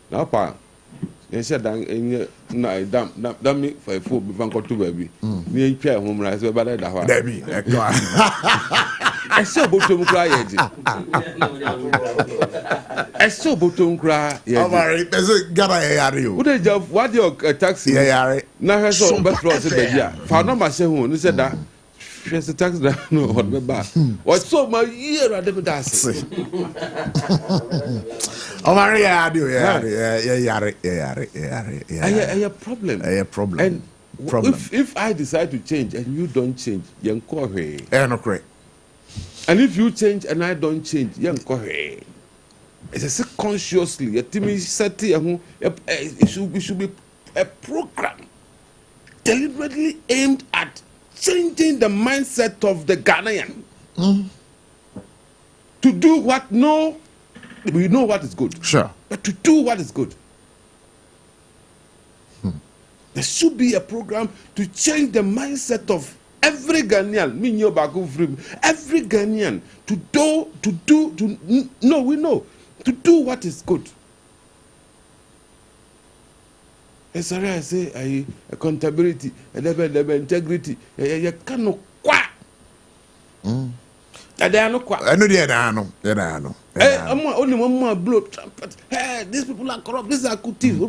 Now pa you said dan na dam me for phone be van ko to baby. Me ntwa home rise be ba da ho. Da bi I saw bottom cry. I saw bottom cry. There's a Ghana. What did you what your taxi? Now has some best cross in the year. Found no machine who said that. She's a taxi that no what me back. What so my year at the dance. Oh, Maria, a problem. A problem. And if I decide to change and you don't change, you encourage. No correct. And if you change and I don't change, you encourage. It's a consciously. A team is set here. It should be a program deliberately aimed at changing the mindset of the Ghanaian. To do what? No. We know what is good. Sure. But to do what is good. There should be a program to change the mindset of every Ghanaian. Every Ghanaian to do what is good. As I say, accountability, integrity. You cannot quack. Only one more blow trumpet. Hey, these people are corrupt. These are good thieves.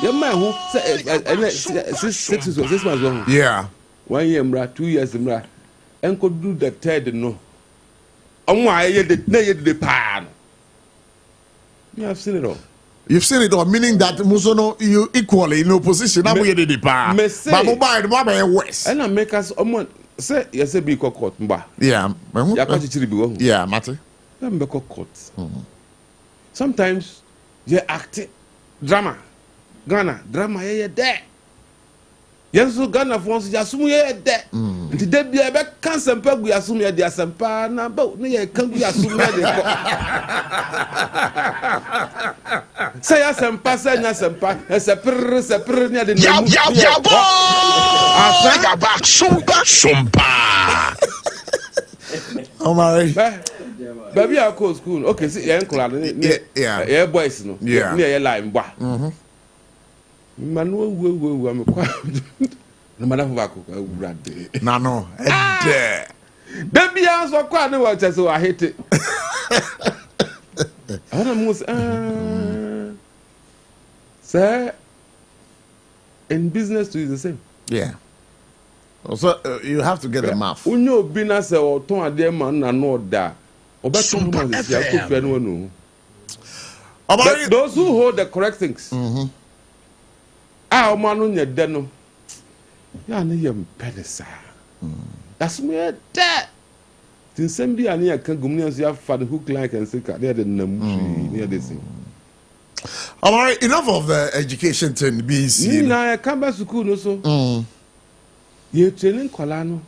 Your man who said 6 months long. Yeah. 1 year, 2 years, and could do the third no. On why you did the pan. You have seen it all. You've seen it all, meaning that Musono, you equally in opposition. I'm going to the pan. But mobile West. And I make us say, yes, a big court. Yeah. Yeah, Matty. Court. Sometimes you act drama. Ghana, drama, there. Yes, so Ghana for just assume there. And today be a back cancer peg, we assume you're the Sampa, now, but near can be assumed. Say, as and pass, and as a purr near the SOMPA. Oh, my. Baby, I call school. Okay, see, uncle, yeah, boys, no, yeah, near a line, boy. Manu, I'm quite. No matter what I no. Baby, I was quite no, so I hate it. I almost, sir, in business too is the same. Yeah. So you have to get the math. When you be as a ton of them and know that. SOMPA FM. Those who hold the correct things. Manu Yadeno. Yanayam Penisa. That's me that. Since somebody I near can go near father hook like and say, near the near the thing. All right, enough of the education thing. BC. Now I come back to school also. You're training Colano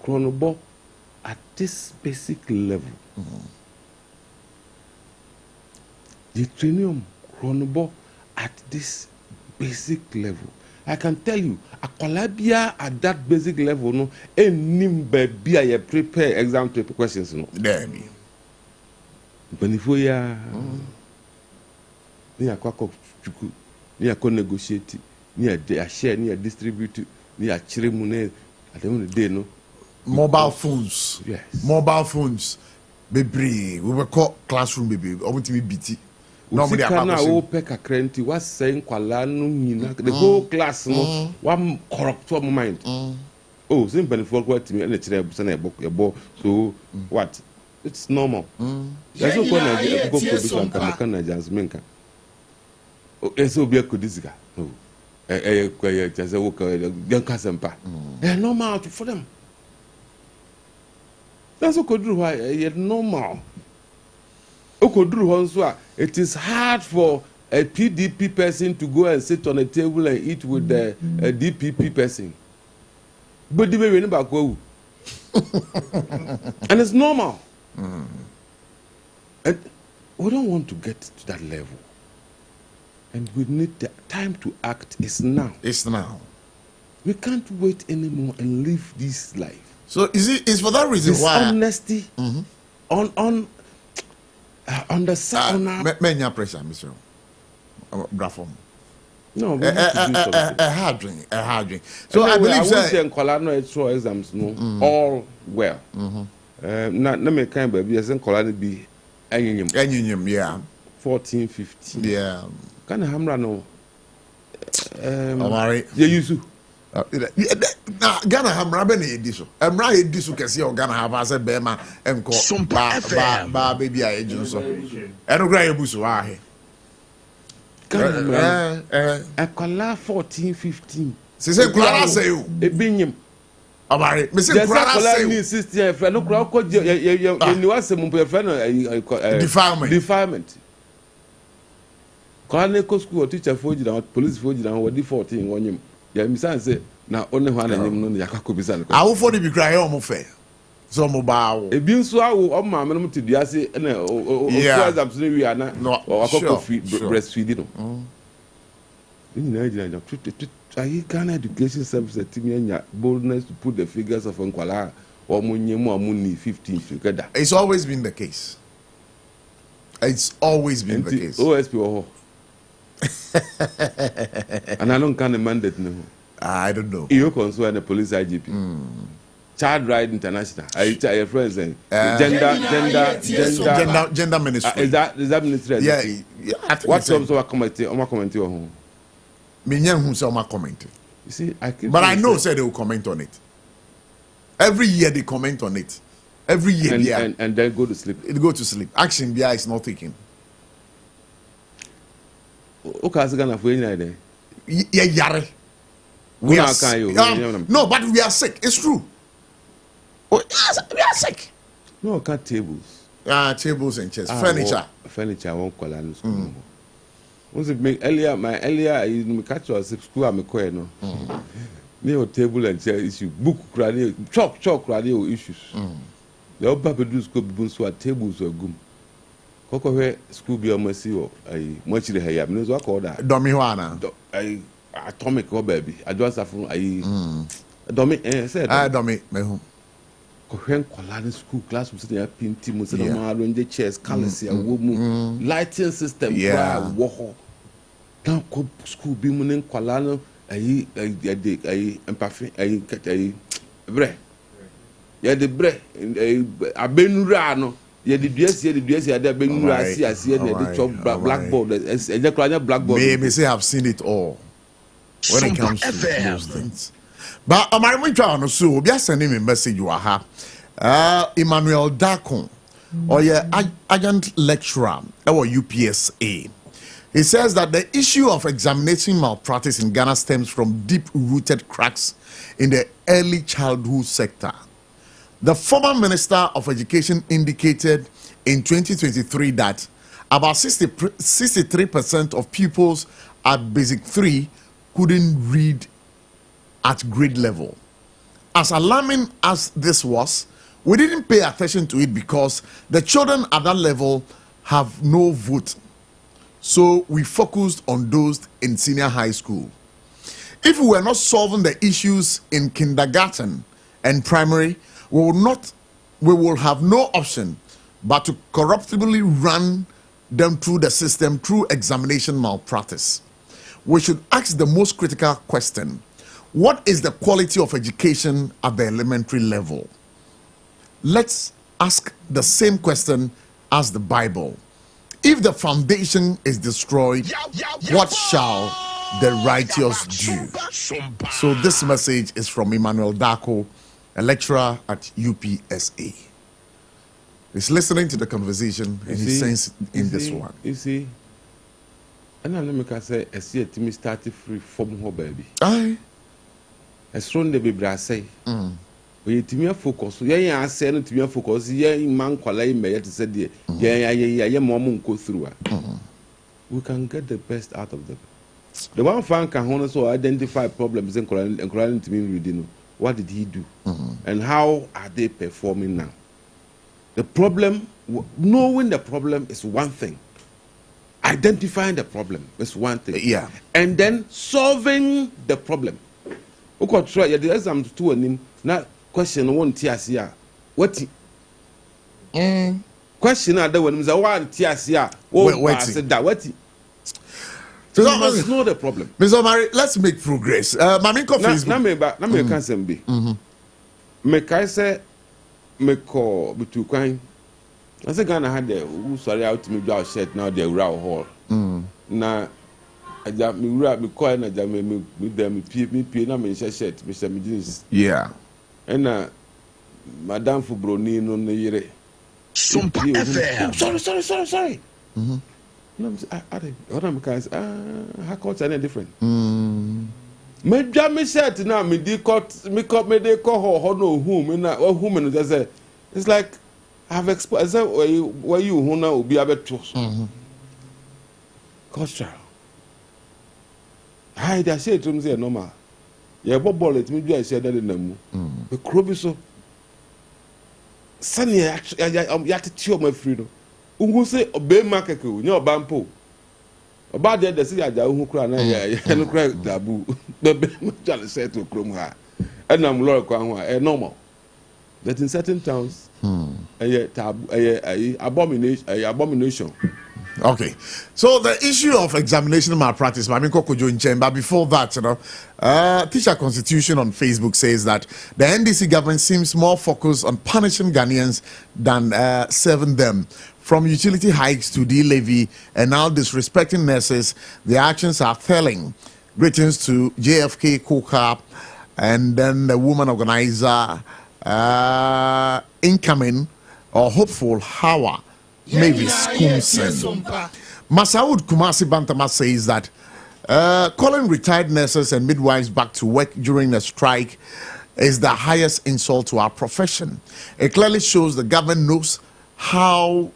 Chronobo at this basic level. You training Chronobo at this basic level. I can tell you, a Colabia at that basic level, no, and baby, I prepare exam paper questions, no. Damn. But if we are near Quack near co-negotiate, near share, near distribute, near Chirimune, at the end of the day, no. Mobile phones. Yes. Mobile phones. Baby, we were called classroom, baby. I want to be BT. Nobody was saying the whole class no one corrupt mind. Oh, simple for what to me and it's so what? It's normal. There's no point I go for this it's so be a kudisiga. Just a walk young Casampa. They're normal for them. That's what could do why you're normal. It is hard for a PDP person to go and sit on a table and eat with the DPP person. But the way we and it's normal. And we don't want to get to that level. And we need the time to act is now. It's now. We can't wait anymore and live this life. So is for that reason this why honesty on the side. Many pressure, Mr. Brafom. No, a hard drink. So I believe that exams all well. Not me kind baby as in be yeah 14, 15. Yeah. Can hamra no. Alright. Yeah, you too. Ghana hamra be na ediso. Emra ediso kese o Ghana have as bema enko ba baby a ejun so. Eno gra ebuso ahe. Akola 14, 15. Se se kula say o. Ebinyim. Alright. Me se kula say o. 16 friend no kula ko ye ni wasem pe friend defilement. Kwana ko school teacher foji na police foji na wodi 14 wonyim. Ya misan say na only one anyim no yakako bisa no. Awo for the be cry o mo fe. So mobile. A being so on my minimum to the assay and absolutely we are not breastfeeding. I can education service at Timia boldness to put the figures of Unquala or Munyamuni 15 together. It's always been the case. It's always been the case. OSP and I don't kind of mandate no. I don't know. You concern and the police IGP. Child Right International. I tell your friends gender ministry. Is that ministry? Yeah. What's also committee on my committee or home? You see, but I know say they will comment on it. Every year they comment on it. Every year, and then go to sleep. It go to sleep. Action BI is not taken. Okay, so gonna for you yare. We are no, but we are sick. It's true. Oh, yes, we are sick. No, cut tables. Tables and chairs. Furniture won't call on school. Once it make earlier, you catch us school. I'm a coin. No, near table and chair issue. Book radio, chalk radio issues. The old papa do school books were tables or gum. Coco school be almost see a much the hair. No, so I call that. Domiwana. Atomic or baby. I just have Domi said, Domi, my home. Cohen Colani school class was there, Pinty, Muslim, the chairs, colors, a woman, lighting system, war. Now, school beaming in Colano, a empathy, a bread. Yeah, the bread, a benurano. Yeah, the dress, the benurasi, I see the chop blackboard, as a blackboard. Maybe say I've seen it all when it comes to those things. But am I trying to so be sending me message you are Emmanuel Dakon or agent lecturer or UPSA. He says that the issue of examination malpractice in Ghana stems from deep-rooted cracks in the early childhood sector. The former Minister of Education indicated in 2023 that about 63% of pupils at Basic 3 couldn't read at grade level. As alarming as this was, we didn't pay attention to it because the children at that level have no vote. So we focused on those in senior high school. If we were not solving the issues in kindergarten and primary, we will have no option but to corruptibly run them through the system through examination malpractice. We should ask the most critical question: what is the quality of education at the elementary level? Let's ask the same question as the Bible. If the foundation is destroyed, what shall the righteous do? So this message is from Emmanuel Dako, a lecturer at UPSA. He's listening to the conversation and he's saying in this one. You see, and I'm going to say, I see a team started free from her baby. Aye. As soon as the baby say, we team focus. Yeah, I said to me focus. Yeah, man, quality may have said, yeah, mom go through. We can get the best out of them. The one fan can also identify problems and to me reading. What did he do? And how are they performing now? The problem, knowing the problem is one thing. Identifying the problem is one thing. Yeah. And then solving the problem. Okay, try the exam to him. Now, question one TSCR. What? Question other one is a one TSCR. What? So you must know the problem. Mr. Omari, let's make progress. Mami ko Facebook. Na me can sem bi. Me kai say me call bitu kwan. I say Ghana had the who sorry out me do shirt now the raw hall. Na aja me wura me call na aja me dem me na me shirt me me jeans. Yeah. And Madam Fubroni no ne yire. SOMPA FM. Sorry. What am I how culture any different? Me jam shirt now me dey cut me dey call her no whom na whom just say it's like I've exposed where you who now be able to culture. Hi that shit to me say normal. Yeah, but ball it me do I say that in them. The crowd so sani yatete ọmọ afiri no ungu se obe market o nya oba mpo oba de si aja hu kura na ya no kura dabu bebe chale set to krom ha enam lord kwa ho normal but in certain towns abomination. Okay, so the issue of examination malpractice, but before that, Teacher Constitution on Facebook says that the NDC government seems more focused on punishing Ghanaians than serving them. From utility hikes to de-levy and now disrespecting nurses, the actions are telling. Greetings to JFK Coca and then the woman organizer incoming or hopeful Hawa Mavis Kumsen. Masaud Kumasi Bantama says that calling retired nurses and midwives back to work during a strike is the highest insult to our profession. It clearly shows the government knows how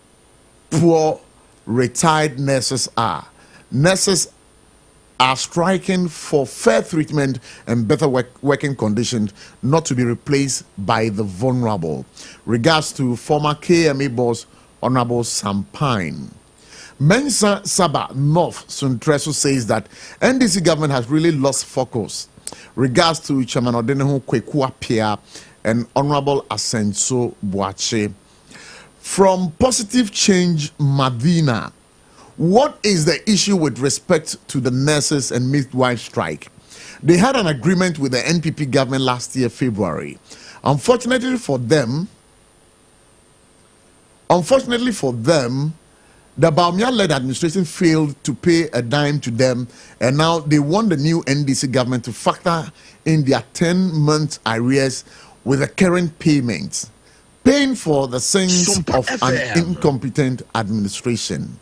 poor retired nurses are. Nurses are striking for fair treatment and better working conditions, not to be replaced by the vulnerable. Regards to former KMA boss Honorable Sampine. Mensa Saba North Suntreso says that NDC government has really lost focus. Regards to Chairman Odenehu Kwekua Pia and Honorable Asenso Boache. From Positive Change Madina, what is the issue with respect to the nurses and midwife strike? They had an agreement with the NPP government last year, February. Unfortunately for them, the Baumia-led administration failed to pay a dime to them, and now they want the new NDC government to factor in their 10-month arrears with the current payments, paying for the sins of an incompetent administration.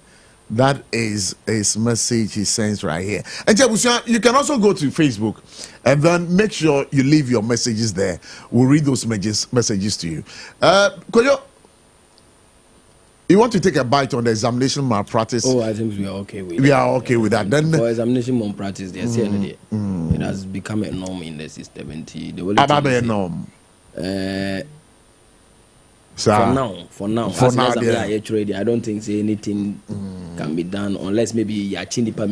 That is his message he sends right here. And you can also go to Facebook and then make sure you leave your messages there. We'll read those messages to you. Koyo, you want to take a bite on the examination malpractice? Oh, I think we are okay with that. We are okay with that. Then for examination malpractice, it has become a norm in the system. A norm. For now, I don't think anything can be done unless maybe you are people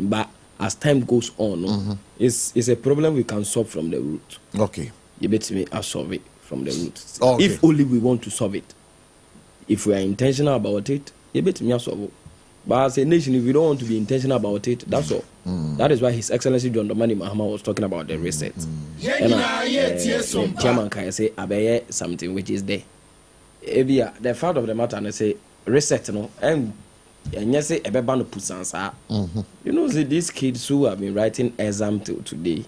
but as time goes on, it's a problem we can solve from the root. Okay. You bet me I solve it from the root. Okay. If only we want to solve it. If we are intentional about it, you bet me I solve it. But as a nation, if we don't want to be intentional about it, that's all. That is why His Excellency John Dramani Mahama was talking about the reset. Chairman can say, "Abeye something which is there." The fact of the matter, and say reset, and yes, say no pusansa. You know, these kids who have been writing exam till today.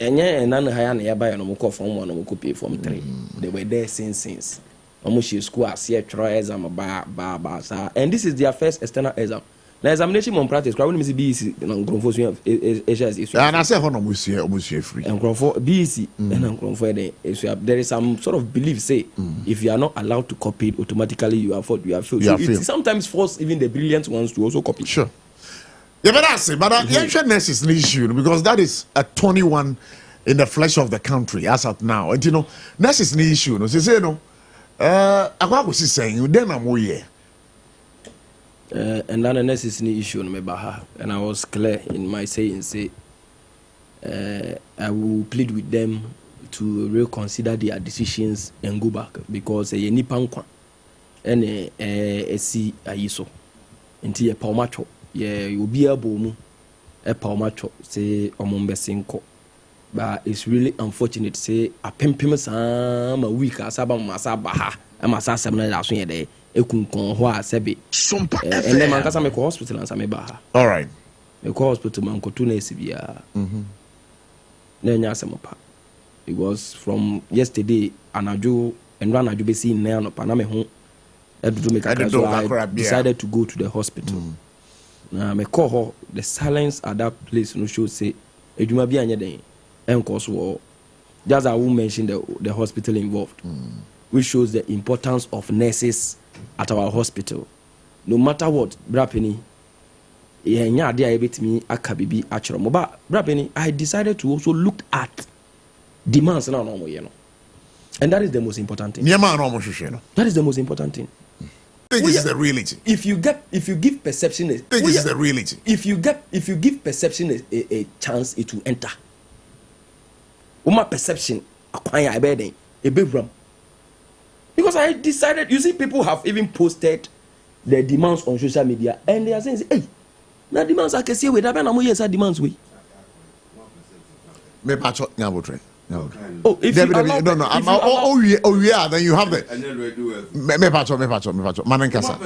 And none higher nearby and no from 1 or pay from 3. They were there since. Almost school as here try exam and this is their first external exam. The examination on practice, crowd is BC and and I say almost free. And BC and there is some sort of belief say if you are not allowed to copy it, automatically you are failed. It sometimes force even the brilliant ones to also copy. Sure. Yeah, but that's it. But nurse is an issue because that is a 21 in the flesh of the country as of now. And nurse is an issue. So say I was saying then I'm here. And then a necessary issue on my behalf, and I was clear in my saying, I will plead with them to reconsider their decisions and go back because a nipankwa and a see a yiso into a palmacho. Yeah, you'll be able a palmacho say omombesinko. But it's really unfortunate say a pimpimus a week as about Masabaha and Masasa last year day. SOMPA and then man kasa me ko hospital and Samebaha. All right. Me ko hospital man ko 2 days bia. Na nya asemopa. Because from yesterday anajo and ran anajo be seen na no pa na me ho edudu me kakra so I decided to go to the hospital. Na me call her the silence at that place no show say eduma bia anya den enko so just I will mention the hospital involved. Which shows the importance of nurses at our hospital. No matter what, Brapini, yenya ade a yebetimi aka bibi achero mo ba brabeni I decided to also look at demands na no mo ye no, and that is the most important thing. That is the most important thing. This is the reality. If you give perception this is the reality. If you give perception a chance, it will enter. Uma perception akwan I be a big. Because I decided, you see, people have even posted their demands on social media, and they are saying, hey, now demands I can see with that, and I'm yes, demands we. Me patch up, oh, if David, you allow, no, yeah, then you have the. Me patch up, Manankasa.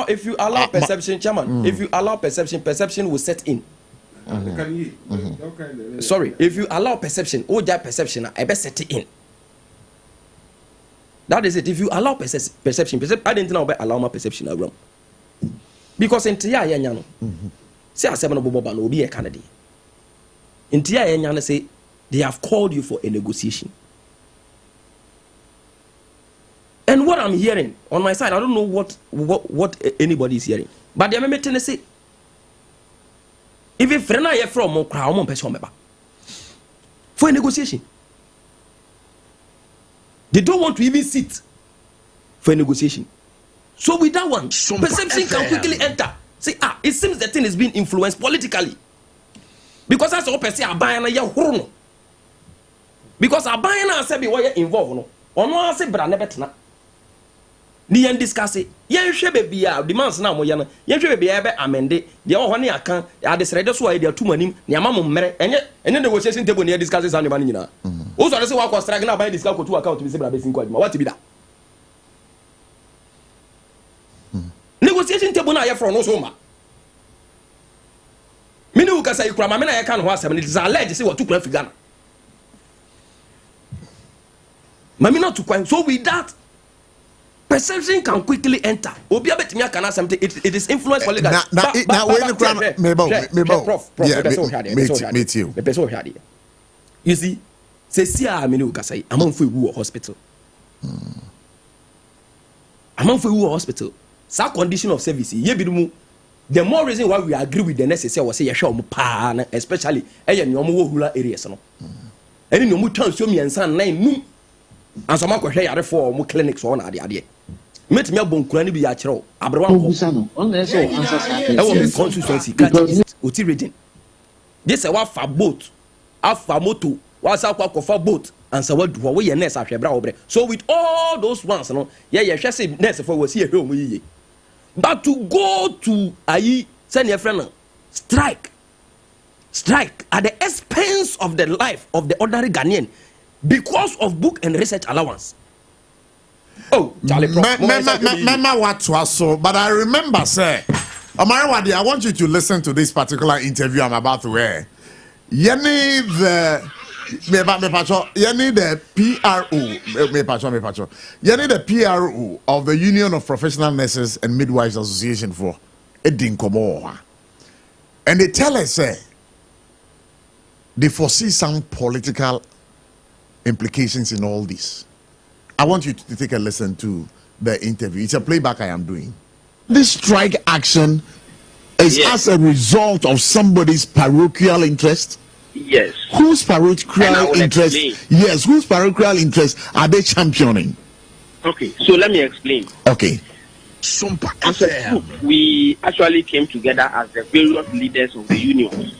If you allow perception, Chairman, if you allow perception will set in. Sorry, if you allow perception, that perception, I best set it in. That is it. If you allow perception, I didn't know about allow my perception around. Because in Tia Yanyano, say a 7 Boba will be a Canada. In Tia Yanyana say they have called you for a negotiation. And what I'm hearing on my side, I don't know what anybody is hearing. But they are making say if a friend I from Mokra for a negotiation. They don't want to even sit for a negotiation. So with that one, perception can quickly enter. Say, it seems the thing is being influenced politically. Because as a person, I buy ya hurno. Because I buy na say be why involved no. Ono say bra na betena. Ni yan discuss it. Yan hwe baby a demands na mo ya no. Yan hwe baby a be amende. De o ho ne aka adesrede so a de atumanim ne amamo mmere. Enye negotiation table ne discuss this animal nyina. O so say wa ko strike na buy discuss ko to account be say bra be sin ko aduma. What be that? Negotiation table na ya from no so ma. Mini ukasa ikura ma me na ya kan ho asem it is alleged say what to kura figana. Mami not to quite so with that perception can quickly enter. Obi abetimi aka na something it is influenced by legal. Now when you cram mebo. Prof. Yeah, me too. Me person here. You see, say sia mini ukasa yi amanfo ewu hospital. Amanfo ewu hospital. Sa condition of service ye bidumu. The more reason why we agree with the nurses say we say yehwe omo pa na especially eye ne omo wo rural areas no. Eni ne omo tanso miensa na num. And some ko hwe yare for omo clinics on ade. Metimi abonkura ni bi ya kire o. Abrewa ko. Unless answer consistency catch oti reading. This wa fa boat. Afa moto. Wa sa kwa kofa boat. And so what we ye nurse ahwe bra obre. So with all those ones no, ye hwe say nurse for we see ehwe omo yiye. But to go to send your friend strike at the expense of the life of the ordinary Ghanaian because of book and research allowance. Oh, Charlie, but I remember, sir, Omarewadi, I want you to listen to this particular interview I'm about to air. Yenny the PRO of the Union of Professional Nurses and Midwives Association for Edinkomo. And they tell us they foresee some political implications in all this. I want you to take a listen to the interview. It's a playback I am doing. This strike action is as a result of somebody's parochial interest. Yes. Whose parochial interest? Yes, whose parochial interest are they championing? Okay, so let me explain. Okay. As a group, we actually came together as the various leaders of the unions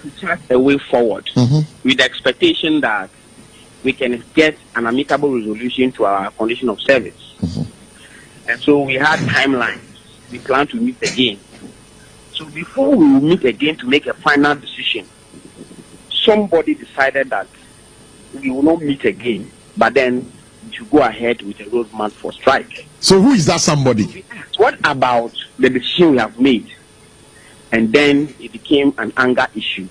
to chart a way forward with the expectation that we can get an amicable resolution to our condition of service. And so we had timelines. We plan to meet again. So before we will meet again to make a final decision, somebody decided that we will not meet again, but then we should go ahead with a roadmap for strike. So who is that somebody? What about the decision we have made? And then it became an anger issue.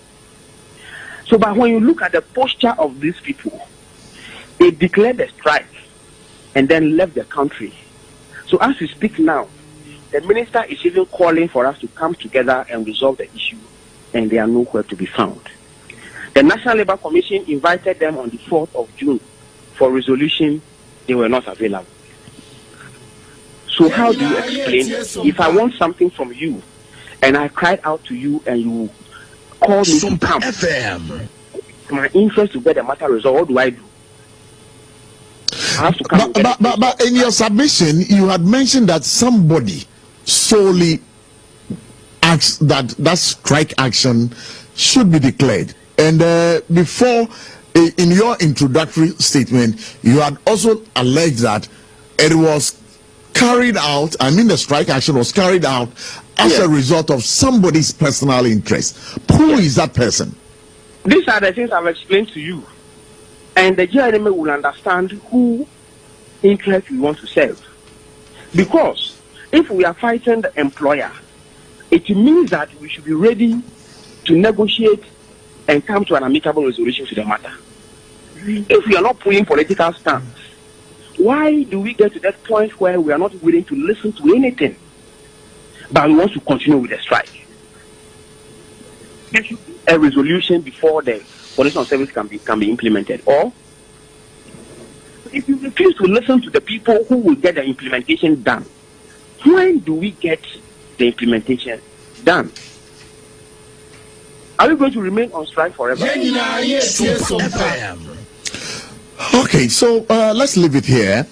So, but when you look at the posture of these people, they declared a strike and then left the country. So as we speak now, the minister is even calling for us to come together and resolve the issue, and they are nowhere to be found. The National Labour Commission invited them on the 4th of June for resolution. They were not available. So how do you explain if I want something from you and I cried out to you and you called me to come? My interest to get the matter resolved, what do I do? I have to come. But in your submission, you had mentioned that somebody solely asked that strike action should be declared. And before, in your introductory statement, you had also alleged that it was carried out, the strike action was carried out as a result of somebody's personal interest. Who is that person? These are the things I've explained to you. And the GRMA will understand who interest we want to serve. Because if we are fighting the employer, it means that we should be ready to negotiate and come to an amicable resolution to the matter. If we are not pulling political stance, why do we get to that point where we are not willing to listen to anything, but we want to continue with the strike? There should be a resolution before the condition of service can be implemented. Or if you refuse to listen to the people who will get the implementation done, when do we get the implementation done? Are we going to remain on strike forever? Okay, so let's leave it here.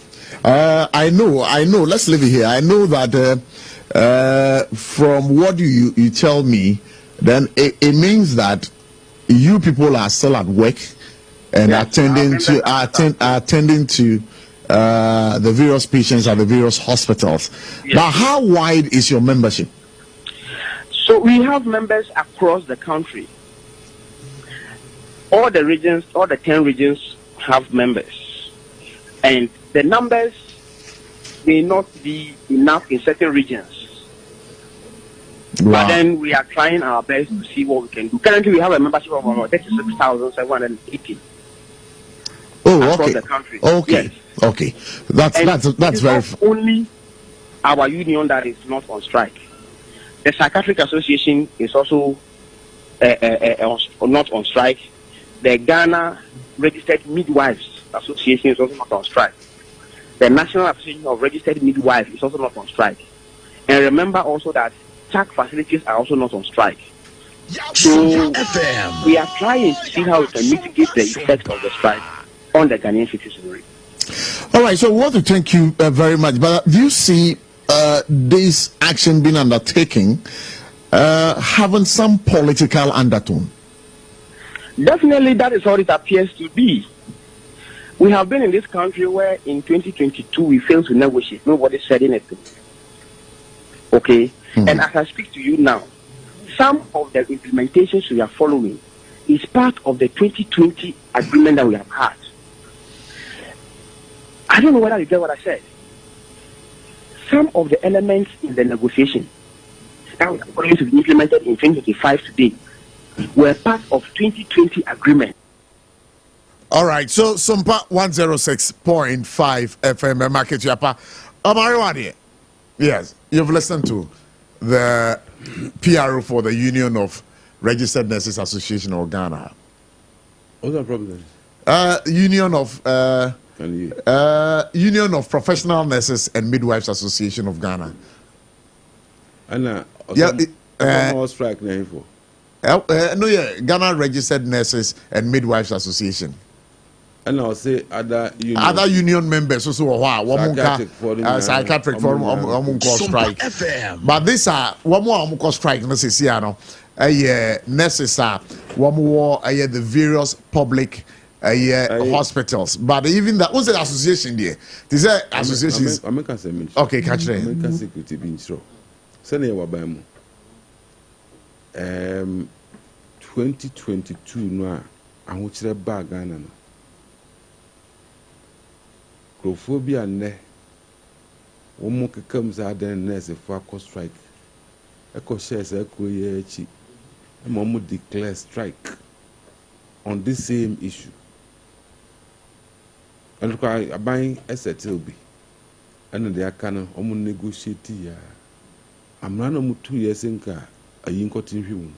I know, let's leave it here. I know that from what you tell me, then it means that you people are still at work and attending to the various patients at the various hospitals. Yes. But how wide is your membership? So we have members across the country. All the regions, all the 10 regions have members. And the numbers may not be enough in certain regions. Wow. But then we are trying our best to see what we can do. Currently, we have a membership of about 36,780 across the country. Okay, yes. Okay, that's very. Only our union that is not on strike. The Psychiatric Association is also not on strike. The Ghana Registered Midwives Association is also not on strike. The National Association of Registered Midwives is also not on strike. And remember also that CHAC facilities are also not on strike. So we are trying to see how we can mitigate the effect of the strike on the Ghanaian citizenry. All right, so we want to thank you very much. But do you see this action being undertaken having some political undertone? Definitely, that is what it appears to be. We have been in this country where in 2022 we failed to negotiate. Nobody said anything. Okay? And as I speak to you now, some of the implementations we are following is part of the 2020 agreement that we have had. I don't know whether you get what I said. Some of the elements in the negotiation that we are going to be implemented in 2025 today were part of 2020 agreement. All right, so SOMPA 106.5 FM Market Yapa. Amariwadi. Yes, you've listened to the PRO for the Union of Registered Nurses Association of Ghana. What's the problem? Union of Professional Nurses and Midwives Association of Ghana. And strike name for. Ghana Registered Nurses and Midwives Association. And I'll say other union members also psychiatric forum strike. But these are one more strike. Nurses are one more the various public hospitals. But even that was the association there. These are associations. Okay, catch it. 2022 no a ahokyere ba Ghana no Crophobia ne wo mo kekam za den nurse for strike eko shares eko ye echi e mo declare strike on this same issue and kwa aban settle bi and they aka no omo negotiate ya amra no mu 2 years nka ayi nkotin hwemu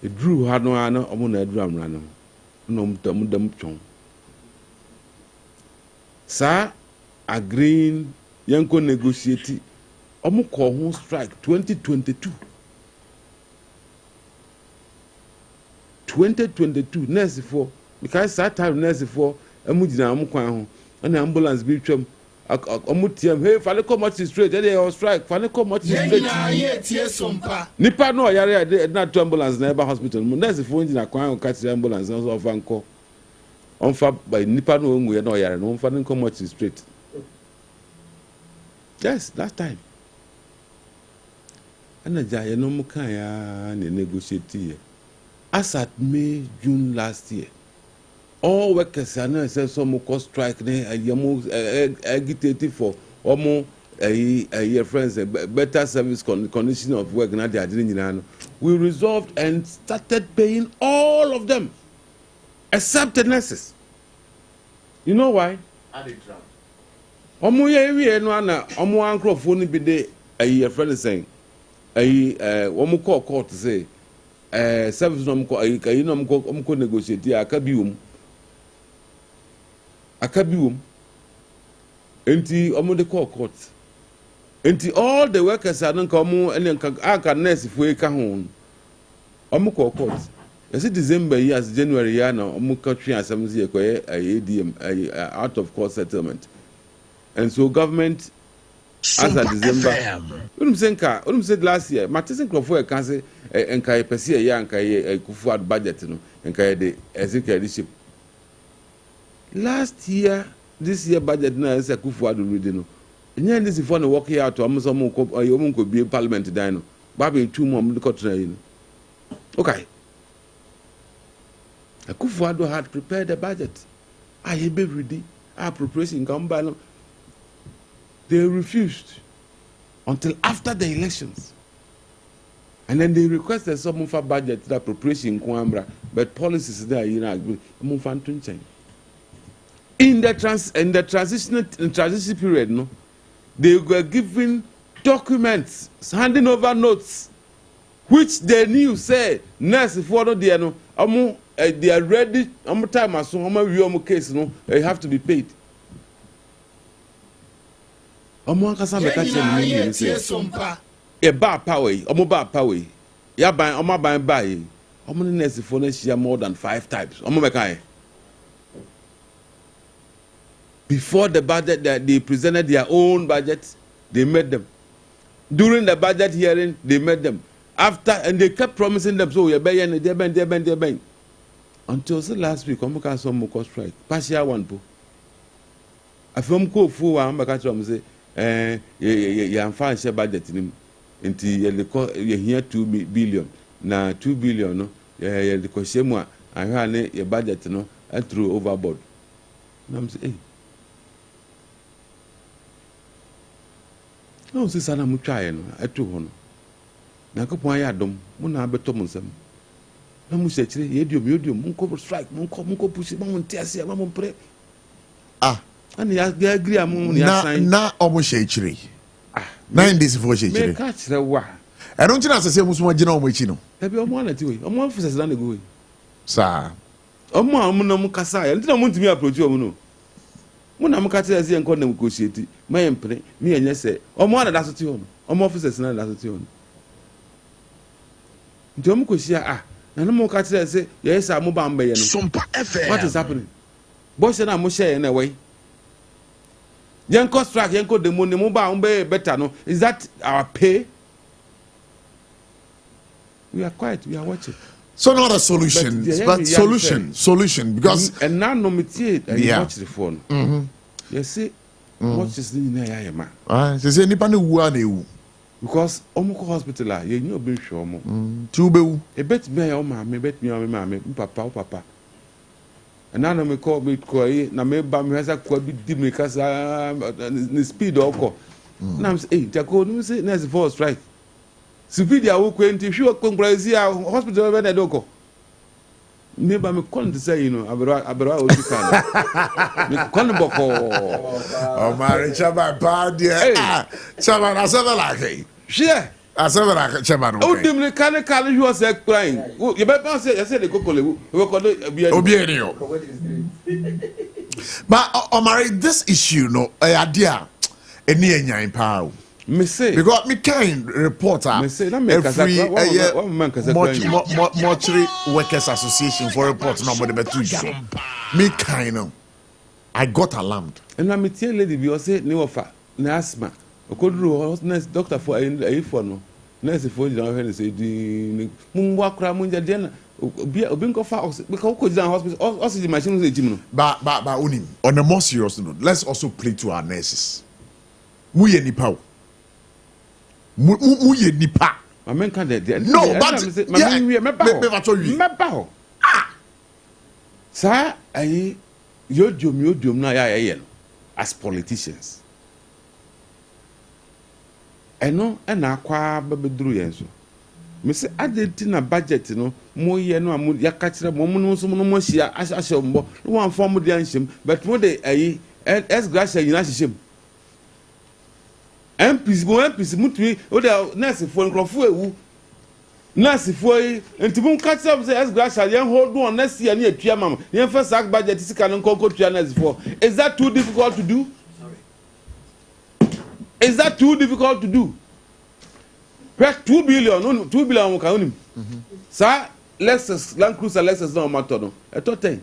e drew hano ana omo na adru amra no no mdam twon sa agreeing yɛnkɔ negotiate ɔmo kɔ ho strike 2022 nurse for because that time nurse for emu gyina ɔmo kwan ho ɛna ambulance bi twam ɔmo tiam hey fale kɔ magistrate ɛde yɛ strike fale kɔ magistrate nipa no ɔyare ɛde na to ambulance na ɛba hospital mu nurse for gyina kwan ho catch ambulance na so ɔfa nkɔ ɔmfa by nipa no ongu yɛ na ɔyare no ɔmfa nkɔ magistrate yes that time ɛna gya yɛ no mo kan ya na negotiate yɛ as at May June last year all workers are now say some cause strike ne agitating for almost a friends a better service condition of work na they are doing nyina. We resolved and started paying all of them except the nurses. You know why? Omo ye wi no ana omo ankrofo ni bi de a friend saying omo call court say service no mko ayi no mko negotiate akabiwom enti omo de call court enti all the workers are nka omo aka nurse fo ka ho omo call court yes December years January ya na omo ka twe asem ze ekoye ADM out of court settlement and so government as a December unum said last year matisen crofo e kan say enkai pese e ya enkai kufu ad budget no enkai de executive leadership last year this year budget na is kufu ad ready no nya this for no work here out am so mo ko bi parliament dan no ba be 2 mo de kotra yi no okay kufu ad had prepared the budget I be ready appropriation come by no. They refused until after the elections. And then they requested some of our budget that appropriation Kwambra, but policies there, you know, in the transition period, no, they were given documents, handing over notes, which they knew say, nurse for the no, they are ready, time as soon case, no, they have to be paid. Omo akasa be ka che ni say SOMPA e ba power omo ba power ya ban omo ban ba yi omo ni nurse for na share more than 5 times omo be kai before the budget that they presented their own budget they made them during the budget hearing they made them after and they kept promising them so you be yen they ben until so last week omo ka so mo strike partial one po afom ko fu wa am ba ka tell me say ya fan share budget nim enti ye here 2 billion na 2 billion no ye de ko shemu a ahwa ne ye budget no through overboard na am say no se sana mu twae no atu ho no na ko pon ya dom mu na abeto mu nsam na mu se kire ye diom mu ko strike mu ko push mu ntiase mu pre and ya agree amu ni asan na omo shechire na ndisi fo shechire me ka kire wa e don't na sese musu mo gina omo echi no e bi omo anati we omo afuse na go we sa omo na mu kasa ya ntina mu ntimi approach omo no mu na mu ka kire se enko na mu ko sheti ma yempre me enye se omo ana da so ti omo omo afuse na da so ti omo nti omo ko shia na no mu ka kire se ye sa mu ba mba ye no SOMPA FM what is happening boy say na mu share na way Yanko strike, yanko the money, mobile better. No, is that our pay? We are quiet. We are watching. So not a solution, but solution because and now no métier. Yeah. Watch the phone. You see, watch this thing na ya ma. Say nipa ne wu a na ewu. Because omoko hospital a you know be sure mo. Ti u be wu. E bet me ya o ma me bet me o ma me papa. And now me call na me ba me hasa kwa bi di me kasa ni speed oko na me say jako no say next for strike speed ya wo kwenti hwe konkurasi ya hospital be na doko me ba me call to say you know abra o ti kan me call boko o mari chaba pa dia chaba na sebe like hwe asebe na chaba no o dim ne kan hwe o say crying you be pass say the kokolewu we ko do obi eni o. But Omari, this issue, no, idea, Any in power. Me say because me kind reporter me say every mortuary workers association for report number the two me kind I got alarmed. And I'm a lady be say no offer na asthma okoduru nurse doctor for a for no nurse for you and say di mumbo akra munja de na obi nko fa because ko down hospital oxygen machine no gym no but unim on a more serious note, let's also play to our nurses. Mu ye nipa mu ye nipa. I mean can they no but yeah me ba sa ayi yodium na ya as politicians eno na akwa babeduru yen so me say adentina budget no mo ye no amu yakakire mo no so mo hia ahye mbo no wan form de anhyem but mo de ayi es gracia yina hyehyem MPs mutui o de nurse for nkrofo ewu nurse for ntibun catch say es gracia yen hold on next year na atua mam yen first sack budget sika no konko tua nurse for is that too difficult to do? Is that too difficult to do? 2 billion mo ka onim. Sir, Lexus Land Cruiser Lexus no matter no. Eto 10.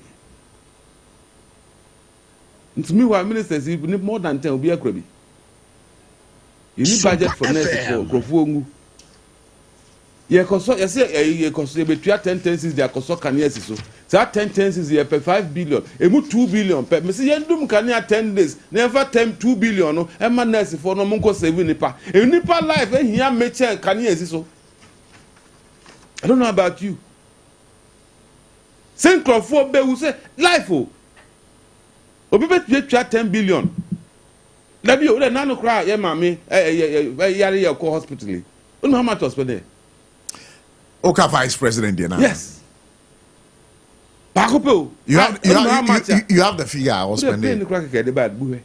To me wa ministers you need more than 10 obi akra bi. You need budget for next for Krofo ngu. Ye koso ye koso betua 10 tenses dia koso kaniesi so. That 10 tenses ye per 5 billion. Emu 2 billion per. Me say yendum kania 10 days. Never 2 billion no. E man nurse for no monko save nipa. E nipa life e hia meche kaniesi so. I don't know about you. Saint Crawford be we say life o. Obi betua 10 billion. Na bi o na no cry ye mama yare ye ko hospital. You know how much hospital? Oka Vice President there now. Yes. You have the figure I was spending. Plane the bad buhe.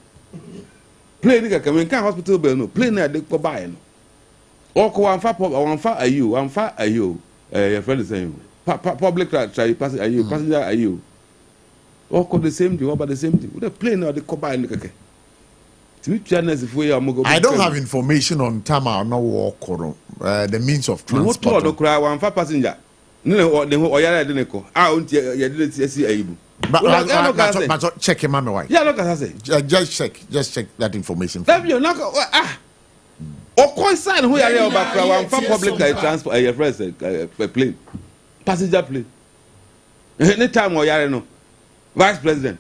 Plane the come in hospital bill no. Plane na de ko buy no. Oko wanfa ayo. Your friend is saying public try pass ayo passenger ayo. Oko the same thing about the same thing. The plane na de ko buy no keke. I don't have information on Tama or no walk or the means of transport. No cry one for passenger. No, the oyara didn't go. I won't didn't see able. But check him, mamma. Why? Yeah, look at say. Just check that information. Have you not? Or concern who are about one for public transport? A friends a plane, passenger plane. Anytime oyara no, Vice President.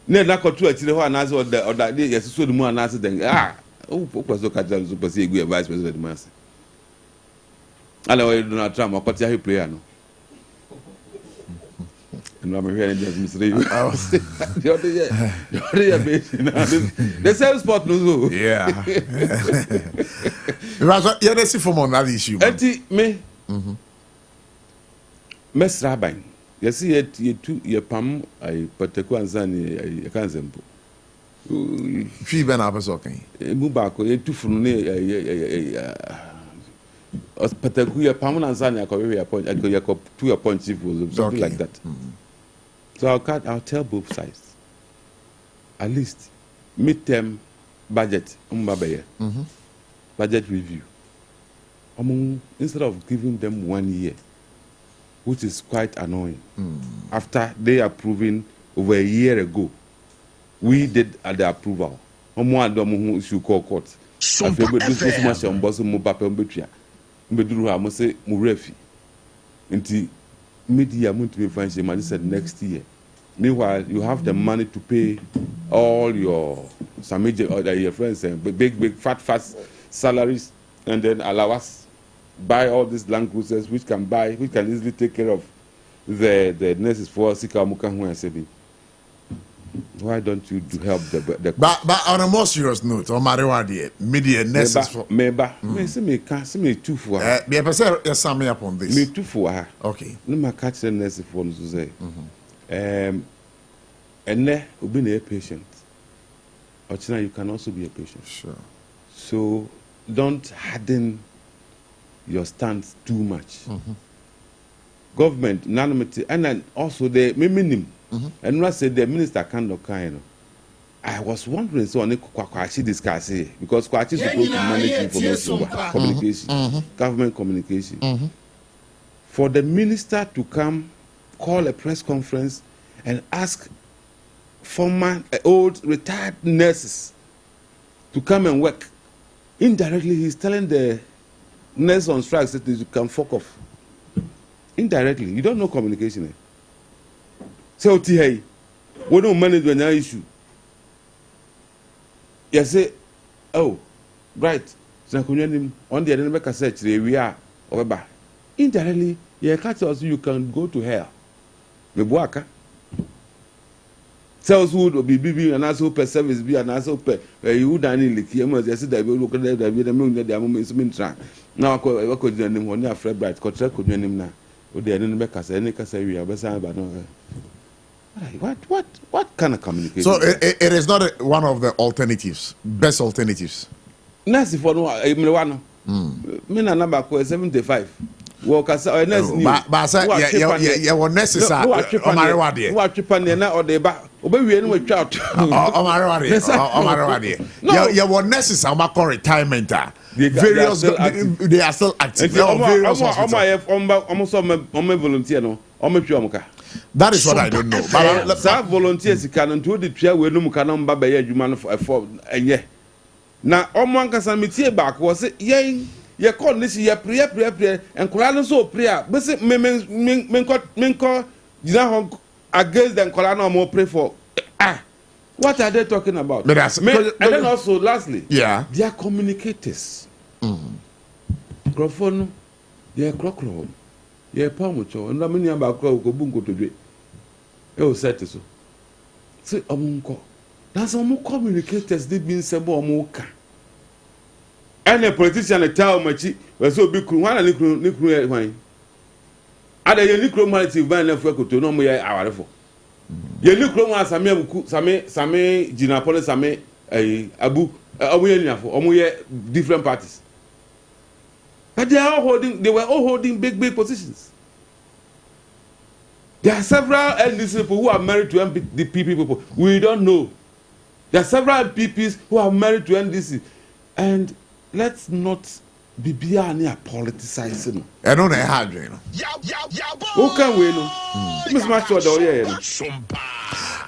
Ne na kotu atire ho anaze or that yes so the mu anaze den o kwaso ka jam so pese egu Vice President mase ala we Donald Trump akwati ahe prayer no and I'm here just misre you the other same spot no so yeah you dey see for on that issue enti me mesra ban yes ye pam ai pateku anzani ai kanzempo fi ben abeso kan mu ba ko ye tufunu ne pateku ye pam anzani akọwe ya point akọ ye ko to your point chief something like that. So I'll tell both sides. At least midterm budget budget review. Instead of giving them 1 year, which is quite annoying. After they approving over a year ago, we did the approval. Should call court. Media said next year. Meanwhile, you have the money to pay all your some major your friends and big fat salaries, and then allow us buy all these land cruisers which can easily take care of the nurses for Sikamuka who are saving. Why don't you help the but on a more serious note, on Mariwadi, media nurses for me too for be a person sum me up on this. Me too for her. Okay. No ma catch the nurse for to say. And there will be a patient. Or you can also be a patient. Sure. So don't harden your stance too much. Government, anonymity, and then also the minimum. And I said the minister can't kind. I was wondering so on Kwachi discuss it because Kwachi is supposed to manage information, communication, government communication. For the minister to come, call a press conference, and ask former, old, retired nurses to come and work. Indirectly, he's telling the nurse on strike that you can fuck off. Indirectly, you don't know communication. So, hey, we don't manage an issue. You say, oh, right. So, on the other cassette, we are over. Indirectly, you can go to hell. The worker. Sales would be BB and also per service be and also per you done in the Kiamas. I said, I will look at the moon that the moment is track. Now, I could do him when you are Fred Bright, contract could do him now. Would they didn't make us any Cassaria, but no. What kind of communication? So it is not one of the alternatives, best alternatives. Nasi for no, one. Mina number 75. Well, because I was necessary. What you pan or the back? Obey we chat. You were necessary. My retirement. Various they are still active. Almost volunteer. That is what I don't know. But some volunteers can do the chair where no can buy a human for a year. Now, Oman Casamity back was it? Yea. You call this year prayer, and Colano so prayer. But say, Menko, against them, Colano more pray for. What are they talking about? And then also, lastly, yeah, they are communicators. Microphone, they are crocro, they are palmucho, and the many about Bungo to do. Oh, set so. Say, Omunko. That's all more communicators, they've been sebo moka. And a politician tell Machi was so big one and nuclear wine. Are the nuclear mality van of work to no more hour for? Your nuclear one Same Ginapolis Same Abu Awenia for Omoye different parties. But they were all holding big positions. There are several NDC people who are married to MPP people. We don't know. There are several MPPs who are married to NDC. And let's not be beyond politicizing. I don't know how to. Who can we know? Miss Macho Doye.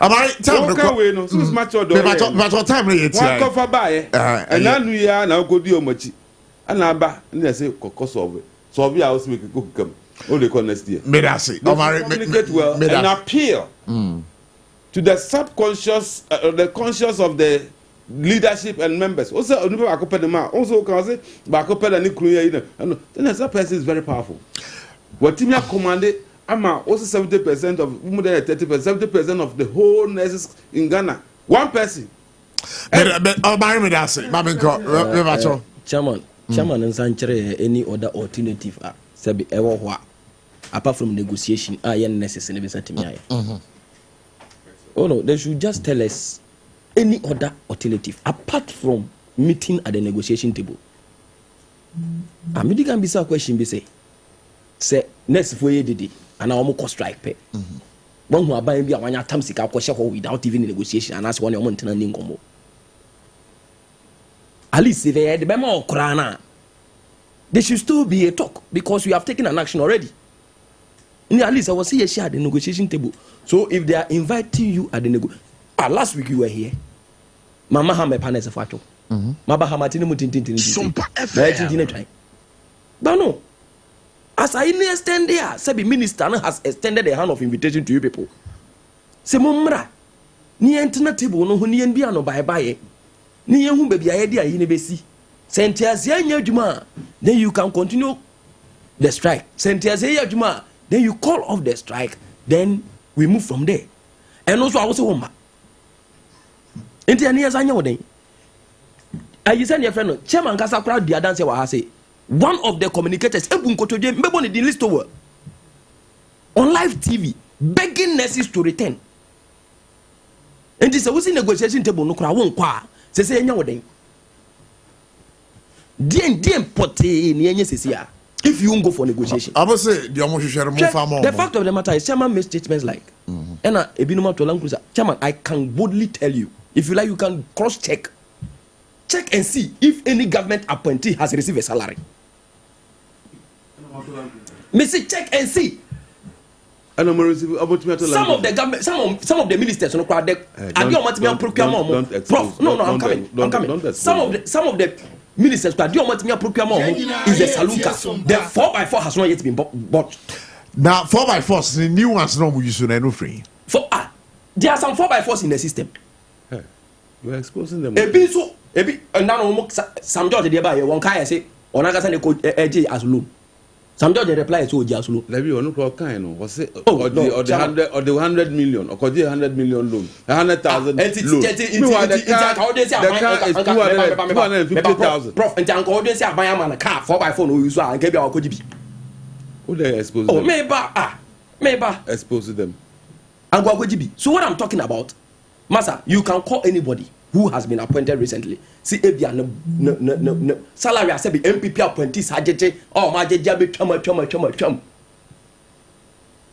Am I telling you? We know. Miss Macho Doye. But what time is it? One cover by. And then we are now go deal much. And I say, Cocos of it. So we are also making cook come. All the next year. Medasi. Communicate well and appeal to the subconscious, the conscious of the leadership and members. Also, also can say, Bakopel and Nicoya. Then that person is very powerful. What Timia commanded, Ama also 70% of more than 30%, 70% of the whole nurses in Ghana. One person. Chairman and Sanchez, any other alternative, Sabi Ewa, apart from negotiation, necessary. Oh no, they should just tell us any other alternative apart from meeting at the negotiation table. I mean, you can be a question. Be say next for did and I almost strike pay. One who are buying be a one time sick without even negotiation and that's one your mountain income. At least if they had the memo Korana, there should still be a talk because we have taken an action already. At least I was here at the negotiation table. So if they are inviting you at the negotiation, last week you were here. Mama Hame Panes of Fato. Maba Hamatini Mutin. But no. As I extend there, Sabi Minister has extended a hand of invitation to you people. Se Mumra. Ni entena table no ni enbia no bye. Ni hu baby idea yin besi. Sentias ya juma, then you can continue the strike. Sentias ya juma, then you call off the strike, then we move from there. And also I was a woman. Enti ani asa nya woden. Ayi say ne friend chairman kasa crowd dia dance wa ha say one of the communicators ebun kotodwe mbebo ne di list over on live TV begging nurses to return. Enti say we see negotiation table no kra won kwa say nya woden. Dien pote ni enye sesia if you won't go for negotiation. I will say the fact of the matter is chairman makes statements like Ena ebinuma to lang cruiser chairman I can boldly tell you If you like, you can cross-check. Check and see if any government appointee has received a salary. Me say check and see. Some of the government, some of the ministers, no crowd. Prof, no, I'm coming. Some of the ministers, is a saluka. The 4x4 has not yet been bought. Now 4x4s, the new ones no use no free. There are some 4x4s in the system. We're exposing them. Now some judge they buy one kind say onaga say ko AJ as loan. Some judge reply to OJ as loan. Lebi onu ko kind no was say or the 100 million or the 100 million loan. 100,000 loan. Prof and Uncle they say buy am a car 4x4 no use and kebi akojibi. Who they expose them? Meba expose them. And go akojibi. So what I'm talking about, Master, you can call anybody who has been appointed recently. See if you are no salary I say be MPP appointees hajeje or majeje be chama.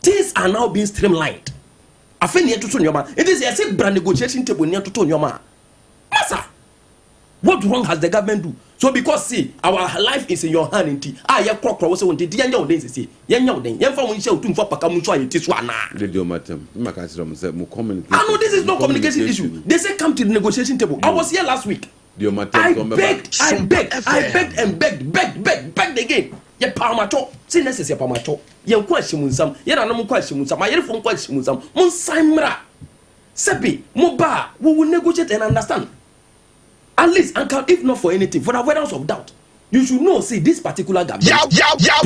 Things are now being streamlined. Afen near to nyoma. It is a say brand negotiation table near to nyoma. Masa, what wrong has the government do? So because see our life is in your hand inti. Ya crocro was on the yanya days see. Yanya den. Yen fa won show tum for pakamu so ayeti so ana. Radio matem. Maka say say mo communicate. I know this is not communication issue. They say come to the negotiation table. I was here last week. I begged and begged again. Ye palmato. See necessary palmato. Ye kwa shimunsam. Ye na no kwa shimunsam. Ma yere fo kwa shimunsam. Mon saimra. Sebi, mo ba, we will negotiate and understand. At least, if not for anything, for the avoidance of doubt, you should know, see, this particular government. This particular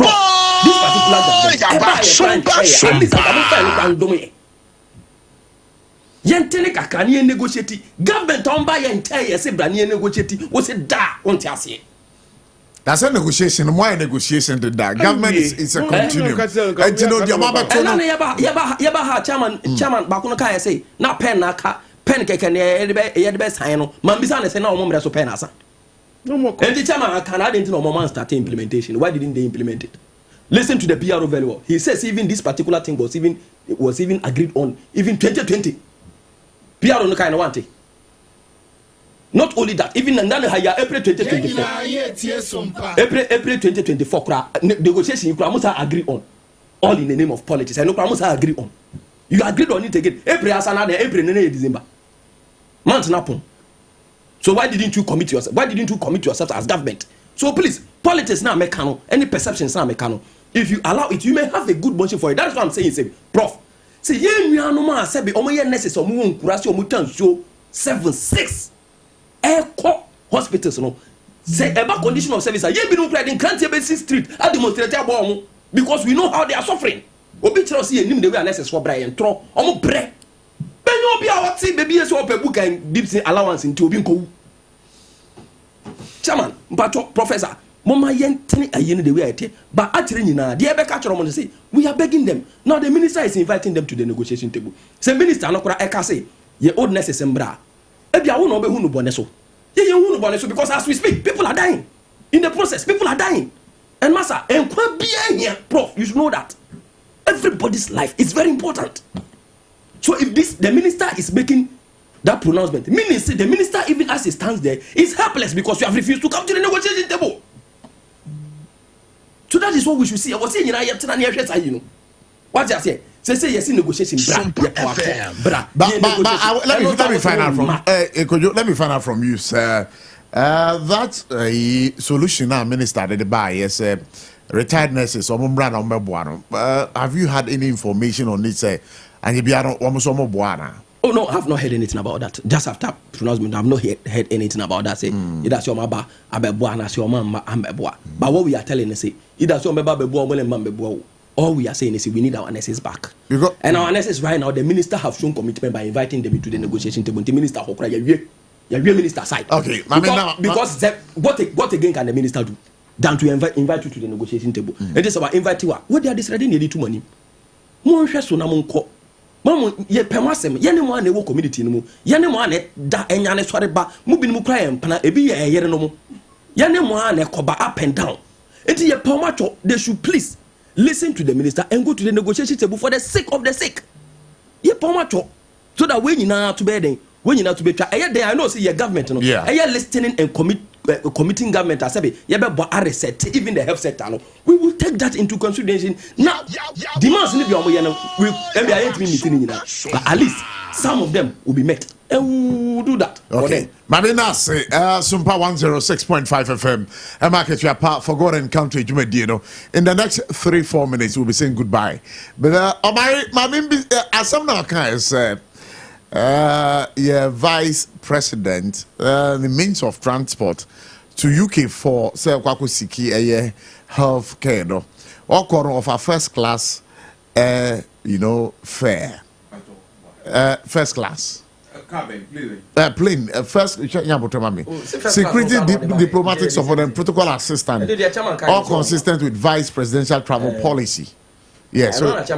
government. At least, I don't Yentene kakani negotiate. Government on by entire say brani negotiate. Was it da on tiasi? That's a negotiation. Why negotiation to that? Government is a continuum. And you know, the mama told Yaba chairman Bakuno Kaya say, na pen na ka. Pen can the best I know. Mambisa say no more so pen asa. No more. And the chairman didn't know moment start implementation. Why didn't they implement it? Listen to the PRO very well. He says even this particular thing was even agreed on even 2020. PRO no kind of want it. Not only that, even in April 2024. April 2024 negotiation you must agree on. All in the name of politics. I know must agree on. You agreed on it again. April asana April December. Month napon. So why didn't you commit yourself? Why didn't you commit yourself as government? So please, politics now mechano. Any perceptions now mechano. If you allow it, you may have a good motion for it. That's what I'm saying. Say, Prof. Say ye nyanoma say be omo ye nurses omo nkurase omo tanso 7-6. Echo hospitals no. Say about condition of service. Ye be no credit in Canterbury Street. I demonstrate about because we know how they are suffering. Obi tell us here nim the way nurses for Brian tro omo bre. Benyo bi a what baby so ope book and deep allowance into obi nko. Chairman, mpato professor, mama yentene ayene the way I take, but actually nyina dey be catch them say we are begging them. Now the minister is inviting them to the negotiation table. Say minister no kura eka say ye old nurses mbra. E bia wo no be hu no bone so. Ye hu no bone so because as we speak people are dying. In the process people are dying. And massa enkwa bia here, prof, you should know that. Everybody's life is very important. So if the minister is making that pronouncement, meaning the minister even as he stands there is helpless because you have refused to come to the negotiation table. So that is what we should see. I was saying, you know, what I say? Say yes, negotiation. Let me find out from you, sir. That solution now, Minister, the buy is retired nurses. Have you had any information on it? And you almost oh no, I have not heard anything about that. Just after pronouncement, I have not heard anything about that. Say that's your maba abeboa, your mama ambeboa. But what we are telling is say either your maba beboa or mambeboa. All we are saying is we need our nurses back. And our nurses right now, the minister have shown commitment by inviting them into the negotiation table. The minister Hokra, your minister side. Okay, because what again can the minister do than to invite you to the negotiation table? It is about inviting what they are deciding nearly too money. Mon so na mon ko. Mamu ye pemasem ye ne mo an ewo community no mu ye ne mo an da enyane sore ba mu bi no kra ye mpana ebi ye yere no mu ye ne mo an ekoba up and down enti ye pamacho they should please listen to the minister and go to the negotiation table for the sake of the sick ye pamacho so that when you na to be den when you know to be I know say your government no listening and committing government as say even the health sector no we will take that into consideration now demands ni be omo ye no we meeting but at least some of them will be met and we will do that. Okay. Madina say SOMPA 106.5 FM. A market you apart for God and country you in the next 3-4 minutes we'll be saying goodbye. But as some now can say vice president the means of transport to UK for say kwaku siki health care no or of a first class fare first class plane first security diplomatic support and protocol assistant all consistent with vice presidential travel policy. Yes, so all so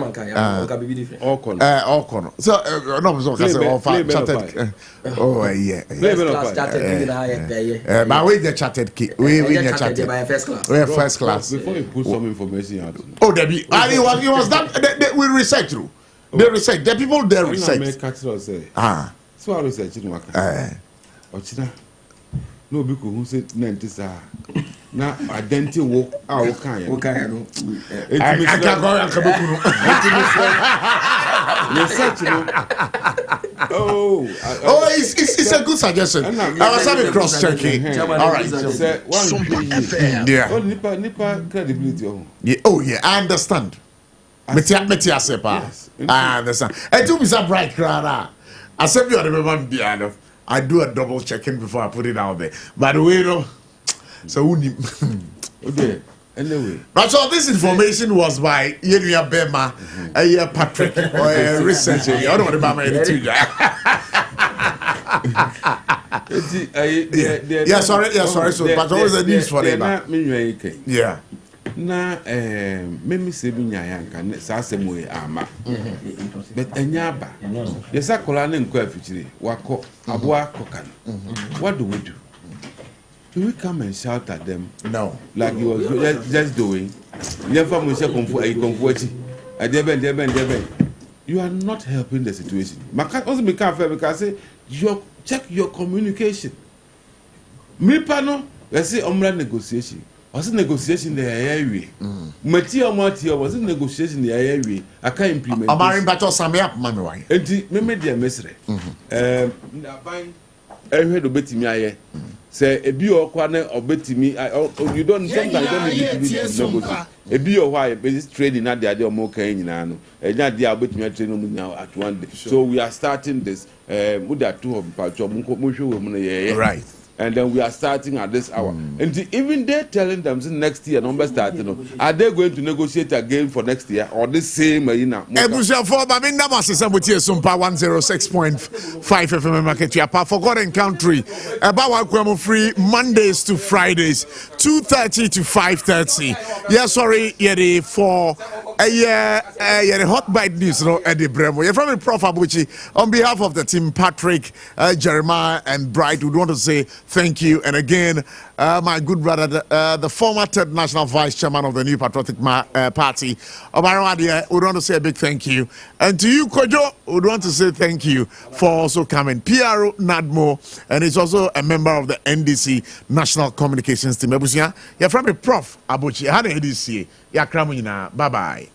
no so chartered but we the chartered key we the chartered first class before you put some information out. Oh Debbie it was that we research through they research the people there research so I research Ochina no be who said 90 na identity wo a wo kan no it's a good suggestion. I was having cross checking. All right, nipa credibility I understand. Yes, I understand. I do be so bright crowd. I said you remember I do a double checking before I put it out there. By the way, so okay. Anyway, but so this information was by Yeria Bema, Patrick, or researcher. I don't know about my editing. Yeah, sorry. So, but always the news for them. Yeah. Na memi se bi nyaya nka sa asem we ama but enyaba yesa kola ne nko afichire wako aboa kokan what do? Do we come and shout at them? No, like he was just doing never mo se konfu achi adeben you are not helping the situation. Maka also me can fair because say check your communication me pano we say omra negotiation. Was it negotiation the area? Material was it negotiation the area? I can't implement. I'm about sum up, Mammy. And me dear Mesre. I heard of betting me. Say a bio corner or betting me. You don't sometimes need to negotiate. A bio why basic trading at the idea of more cane in Ano. And that they are betting me training now at one day. So we are starting this with that 2 of Pacho. Right. And then we are starting at this hour. And even they're telling them next year, number starting, are they going to negotiate again for next year or the same? Ebusia for Babinda Masisa Mutia SOMPA 106.5 FM market. You are forgotten country. About Kwemo free Mondays to Fridays, 2:30 to 5:30. Yeah, sorry, yeah, for a hot bite news, no, Eddie Bremo. You're from PROF ABOCHIE. On behalf of the team, Patrick, Jeremiah, and Bright, we want to say thank you. And again, my good brother, the former third national vice chairman of the New Patriotic Party, Obaron Adia, we want to say a big thank you. And to you, Kojo, we want to say thank you for also coming. PRO Nadmo, and he's also a member of the NDC National Communications Team. You're from PROF ABOCHIE. How do you see? Bye bye.